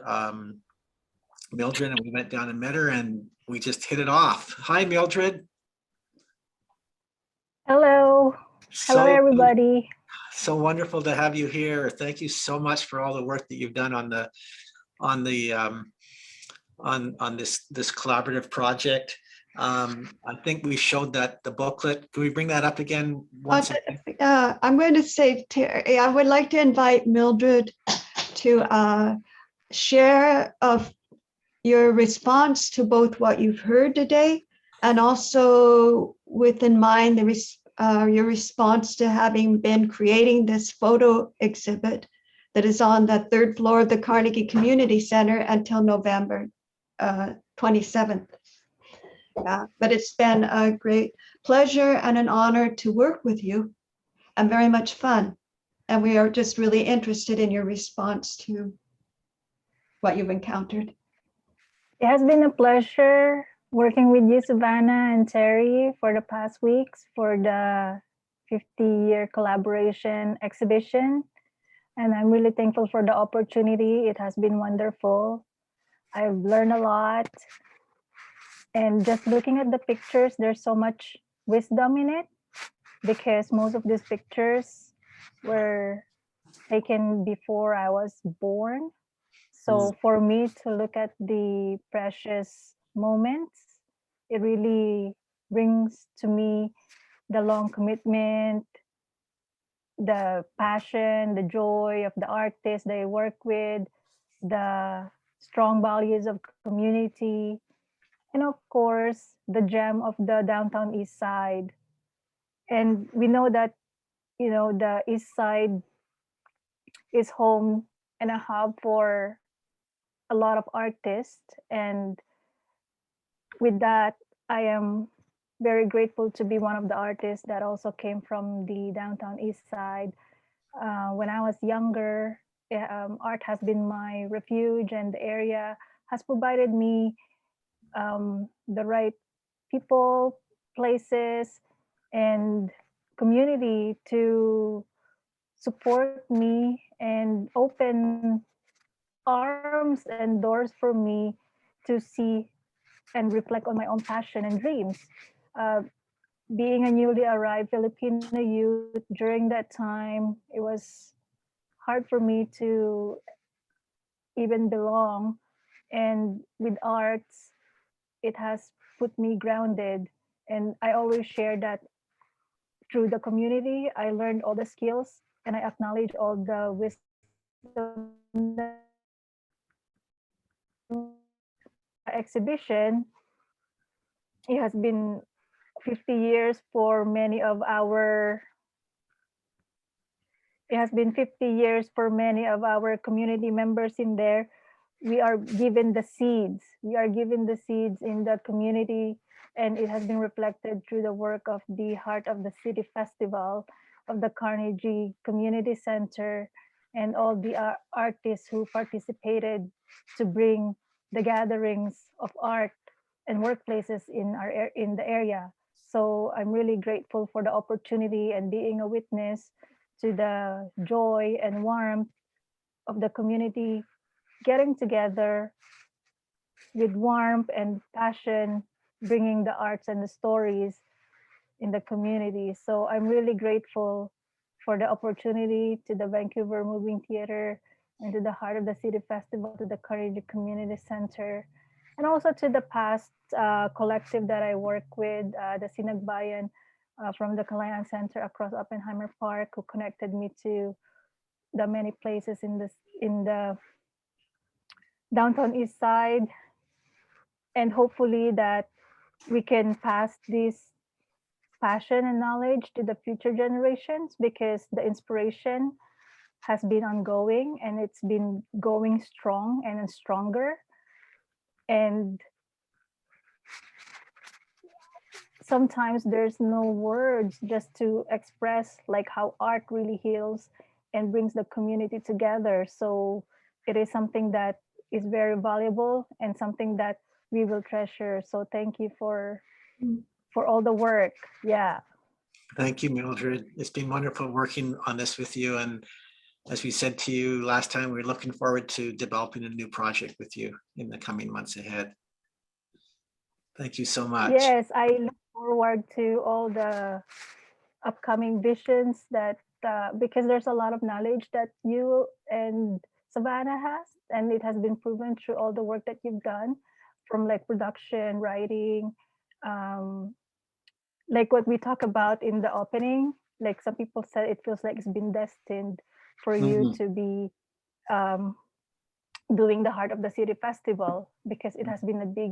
Mildred, and we went down and met her, and we just hit it off. Hi, Mildred. Hello. Hello, everybody. So wonderful to have you here. Thank you so much for all the work that you've done on this collaborative project. I think we showed that the booklet. Can we bring that up again? I'm going to say, Terry, I would like to invite Mildred to share of your response to both what you've heard today, and also with in mind your response to having been creating this photo exhibit that is on the 3rd floor of the Carnegie Community Center until November 27th. Yeah, but it's been a great pleasure and an honor to work with you and very much fun. And we are just really interested in your response to what you've encountered. It has been a pleasure working with you, Savannah and Terry, for the past weeks for the 50-year collaboration exhibition. And I'm really thankful for the opportunity. It has been wonderful. I've learned a lot. And just looking at the pictures, there's so much wisdom in it because most of these pictures were taken before I was born. So for me to look at the precious moments, it really brings to me the long commitment, the passion, the joy of the artists they work with, the strong values of community, and of course, the gem of the Downtown East Side. And we know that, you know, the East Side is home and a hub for a lot of artists. And with that, I am very grateful to be one of the artists that also came from the Downtown East Side. When I was younger, art has been my refuge, and the area has provided me the right people, places, and community to support me and open arms and doors for me to see and reflect on my own passion and dreams. Being a newly arrived Filipino youth during that time, it was hard for me to even belong. And with arts, it has put me grounded. And I always share that through the community, I learned all the skills and I acknowledge all the wisdom exhibition. It has been 50 years for many of our community members in there. We are given the seeds. We are given the seeds in the community, and it has been reflected through the work of the Heart of the City Festival of the Carnegie Community Center and all the artists who participated to bring the gatherings of art and workplaces in the area. So I'm really grateful for the opportunity and being a witness to the joy and warmth of the community getting together with warmth and passion, bringing the arts and the stories in the community. So I'm really grateful for the opportunity to the Vancouver Moving Theater and to the Heart of the City Festival, to the Carnegie Community Center, and also to the past collective that I work with, the Sinagbayan from the Kalayan Center across Oppenheimer Park, who connected me to the many places in the Downtown East Side. And hopefully that we can pass this passion and knowledge to the future generations, because the inspiration has been ongoing and it's been going strong and stronger. And sometimes there's no words just to express like how art really heals and brings the community together. So it is something that is very valuable and something that we will treasure. So thank you for all the work. Yeah. Thank you, Mildred. It's been wonderful working on this with you. And as we said to you last time, we're looking forward to developing a new project with you in the coming months ahead. Thank you so much. Yes, I look forward to all the upcoming visions that, because there's a lot of knowledge that you and Savannah has, and it has been proven through all the work that you've done from like production, writing, like what we talk about in the opening, like some people said, it feels like it's been destined for you to be doing the Heart of the City Festival, because it has been a big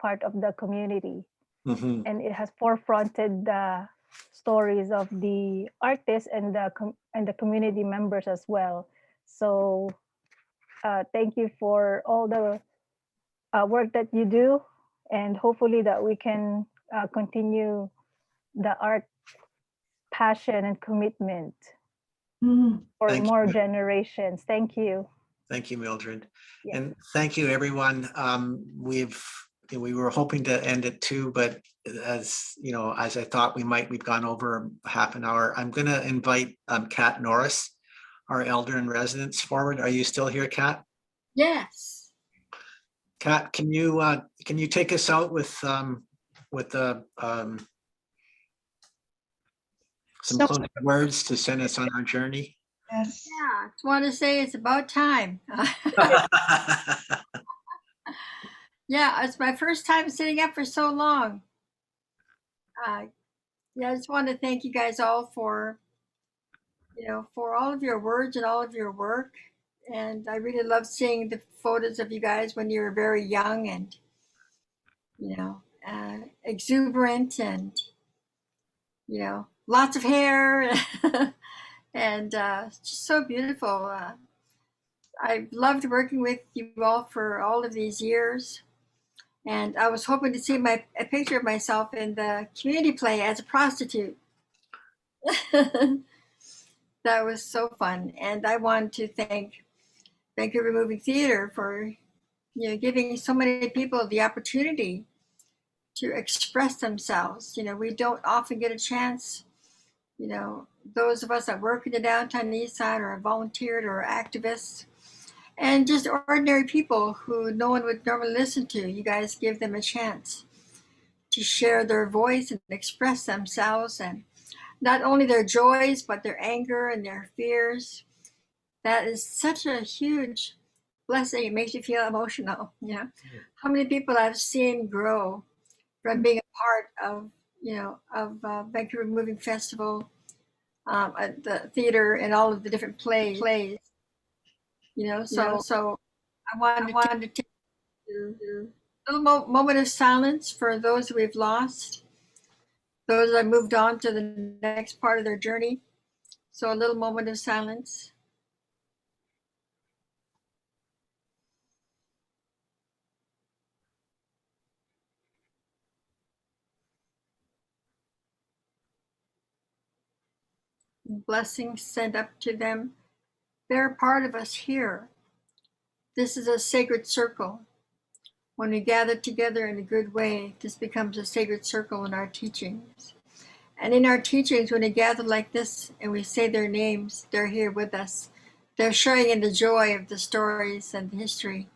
part of the community. And it has forefronted the stories of the artists and the community members as well. So thank you for all the work that you do and hopefully that we can continue the art passion and commitment for Thank more you. generations. Thank you. Thank you, Mildred. Yeah. And thank you, everyone. We were hoping to end at 2, but as you know, as I thought we might, we've gone over half an hour. I'm going to invite Kat Norris, our elder in residence, forward. Are you still here, Kat? Yes. Kat, can you take us out with some closing words to send us on our journey? Yes. Yeah, I just want to say it's about time. Yeah, it's my first time sitting up for so long. Yeah, I just want to thank you guys all for, for all of your words and all of your work. And I really love seeing the photos of you guys when you were very young and, exuberant and, lots of hair and just so beautiful. I've loved working with you all for all of these years. And I was hoping to see a picture of myself in the community play as a prostitute. That was so fun. And I want to thank Vancouver Moving Theater for giving so many people the opportunity to express themselves. We don't often get a chance. Those of us that work in the Downtown Eastside or volunteered or activists, and just ordinary people who no one would normally listen to. You guys give them a chance to share their voice and express themselves, and not only their joys, but their anger and their fears. That is such a huge blessing. It makes you feel emotional. How many people I've seen grow from being a part of Vancouver Moving Festival, at the theater, and all of the different plays. So I wanted to take a little moment of silence for those who we've lost, those that moved on to the next part of their journey. So a little moment of silence. Blessings sent up to them. They're part of us here. This is a sacred circle. When we gather together in a good way, this becomes a sacred circle in our teachings. And in our teachings, when we gather like this and we say their names, they're here with us. They're sharing in the joy of the stories and the history.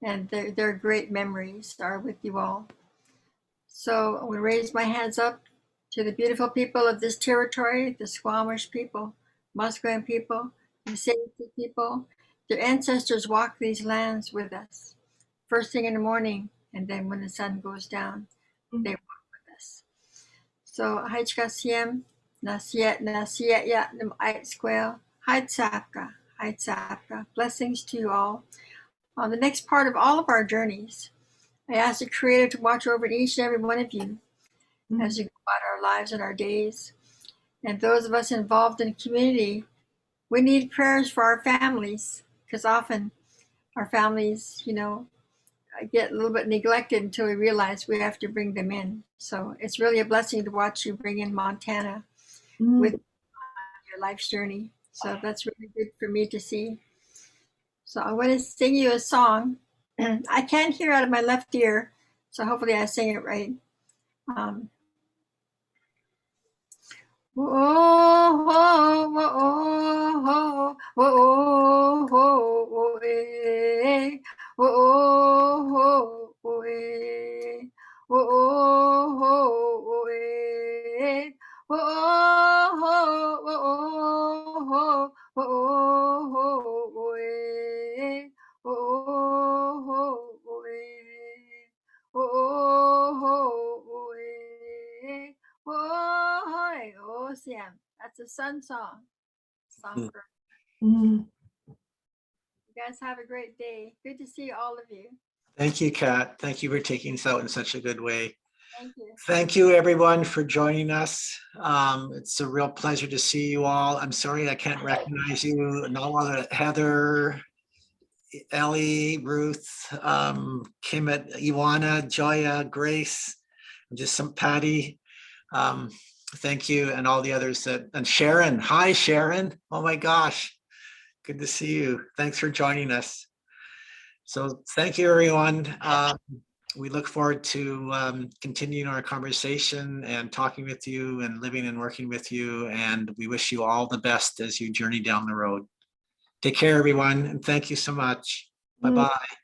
And their great memories are with you all. So I'm going to raise my hands up to the beautiful people of this territory, the Squamish people, Musqueam people, the Salish people. Their ancestors walked these lands with us. First thing in the morning, and then when the sun goes down, they walk with us. So, Gat'saa, Nasiet ya ait squel, Gat'saa. Blessings to you all. On the next part of all of our journeys, I ask the Creator to watch over each and every one of you as we go about our lives and our days. And those of us involved in the community, we need prayers for our families, because often our families, get a little bit neglected until we realize we have to bring them in. So it's really a blessing to watch you bring in Montana with your life's journey. So that's really good for me to see. So I'm going to sing you a song. I can't hear out of my left ear, so hopefully I sing it right. That's a sun song. You guys have a great day. Good to see all of you. Thank you, Kat. Thank you for taking us out in such a good way. Thank you. Thank you, everyone, for joining us. It's a real pleasure to see you all. I'm sorry I can't recognize you. No other Heather, Ellie, Ruth, Kim, Iwana, Joya, Grace, just some Patty. Thank you, and all the others and Sharon. Hi, Sharon. Oh my gosh, good to see you. Thanks for joining us. So thank you, everyone. We look forward to continuing our conversation and talking with you and living and working with you. And we wish you all the best as you journey down the road. Take care, everyone, and thank you so much. Bye-bye.